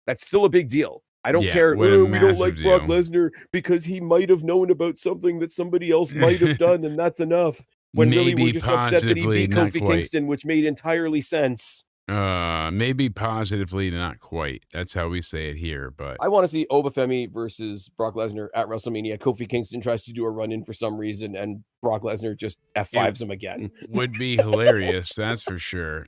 that's still a big deal. I don't care. what a We don't like massive Brock deal. Lesnar because he might have known about something that somebody else might have done, and that's enough. When really Maybe we're just upset that he positively, beat not Kofi quite. Kingston, which made entirely sense. Maybe positively, not quite. That's how we say it here. But I want to see Obafemi versus Brock Lesnar at WrestleMania. Kofi Kingston tries to do a run-in for some reason, and Brock Lesnar just F5s him again. would be hilarious. That's for sure.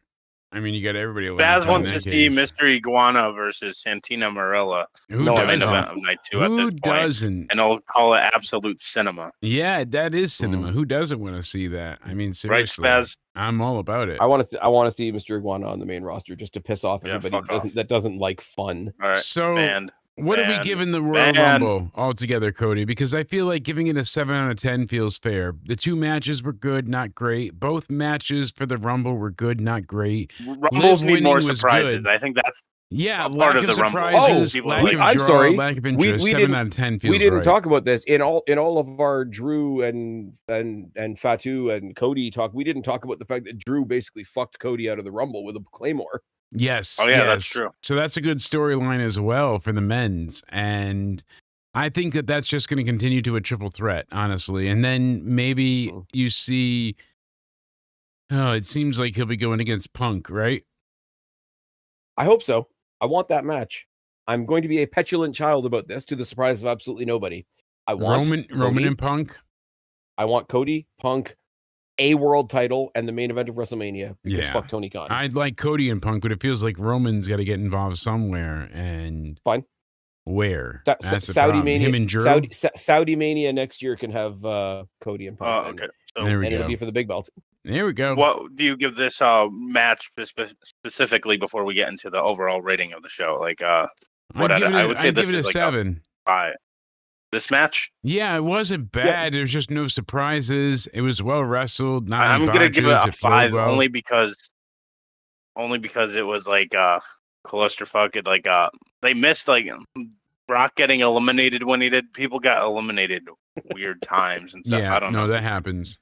I mean, you got everybody. Baz wants in to that see case. Mystery Iguana versus Santina Marella. Who No, The main doesn't? event of night 2 Who at this point. doesn't? And I'll call it absolute cinema. Yeah, that is cinema. Who doesn't want to see that? I mean, Right, seriously, Spaz? I'm all about it. I want to see Mr. Iguana on the main roster just to piss off Yeah, everybody fuck off. that doesn't like fun. All right, So, banned. what are we Banned. giving the Royal Banned. Rumble altogether, Cody? Because I feel like giving it a 7 out of 10 feels fair. The 2 matches were good, not great. Both matches for the Rumble were good, not great. Rumbles need winning more was surprises. good. I think that's Yeah, a lack part of of the Rumble. surprises, People lack like- of I'm draw, sorry. lack of We interest. 7 didn't- out of 10 feels We didn't right. talk about this in all of our Drew and Fatu and Cody talk. We didn't talk about the fact that Drew basically fucked Cody out of the Rumble with a Claymore. Yes. Oh, yeah, that's yes. true. So that's a good storyline as well for the men's. And I think that that's just going to continue to a triple threat, honestly. And then maybe you see, it seems like he'll be going against Punk, right? I hope so. I want that match. I'm going to be a petulant child about this, to the surprise of absolutely nobody. I want Roman and Punk. I want Cody, Punk, a world title, and the main event of WrestleMania. Because Yeah. fuck Tony Khan. I'd like Cody and Punk, but it feels like Roman's got to get involved somewhere. And Fine. Where? Sa- That's the Saudi problem. Mania. Him and Drew. Saudi Mania next year can have Cody and Punk. Oh, and- okay. So There we and it'll go. be for the big belt. There we go. what do you give this match specifically before we get into the overall rating of the show? Like, what I would say I'd this give it is a like 7. 5. This match, Yeah, it wasn't bad. There was just no surprises. It was well wrestled. Not I'm any gonna give it botches. a flowed 5 well. only because it was like clusterfuck. It like they missed like Brock getting eliminated when he did. People got eliminated weird times and stuff. Yeah, I don't know. that happens.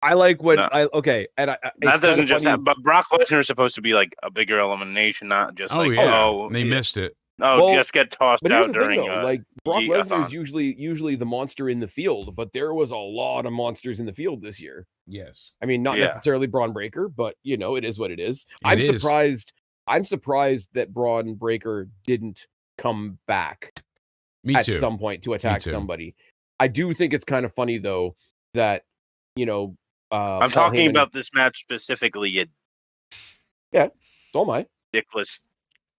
I like when No. and That doesn't just happen. But Brock Lesnar is supposed to be like a bigger elimination, not just Oh like yeah, they yeah. missed it. Well, just get tossed But here's out the thing, during though, like Brock the Lesnar is Eathon. usually the monster in the field, but there was a lot of monsters in the field this year. Yes, I mean, not Yeah. necessarily Braun Breaker, but it is what it is. It is. I'm surprised that Braun Breaker didn't come back Me at too. some point to attack too. somebody. I do think it's kind of funny though that I'm Paul talking Heyman- about this match specifically. You so am I. dickless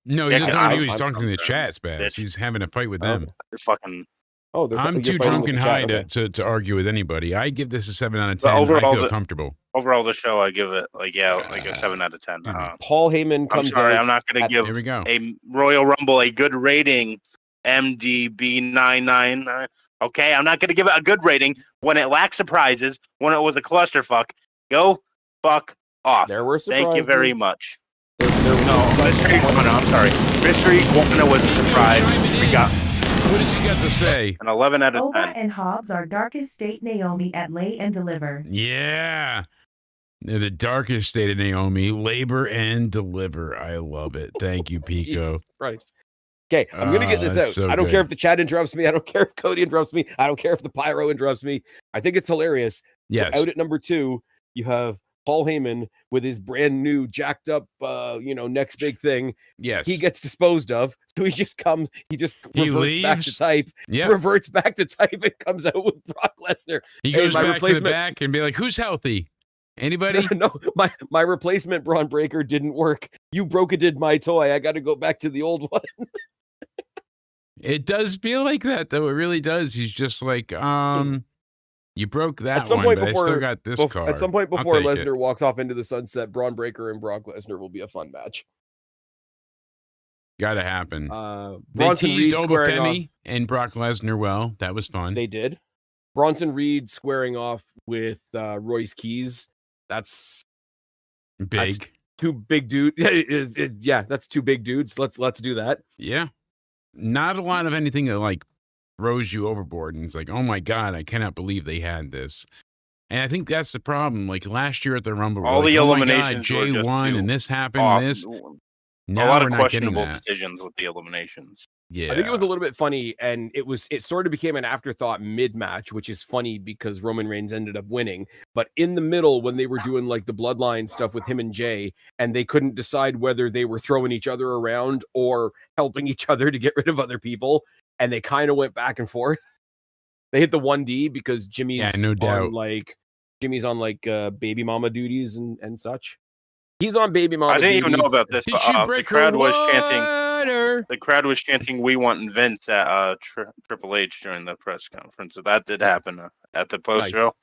No, he's Yeah, not talking to you. He's I'm- talking to the chat, Spaz. bitch. He's having a fight with Oh. them. fucking. Oh, there's I'm you're too fighting drunk with and the high chat, okay. to argue with anybody. I give this a 7 out of But 10. I overall, feel the- comfortable. Overall, the show I give it like a 7 out of 10. Excuse me. Paul Heyman I'm comes sorry, out. I'm not going to Here we give go. a Royal Rumble a good rating. MDB999. Okay, I'm not going to give it a good rating when it lacks surprises. When it was a clusterfuck. Go fuck off. There were surprises. Thank you very much. There No, Mystery Iguana. I'm sorry. Mystery Iguana was a surprise. We got What does he got to say? an 11 out of Oba 10. and Hobbs are darkest state Naomi at Lay and Deliver. Yeah. They're the darkest state of Naomi. Labor and deliver. I love it. Thank you, Pico. Jesus Christ. Okay, I'm gonna get this that's out. so I don't good. care if the chat interrupts me. I don't care if Cody interrupts me. I don't care if the pyro interrupts me. I think it's hilarious. Yes. Out at number 2, you have Paul Heyman with his brand new jacked up, next big thing. Yes. He gets disposed of, so he just He reverts back to leaves? type, Yeah. reverts back to type, and comes out with Brock Lesnar. He Hey, goes my back to the replacement- back and be like, who's healthy? Anybody? No, my replacement Braun Breaker didn't work. You broke it, my toy. I got to go back to the old one. It does feel like that, though. It really does. He's just like, You broke that At some one, point but before, I still got this card. At some point I'll before take it. Lesnar walks off into the sunset, Braun Breaker and Brock Lesnar will be a fun match. Gotta happen. Bronson They teased Reed squaring off. Obafemi and Brock Lesnar well. That was fun. They did. Bronson Reed squaring off with Royce Keys. That's Big. two big dudes. Yeah, that's two big dudes. Let's do that. Yeah. Not a lot of anything that like throws you overboard and it's like, oh my God, I cannot believe they had this. And I think that's the problem. Like last year at the Rumble, All the eliminations Jay were just won too and this happened, off. this. A Now lot we're of not getting questionable that. decisions with the eliminations. Yeah. I think it was a little bit funny, and it sort of became an afterthought mid-match, which is funny because Roman Reigns ended up winning. But in the middle, when they were doing like the bloodline stuff with him and Jay, and they couldn't decide whether they were throwing each other around or helping each other to get rid of other people, and they kind of went back and forth. They hit the 1D because Jimmy's no doubt. on baby mama duties and such. He's on baby mama. I didn't duties. even know about this, Did but she the break crowd her was chanting. water? The crowd was chanting, "We want Vince" at Triple H during the press conference. So that did happen at the post show.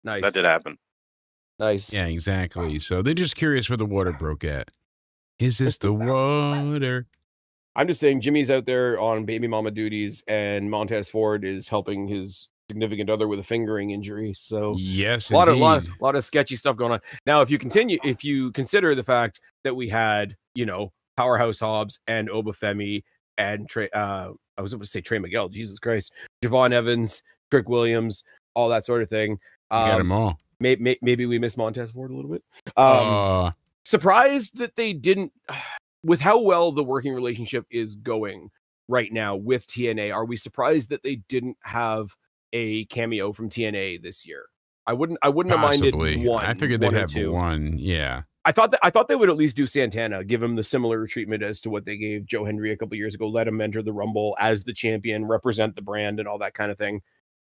Nice. That did happen. Nice. Yeah, exactly. So they're just curious where the water broke at. Is this the water? I'm just saying Jimmy's out there on baby mama duties, and Montez Ford is helping his significant other with a fingering injury. So Yes, a lot indeed. of sketchy stuff going on. Now, if you consider the fact that we had, Powerhouse Hobbs and Obafemi and I was going to say Trey Miguel, Jesus Christ, Javon Evans, Trick Williams, all that sort of thing. Got them all. Maybe we missed Montez Ford a little bit. Surprised that they didn't, with how well the working relationship is going right now with TNA. Are we surprised that they didn't have a cameo from TNA this year? I wouldn't have minded one. I figured they'd have two. one. Yeah. I thought they would at least do Santana, give him the similar treatment as to what they gave Joe Hendry a couple years ago. Let him enter the Rumble as the champion, represent the brand, and all that kind of thing.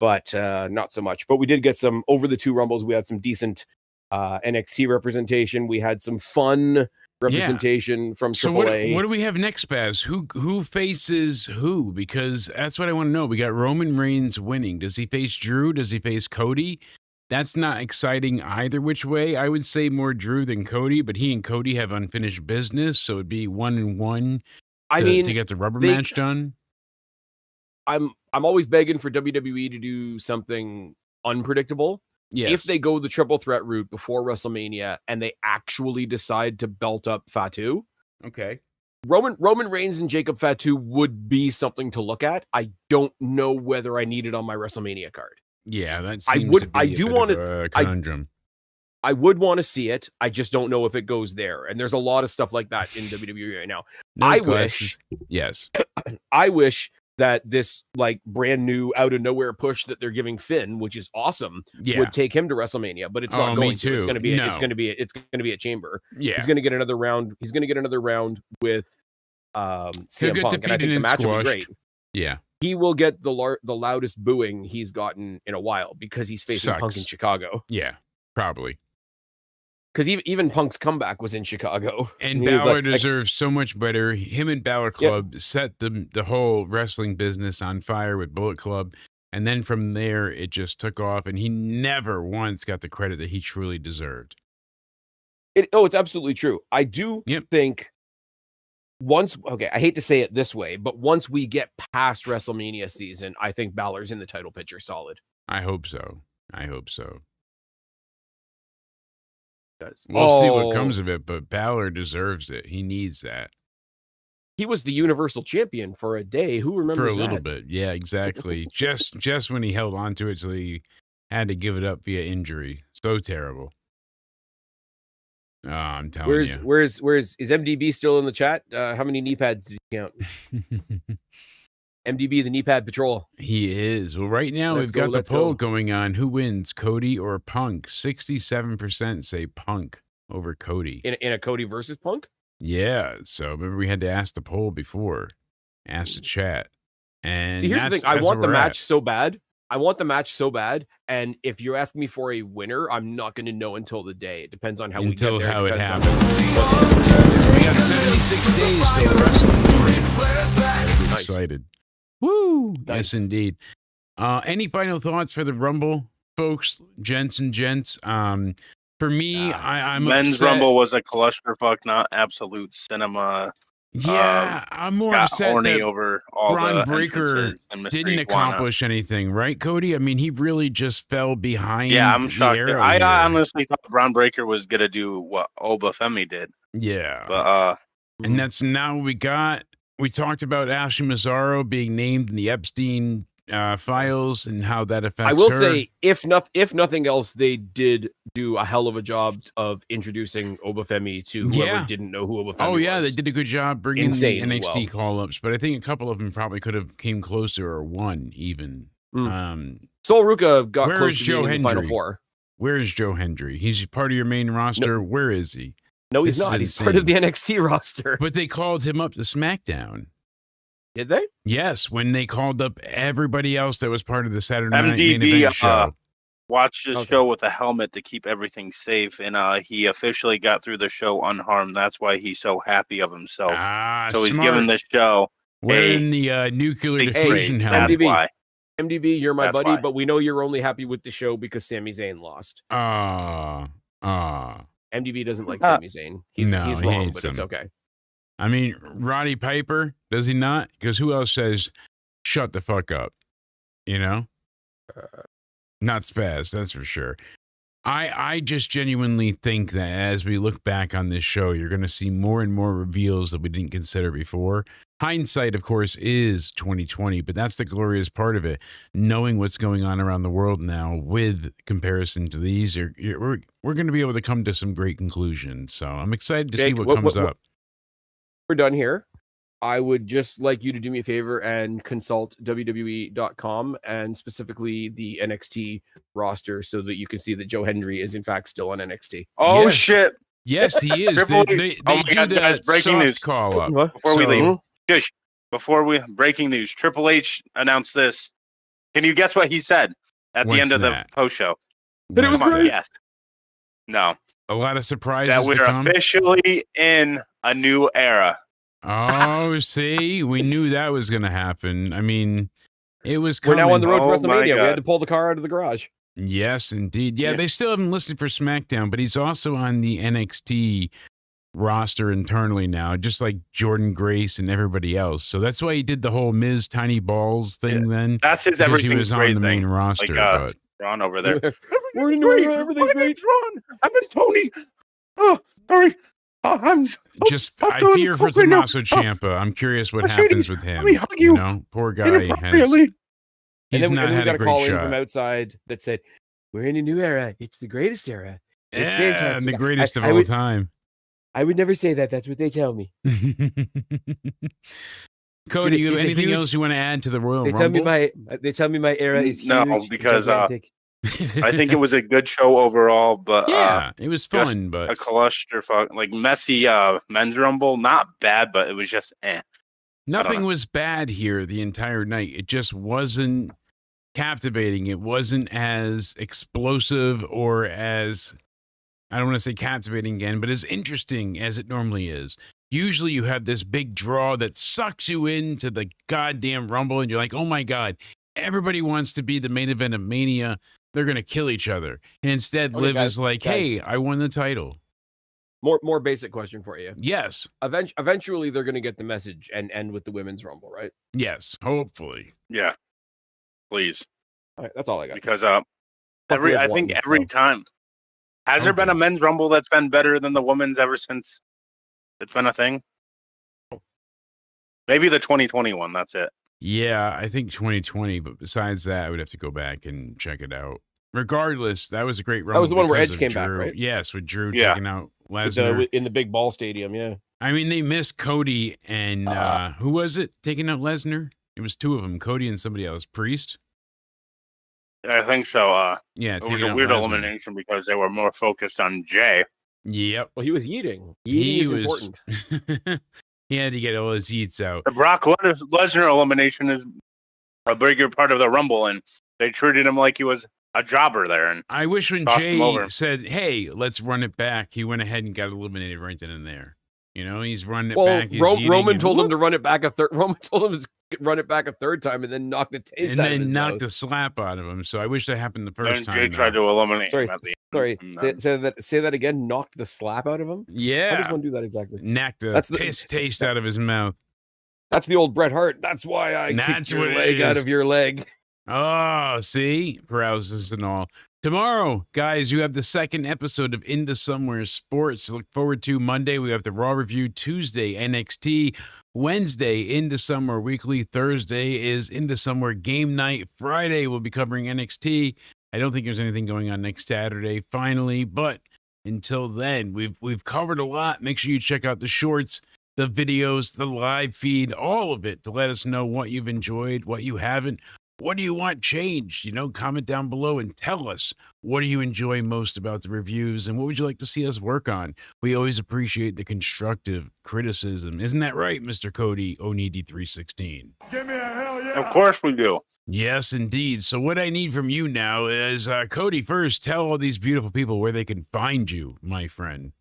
But not so much. But we did get some over the two Rumbles. We had some decent NXT representation. We had some fun representation from AAA. What do we have next, Spaz? Who faces who? Because that's what I want to know. We got Roman Reigns winning. Does he face Drew? Does he face Cody? That's not exciting either which way. I would say more Drew than Cody, but he and Cody have unfinished business, so it'd be 1-1 to get the rubber match done. I'm always begging for WWE to do something unpredictable. Yes. If they go the triple threat route before WrestleMania and they actually decide to belt up Fatu, okay, Roman Reigns and Jacob Fatu would be something to look at. I don't know whether I need it on my WrestleMania card. Yeah, that seems to be a conundrum. I would want to see it. I just don't know if it goes there. And there's a lot of stuff like that in WWE right now. I wish that this like brand new out of nowhere push that they're giving Finn, which is awesome, would take him to WrestleMania, but it's not going to. It's going to be a Chamber. Yeah, he's going to get another round. He's going to get another round with CM Punk, and I think the match will be great. Yeah, he will get the loudest booing he's gotten in a while because he's facing Punk in Chicago. Yeah, probably. Because even Punk's comeback was in Chicago. And Balor deserves so much better. Him and Balor Club set the whole wrestling business on fire with Bullet Club. And then from there, it just took off. And he never once got the credit that he truly deserved. It's absolutely true. I do think I hate to say it this way, but once we get past WrestleMania season, I think Balor's in the title picture solid. I hope so. We'll see what comes of it, but Balor deserves it. He needs that. He was the Universal Champion for a day. Who remembers For a little bit. Yeah, exactly. just when he held on to it, so he had to give it up via injury. So terrible. Oh, I'm telling you. Where's is MDB still in the chat? How many knee pads did you count? MDB, the knee pad patrol. He is. Well, right now we've got the poll going on. Who wins, Cody or Punk? 67% say Punk over Cody. In a Cody versus Punk? Yeah. So remember we had to ask the poll before. Ask the chat. And see, here's the thing. I want the match so bad. And if you're asking me for a winner, I'm not going to know until the day. It depends on how we get there. Until how it happens. We got 76 days till wrestling. Excited. Woo! Nice. Yes, indeed. Any final thoughts for the Rumble? folks, gents and gents. For me, I'm Men's upset. Rumble was a clusterfuck, not absolute cinema. Yeah, I'm more Got upset horny that over all Braun the Breaker entrances and Mr. didn't Iguana. accomplish anything, right, Cody? I mean, he really just fell behind. Yeah, I'm the shocked. arrow I here. honestly thought Braun Breaker was gonna do what Obafemi did, Yeah, but and that's not what we got. We talked about Ashley Mazzaro being named in the Epstein files and how that affects I will her. say, if nothing else, they did do a hell of a job of introducing Obafemi to whoever didn't know who Obafemi was. Oh yeah, they did a good job bringing Insanely the NXT call-ups, but I think a couple of them probably could have came closer or won even. Sol Ruka got where close is to Joe being in the Final Hendry? Four. Where is Joe Hendry? He's part of your main roster. Where is he? No, he's This is not. He's part of the NXT roster. But they called him up to SmackDown. Did they? Yes, when they called up everybody else that was part of the Saturday Night Main MDB Event show. watched the show with a helmet to keep everything safe, and he officially got through the show unharmed. That's why he's so happy of himself. So he's giving the show wearing the nuclear diffusion helmet. MDB, MDB, you're my That's buddy, why. but we know you're only happy with the show because Sami Zayn lost. MDB doesn't like Sami Zayn. He's he wrong, hates but it's him. okay. I mean, Roddy Piper, does he not? Because who else says, shut the fuck up? You know? Not Spaz, that's for sure. I just genuinely think that as we look back on this show, you're going to see more and more reveals that we didn't consider before. Hindsight, of course, is 2020, but that's the glorious part of it. Knowing what's going on around the world now with comparison to these, we're going to be able to come to some great conclusions. So I'm excited to see what comes up. We're done here. I would just like you to do me a favor and consult WWE.com and specifically the NXT roster so that you can see that Joe Hendry is in fact still on NXT. Oh Yes. shit! Yes, he is. They Oh my do God, the guys, breaking soft news. call up. Before we leave, Shush. Breaking news. Triple H announced this. Can you guess what he said at the What's end of that? the post show? That it was Come on, great. yes. No. A lot of surprises That to we're come. officially in a new era. Oh, see, we knew that was going to happen. I mean, it was We're coming. now on the road to Oh my WrestleMania. We God. had to pull the car out of the garage. Yes, indeed. Yeah, Yeah. they still haven't listed for SmackDown, but he's also on the NXT roster internally now, just like Jordan Grace and everybody else. So that's why he did the whole Miz Tiny Balls thing then. That's his because he everything's was on great the thing. main roster. Like Ron over there. We're in New Era, everything's great. Ron. I'm in Tony. Oh, sorry. I'm I fear for Tommaso Ciampa. I'm curious what happens with him. let me hug you. know, poor guy has. And He's then, not we had got a a call great in from shot. outside that said, "We're in a new era. It's the greatest era. It's Yeah, fantastic." and the greatest of I all would- time. I would never say that. That's what they tell me. Cody, you have it's a anything huge- else you want to add to the Royal They Rumble? tell me my era is No, huge. because, gigantic. I think it was a good show overall, but yeah, it was just fun, but a clusterfuck, like messy men's rumble. Not bad, but it was just nothing know. was bad here the entire night. It just wasn't captivating. It wasn't as explosive or as, I don't want to say captivating again, but as interesting as it normally is. Usually you have this big draw that sucks you into the goddamn Rumble and you're like, oh my God, everybody wants to be the main event of Mania. They're going to kill each other. And instead, Okay, Liv guys, is like, guys. hey, I won the title. More basic question for you. Yes. Eventually, they're going to get the message and end with the women's rumble, right? Yes. Hopefully. yeah. Please, All right, that's all I got. because Liv I won, think every so. time has there been Okay. a men's rumble that's been better than the women's ever since it's been a thing? Maybe the 2020 one. That's it. Yeah, I think 2020, but besides that, I would have to go back and check it out. Regardless, that was a great Rumble. was the one where because Edge of came back, Drew. right? Yes, with Drew Yeah. taking out With Lesnar. in the big ball stadium, yeah. I mean, they missed Cody and who was it taking out Lesnar? It was two of them, Cody and somebody else. Priest? I think so. Yeah, It was taking a out weird Lesnar. elimination because they were more focused on Jay. Yep. Well, he was eating. Eating is important. He had to get all his eats out. The Brock Lesnar elimination is a bigger part of the Rumble, and they treated him like he was a jobber there. And I wish when Tossed him Jay over. said, hey, let's run it back, he went ahead and got eliminated right then and there. You know, he's running it Well, back. Roman told him to run it back a third. Roman told him to run it back a third time and then knock the taste out of his knocked mouth. the slap out of him. So I wish that happened the first And time. Jay tried to eliminate him at the end. Say that again. Knocked the slap out of him. Yeah. How does one do that exactly? Knocked the piss taste out of his mouth. That's the old Bret Hart. That's why I kicked your leg out of your leg. Oh, see? Paralysis and all. Tomorrow, guys, you have the second episode of Into Somewhere Sports to look forward to. Monday, we have the Raw Review. Tuesday, NXT. Wednesday, Into Somewhere Weekly. Thursday is Into Somewhere Game Night. Friday, we'll be covering NXT. I don't think there's anything going on next Saturday, finally. But until then, we've covered a lot. Make sure you check out the shorts, the videos, the live feed, all of it to let us know what you've enjoyed, what you haven't. What do you want changed? You know, comment down below and tell us what do you enjoy most about the reviews and what would you like to see us work on? We always appreciate the constructive criticism. Isn't that right, Mr. Cody Onidi 316? Give me a hell yeah. Of course we do. Yes, indeed. So what I need from you now is, Cody, first, tell all these beautiful people where they can find you, my friend.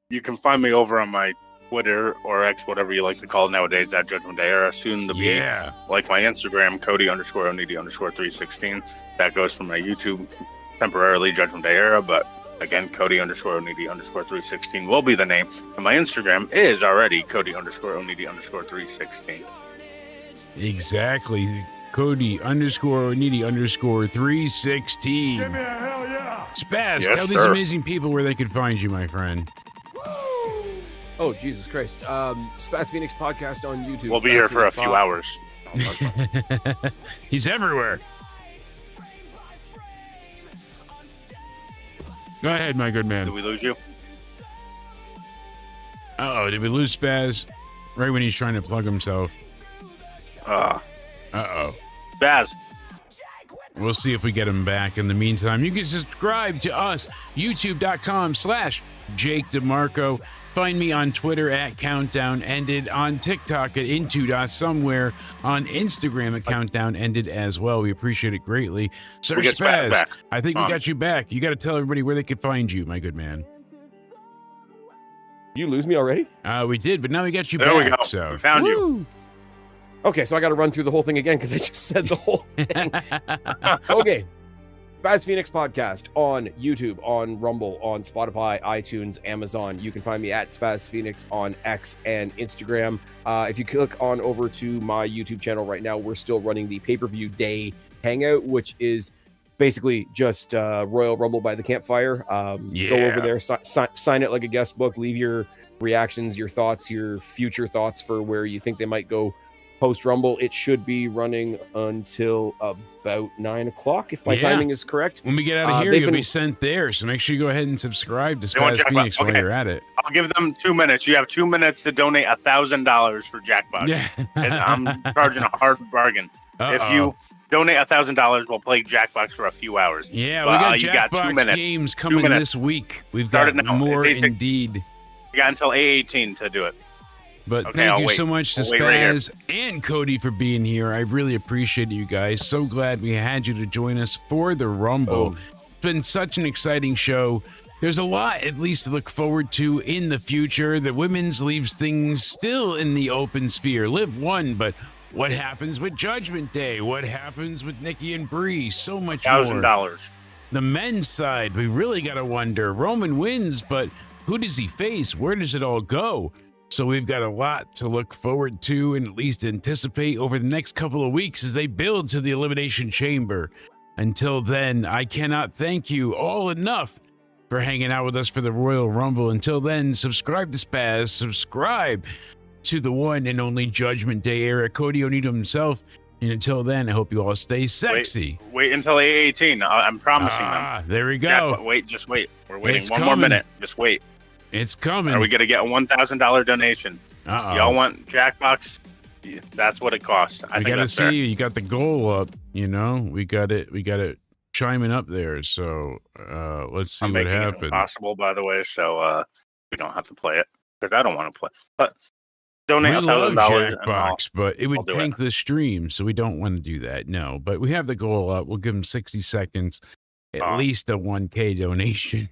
You can find me over on my Twitter or X, whatever you like to call it nowadays, at Judgment Day Era, soon to be like my Instagram, Cody_Onidi_316. That goes from my YouTube, temporarily Judgment Day Era, but again, Cody_Onidi_316 will be the name. And my Instagram is already Cody_Onidi_316. Exactly. Cody_Onidi_316. Give me a hell yeah. Spaz, Yes, tell these sir. amazing people where they can find you, my friend. Oh, Jesus Christ. Spaz Phoenix podcast on YouTube. We'll be here for a few hours. He's everywhere. Go ahead, my good man. Did we lose you? Uh-oh, did we lose Spaz? Right when he's trying to plug himself. Uh-oh. Baz. We'll see if we get him back. In the meantime, you can subscribe to us, youtube.com/Jake DeMarco. Find me on Twitter at Countdown Ended, on TikTok at Into.Somewhere, on Instagram at Countdown Ended as well. We appreciate it greatly. Sir Spaz, back. I think we got you back. You got to tell everybody where they can find you, my good man. You lose me already? We did, but now we got you There back. we go. So. We found you. Okay, so I got to run through the whole thing again because I just said the whole thing. Okay. Spaz Phoenix podcast on YouTube, on Rumble, on Spotify, iTunes, Amazon. You can find me at Spaz Phoenix on X and Instagram. If you click on over to my YouTube channel right now, we're still running the pay-per-view day hangout, which is basically just Royal Rumble by the campfire. Go over there, sign it like a guest book, leave your reactions, your thoughts, your future thoughts for where you think they might go post Rumble. It should be running until about 9 o'clock, if my timing is correct. When we get out of here, you'll be sent there. So make sure you go ahead and subscribe to Spaz Phoenix while you're at it. I'll give them 2 minutes. You have 2 minutes to donate $1,000 for Jackbox. Yeah. And I'm charging a hard bargain. If you donate $1,000, we'll play Jackbox for a few hours. Yeah, But, we got Jackbox games coming this week. We've got more indeed. You got until A18 to do it. But thank you so much to Spaz and Cody for being here. I really appreciate you guys. So glad we had you to join us for the Rumble. It's been such an exciting show. There's a lot, at least, to look forward to in the future. The women's leaves things still in the open sphere. Live one, but what happens with Judgment Day? What happens with Nikki and Brie? So much more. $1,000. The men's side, we really got to wonder. Roman wins, but who does he face? Where does it all go? So we've got a lot to look forward to and at least anticipate over the next couple of weeks as they build to the Elimination Chamber. Until then, I cannot thank you all enough for hanging out with us for the Royal Rumble. Until then, subscribe to Spaz, subscribe to the one and only Judgment Day era, Cody Onito himself. And until then, I hope you all stay sexy. Wait until A18. I'm promising them. There we go. Just wait. We're waiting It's one more coming. minute. Just wait. It's coming. Are we going to get a $1,000 donation? Y'all want Jackbox? That's what it costs. I think that's fair. You got the goal up, you know. We got it chiming up there. So let's see I'm what making happens. it impossible, by the way, so we don't have to play it because I don't want to play. But donate We love $1,000 Jackbox, but it would I'll do tank the stream, so we don't want to do that. No, but we have the goal up. We'll give them 60 seconds, at least a 1K donation.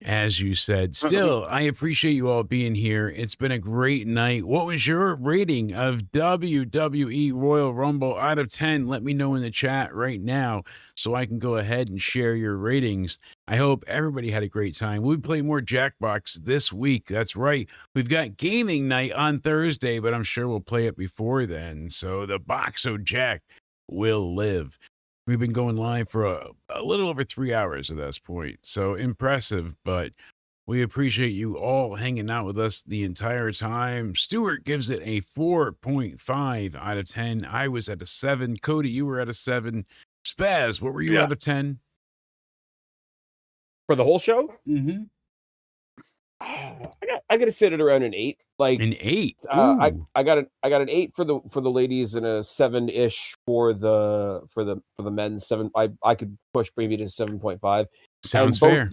As you said, still, I appreciate you all being here. It's been a great night. What was your rating of WWE Royal Rumble out of 10? Let me know in the chat right now so I can go ahead and share your ratings. I hope everybody had a great time. We'll play more Jackbox this week. That's right. We've got gaming night on Thursday, but I'm sure we'll play it before then. So the Box O Jack will live. We've been going live for a little over 3 hours at this point. So impressive, but we appreciate you all hanging out with us the entire time. Stuart gives it a 4.5 out of 10. I was at a 7. Cody, you were at a 7. Spaz, what were you out of 10? For the whole show? Mm-hmm. I got to sit at around an 8. Like an 8. I got an 8 for the ladies and a 7-ish for the men's 7. I could push maybe to 7.5. Sounds fair.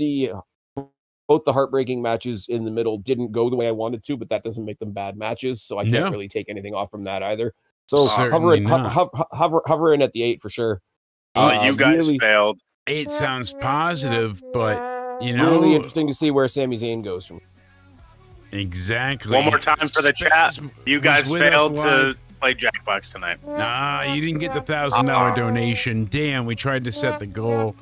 Both the heartbreaking matches in the middle didn't go the way I wanted to, but that doesn't make them bad matches, so I can't really take anything off from that either. So hovering at the 8 for sure. You guys failed. 8 sounds positive, but you know, really interesting to see where Sami Zayn goes from. Exactly. One more time for the chat. You guys failed to play Jackbox tonight. Nah, you didn't get the $1,000 donation. Damn, we tried to set the goal,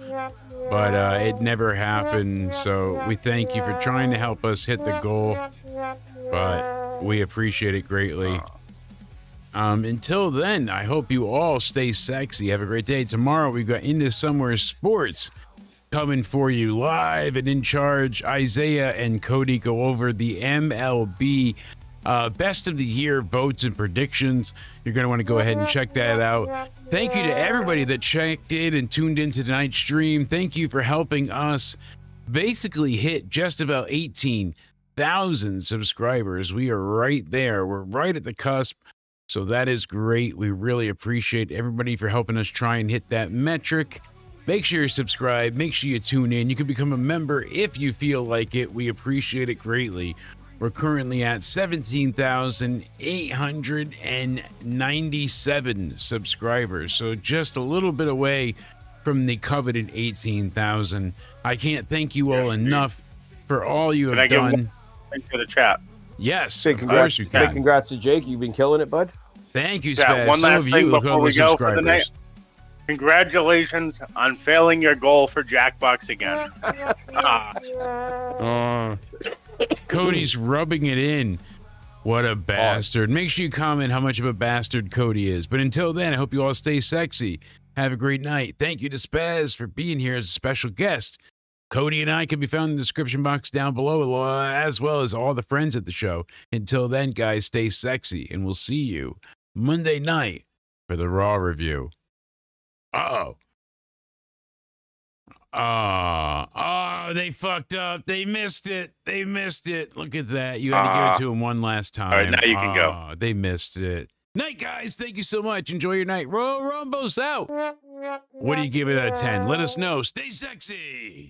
but it never happened. So we thank you for trying to help us hit the goal, but we appreciate it greatly. Until then, I hope you all stay sexy. Have a great day. Tomorrow we've got Into Somewhere Sports coming for you live and in charge. Isaiah and Cody go over the MLB best of the year votes and predictions. You're going to want to go ahead and check that out. Thank you to everybody that checked in and tuned into tonight's stream. Thank you for helping us basically hit just about 18,000 subscribers. We are right there. We're right at the cusp. So that is great. We really appreciate everybody for helping us try and hit that metric. Make sure you subscribe. Make sure you tune in. You can become a member if you feel like it. We appreciate it greatly. We're currently at 17,897 subscribers. So just a little bit away from the coveted 18,000. I can't thank you all enough for all you have done. Thanks for the chat. Yes, big congrats, big congrats to Jake. You've been killing it, bud. Thank you, Spaz. One last thing before we go for the night. Congratulations on failing your goal for Jackbox again. Cody's rubbing it in. What a bastard. Make sure you comment how much of a bastard Cody is. But until then, I hope you all stay sexy. Have a great night. Thank you to Spaz for being here as a special guest. Cody and I can be found in the description box down below, as well as all the friends at the show. Until then, guys, stay sexy, and we'll see you Monday night for the Raw review. Oh, they fucked up. They missed it. Look at that. You had to give it to him one last time. All right, now you can go. They missed it. Night, guys. Thank you so much. Enjoy your night. Royal Rumble's out. What do you give it out of 10? Let us know. Stay sexy.